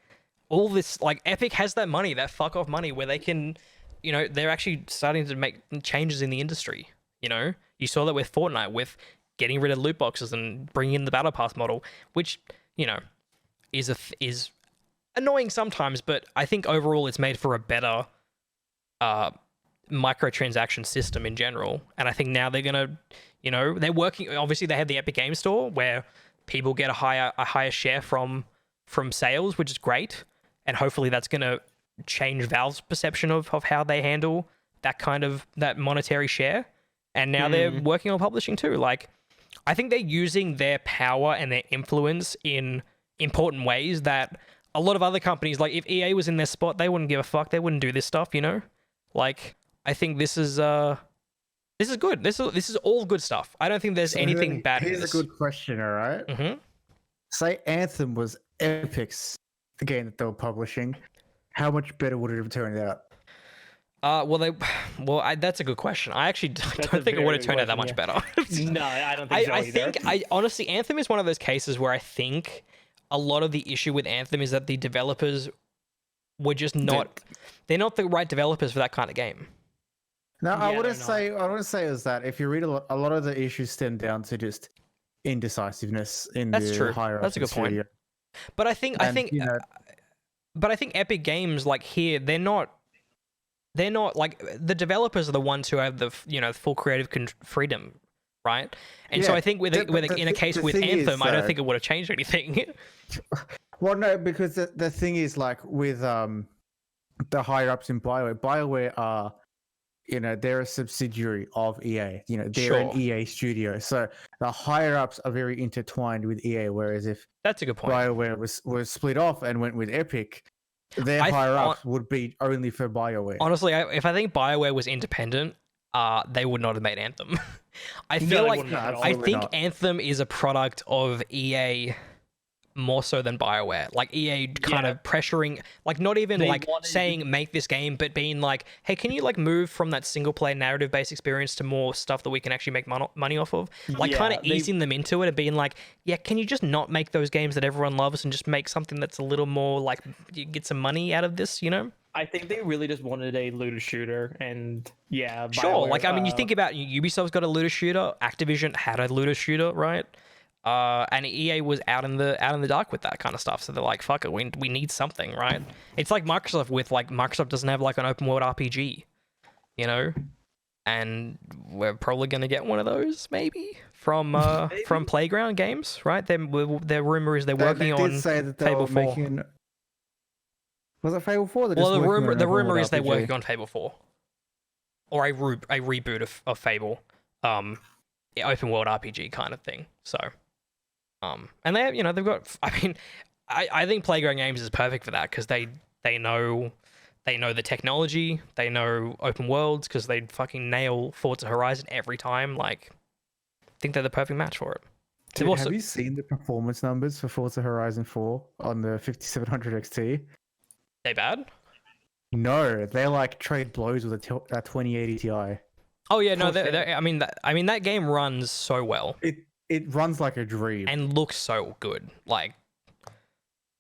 Speaker 1: all this, like, Epic has that money, that fuck off money, where they can, they're actually starting to make changes in the industry, You saw that with Fortnite, with getting rid of loot boxes and bringing in the Battle Pass model, which, is annoying sometimes, but I think overall it's made for a better microtransaction system in general. And I think now they're gonna, they're working. Obviously, they have the Epic Game Store where people get a higher share from sales, which is great. And hopefully that's gonna change Valve's perception of how they handle that monetary share. And now they're working on publishing too. Like, I think they're using their power and their influence in important ways that a lot of other companies, like if EA was in their spot, they wouldn't give a fuck. They wouldn't do this stuff, Like, I think this is good. This is all good stuff. I don't think there's anything bad in this.
Speaker 3: Here's a good question, all right?
Speaker 1: Mm-hmm.
Speaker 3: Say Anthem was Epic's, the game that they were publishing. How much better would it have turned out?
Speaker 1: That's a good question. I actually
Speaker 4: a
Speaker 1: don't think it would
Speaker 4: very
Speaker 1: have turned out that
Speaker 4: good
Speaker 1: much better.
Speaker 4: No, I don't think so
Speaker 1: I
Speaker 4: either.
Speaker 1: think honestly, Anthem is one of those cases where I think a lot of the issue with Anthem is that the developers were just not. They're not the right developers for that kind of game.
Speaker 3: No,
Speaker 4: Yeah,
Speaker 3: I
Speaker 4: they're
Speaker 3: wouldn't
Speaker 4: not.
Speaker 3: say. I wouldn't say it was that. If you read a lot of the issues stem down to just indecisiveness in
Speaker 1: That's
Speaker 3: the
Speaker 1: true.
Speaker 3: higher
Speaker 1: That's a good point.
Speaker 3: studio.
Speaker 1: But I think
Speaker 3: You know,
Speaker 1: but I think Epic Games like here they're not like the developers are the ones who have the full creative freedom, right? And so
Speaker 3: Yeah,
Speaker 1: I think in a case
Speaker 3: the
Speaker 1: with
Speaker 3: thing is,
Speaker 1: Anthem, I don't
Speaker 3: though-
Speaker 1: think it would have changed anything.
Speaker 3: well, no, because the thing is, like with the higher ups in BioWare are, they're a subsidiary of EA. They're an
Speaker 1: Sure.
Speaker 3: EA studio, so the higher ups are very intertwined with EA. Whereas if
Speaker 1: That's a good point.
Speaker 3: BioWare was split off and went with Epic, their higher ups would be only for BioWare.
Speaker 1: Honestly, if I think BioWare was independent, they would not have made Anthem. I
Speaker 4: No,
Speaker 1: feel
Speaker 4: they
Speaker 1: like
Speaker 4: wouldn't have at all.
Speaker 1: I
Speaker 3: Absolutely
Speaker 1: think
Speaker 3: not.
Speaker 1: Anthem is a product of EA more so than BioWare. Like EA kind
Speaker 4: Yeah.
Speaker 1: of pressuring, like not even
Speaker 4: They
Speaker 1: like
Speaker 4: wanted-
Speaker 1: saying make this game, but being like, hey, can you like move from that single player narrative based experience to more stuff that we can actually make money off of? Like
Speaker 4: Yeah,
Speaker 1: kind of
Speaker 4: they-
Speaker 1: easing them into it and being like, yeah, can you just not make those games that everyone loves and just make something that's a little more like you get some money out of this,
Speaker 4: I think they really just wanted a looter shooter, and yeah,
Speaker 1: Sure,
Speaker 4: BioWare,
Speaker 1: like I mean, you think about Ubisoft's got a looter shooter, Activision had a looter shooter, right? And EA was out in the dark with that kind of stuff, so they're like, "Fuck it, we need something, right?" It's like Microsoft with like Microsoft doesn't have like an open world RPG, and we're probably gonna get one of those maybe from Playground Games, right? Their rumor is they're working
Speaker 3: they
Speaker 1: on
Speaker 3: did say that they
Speaker 1: Fable
Speaker 3: were
Speaker 1: 4.
Speaker 3: making. Was it Fable 4?
Speaker 1: Well, the rumor is they're working on Fable 4, or a reboot of Fable, open world RPG kind of thing. So, and they've got. I mean, I think Playground Games is perfect for that because they know the technology, they know open worlds because they fucking nail Forza Horizon every time. Like, I think they're the perfect match for it.
Speaker 3: Dude, have you seen the performance numbers for Forza Horizon 4 on the 5700 XT?
Speaker 1: They bad?
Speaker 3: No, they're like trade blows with a 2080 Ti.
Speaker 1: Oh yeah, no.
Speaker 4: Of course
Speaker 1: I mean, that game runs so well
Speaker 3: It runs like a dream.
Speaker 1: and looks so good. Like,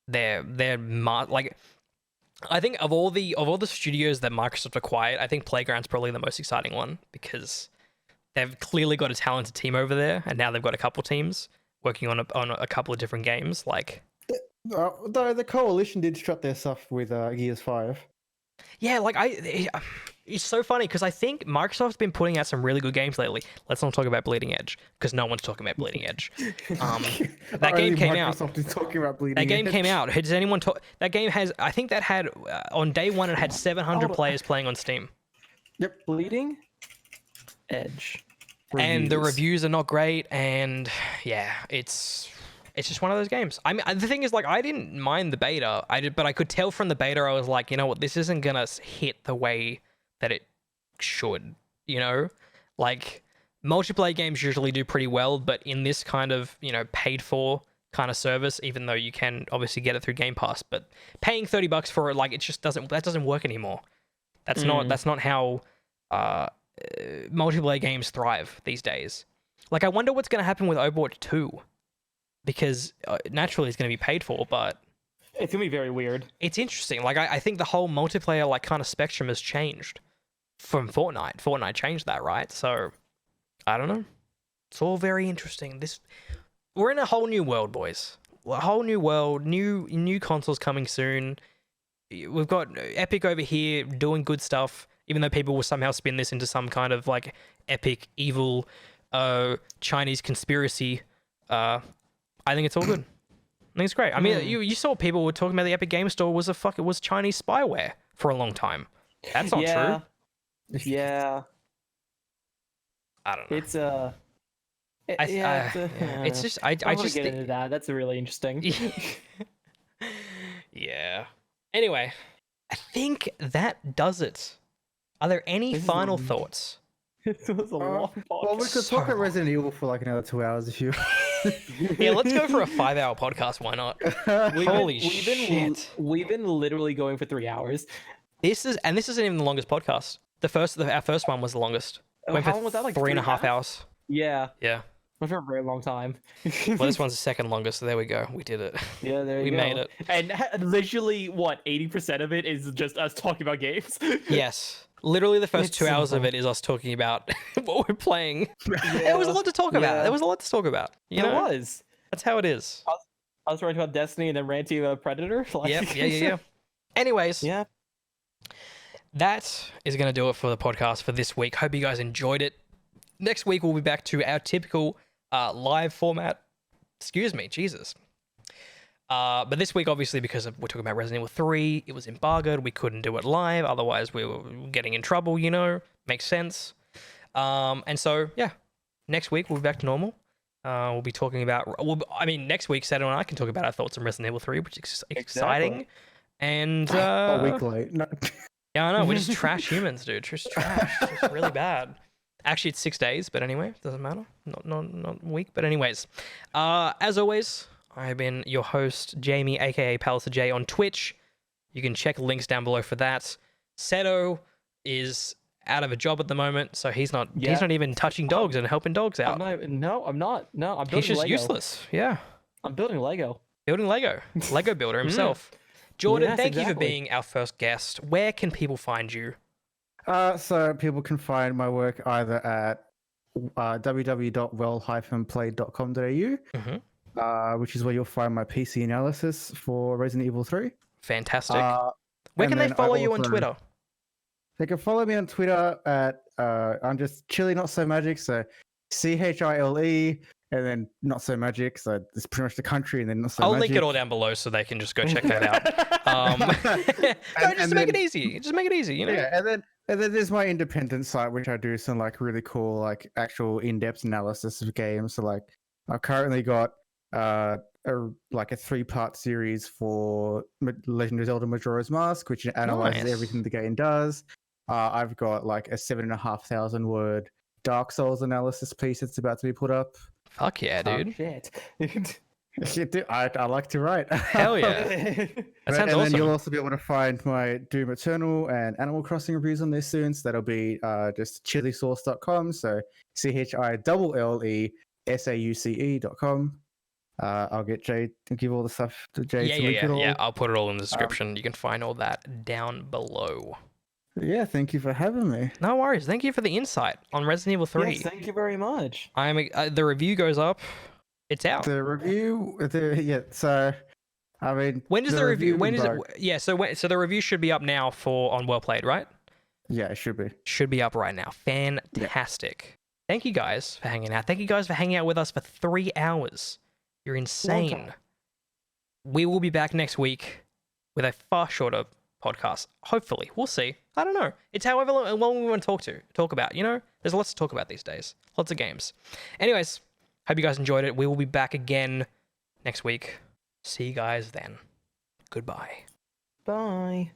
Speaker 1: like, I think of all the studios that Microsoft acquired, I think Playground's probably the most exciting one because they've clearly got a talented team over there, and now they've got a couple teams working on a couple of different games. Like,
Speaker 3: Though the Coalition did strut their stuff with Gears 5.
Speaker 1: yeah, like it's so funny because I think Microsoft's been putting out some really good games lately. Let's not talk about Bleeding Edge because no one's talking about Bleeding Edge. That game came out.
Speaker 3: Microsoft is talking about Bleeding
Speaker 1: That game
Speaker 3: Edge.
Speaker 1: came out. Does anyone talk? That game has. I think that had on day one it had 700 players playing on Steam,
Speaker 4: Bleeding Edge.
Speaker 1: and the reviews are not great. And yeah, it's just one of those games. I mean, the thing is, like, I didn't mind the beta. But I could tell from the beta, I was like, you know what, this isn't gonna hit the way that it should. Like multiplayer games usually do pretty well, but in this kind of paid for kind of service, even though you can obviously get it through Game Pass, but paying $30 for it, like, it just doesn't work anymore. That's not how multiplayer games thrive these days. Like, I wonder what's going to happen with Overwatch 2, because naturally it's going to be paid for, but
Speaker 4: It's gonna be very weird.
Speaker 1: it's interesting. Like, I think the whole multiplayer like kind of spectrum has changed from Fortnite. Fortnite changed that, right? So I don't know. It's all very interesting. We're in a whole new world, boys. A whole new world, new consoles coming soon. We've got Epic over here doing good stuff, even though people will somehow spin this into some kind of like epic evil Chinese conspiracy. I think it's all good. I think it's great. I mean, you saw people were talking about the Epic Game Store was it was Chinese spyware for a long time. That's not true.
Speaker 4: Yeah,
Speaker 1: I don't know.
Speaker 4: it's
Speaker 1: It's just I
Speaker 4: I
Speaker 1: just
Speaker 4: just get
Speaker 1: think,
Speaker 4: into that. That's really interesting.
Speaker 1: yeah. Anyway, I think that does it. Are there any
Speaker 4: This is
Speaker 1: final
Speaker 4: a-
Speaker 1: thoughts?
Speaker 4: This was a long
Speaker 3: Well, we
Speaker 4: podcast.
Speaker 3: could
Speaker 1: So
Speaker 3: talk about
Speaker 1: long.
Speaker 3: Resident Evil for like another 2 hours if you.
Speaker 1: Yeah, let's go for a 5-hour podcast. Why not? Holy shit!
Speaker 4: We've been literally going for 3 hours.
Speaker 1: This isn't even the longest podcast. Our first one was the longest. Went
Speaker 4: How
Speaker 1: for
Speaker 4: long was that? Like
Speaker 1: 3.5 hours.
Speaker 4: Yeah,
Speaker 1: Yeah.
Speaker 4: for a very long time.
Speaker 1: Well, this one's the second longest, so there we go. We did it.
Speaker 4: Yeah, there you
Speaker 1: We
Speaker 4: go.
Speaker 1: made it.
Speaker 4: And literally, what, 80% of it is just us talking about games?
Speaker 1: Yes. Literally the first
Speaker 4: It's
Speaker 1: 2 hours of
Speaker 4: simple.
Speaker 1: it is us talking about what we're playing.
Speaker 4: Yeah.
Speaker 1: There was a lot to talk about.
Speaker 4: Yeah.
Speaker 1: There was a lot to talk about. You know?
Speaker 4: It was.
Speaker 1: That's how it is.
Speaker 4: I was writing about Destiny and then ranting about Predator. Like,
Speaker 1: Yep. Yeah. Anyways,
Speaker 4: Yeah.
Speaker 1: that is going to do it for the podcast for this week. Hope you guys enjoyed it. Next week, we'll be back to our typical live format. Excuse me, Jesus. But this week, obviously, because we're talking about Resident Evil 3, it was embargoed. We couldn't do it live. Otherwise, we were getting in trouble, you know. Makes sense. And so, yeah, next week, we'll be back to normal. We'll be talking about... next week, Seto and I can talk about our thoughts on Resident Evil 3, which is exciting. And...
Speaker 3: A week late. No.
Speaker 1: Yeah, I know. We're just trash humans, dude. Just trash. Just really bad. Actually, it's 6 days, but anyway, doesn't matter. Not a week, but anyways. As always, I've been your host, Jamie, aka Palliser J, on Twitch. You can check links down below for that. Seto is out of a job at the moment, so he's not even touching dogs and helping dogs out.
Speaker 4: I'm not. No, I'm building
Speaker 1: He's just
Speaker 4: Lego.
Speaker 1: useless. Yeah.
Speaker 4: I'm building Lego.
Speaker 1: Building Lego. Lego builder himself. Jordan,
Speaker 4: Yes,
Speaker 1: thank you for
Speaker 4: exactly.
Speaker 1: being our first guest. Where can people find you?
Speaker 3: So people can find my work either at www.well-played.com.au, which is where you'll find my PC analysis for Resident Evil 3.
Speaker 1: Fantastic. Where
Speaker 3: and
Speaker 1: can they
Speaker 3: then I
Speaker 1: follow you on
Speaker 3: also-
Speaker 1: Twitter?
Speaker 3: They can follow me on Twitter at I'm just Chili Not So Magic, so CHILE and then Not So Magic, so it's pretty much the country and then Not So
Speaker 1: I'll
Speaker 3: Magic.
Speaker 1: link it all down below so they can just go check that out. No, just
Speaker 3: and
Speaker 1: to make it
Speaker 3: then-
Speaker 1: easy. Just make it easy, you know?
Speaker 3: Yeah, and then there's my independent site which I do some like really cool like actual in-depth analysis of games. So like I've currently got a 3-part series for Legend of Zelda Majora's Mask, which analyzes
Speaker 1: Nice.
Speaker 3: everything the game does. I've got like a 7,500 word Dark Souls analysis piece that's about to be put up.
Speaker 1: Fuck yeah, dude.
Speaker 4: Shit.
Speaker 3: Shit, dude, I like to write.
Speaker 1: Hell yeah. That
Speaker 3: Right,
Speaker 1: sounds
Speaker 3: and then you'll
Speaker 1: awesome.
Speaker 3: also be able to find my Doom Eternal and Animal Crossing reviews on there soon. So that'll be just chilisource.com. So CHILLESAUCE.com. I'll get Jay to give all the stuff to Jay to link it all.
Speaker 1: Yeah, I'll put it all in the description. You can find all that down below.
Speaker 3: Yeah, thank you for having me.
Speaker 1: No worries. Thank you for the insight on Resident Evil 3.
Speaker 4: Yes, thank you very much.
Speaker 1: The review goes up. It's out.
Speaker 3: The review, so I mean,
Speaker 1: When does the review? When is it?
Speaker 3: embargo-
Speaker 1: Yeah, so the review should be up now on Well Played, right?
Speaker 3: Yeah, it should be.
Speaker 1: Should be up right now. Fantastic. Thank you guys for hanging out. Thank you guys for hanging out with us for 3 hours. You're insane. We will be back next week with a far shorter podcast. Hopefully. We'll see. I don't know. It's however long we want to talk about, you know? There's lots to talk about these days. Lots of games. Anyways, hope you guys enjoyed it. We will be back again next week. See you guys then. Goodbye.
Speaker 4: Bye.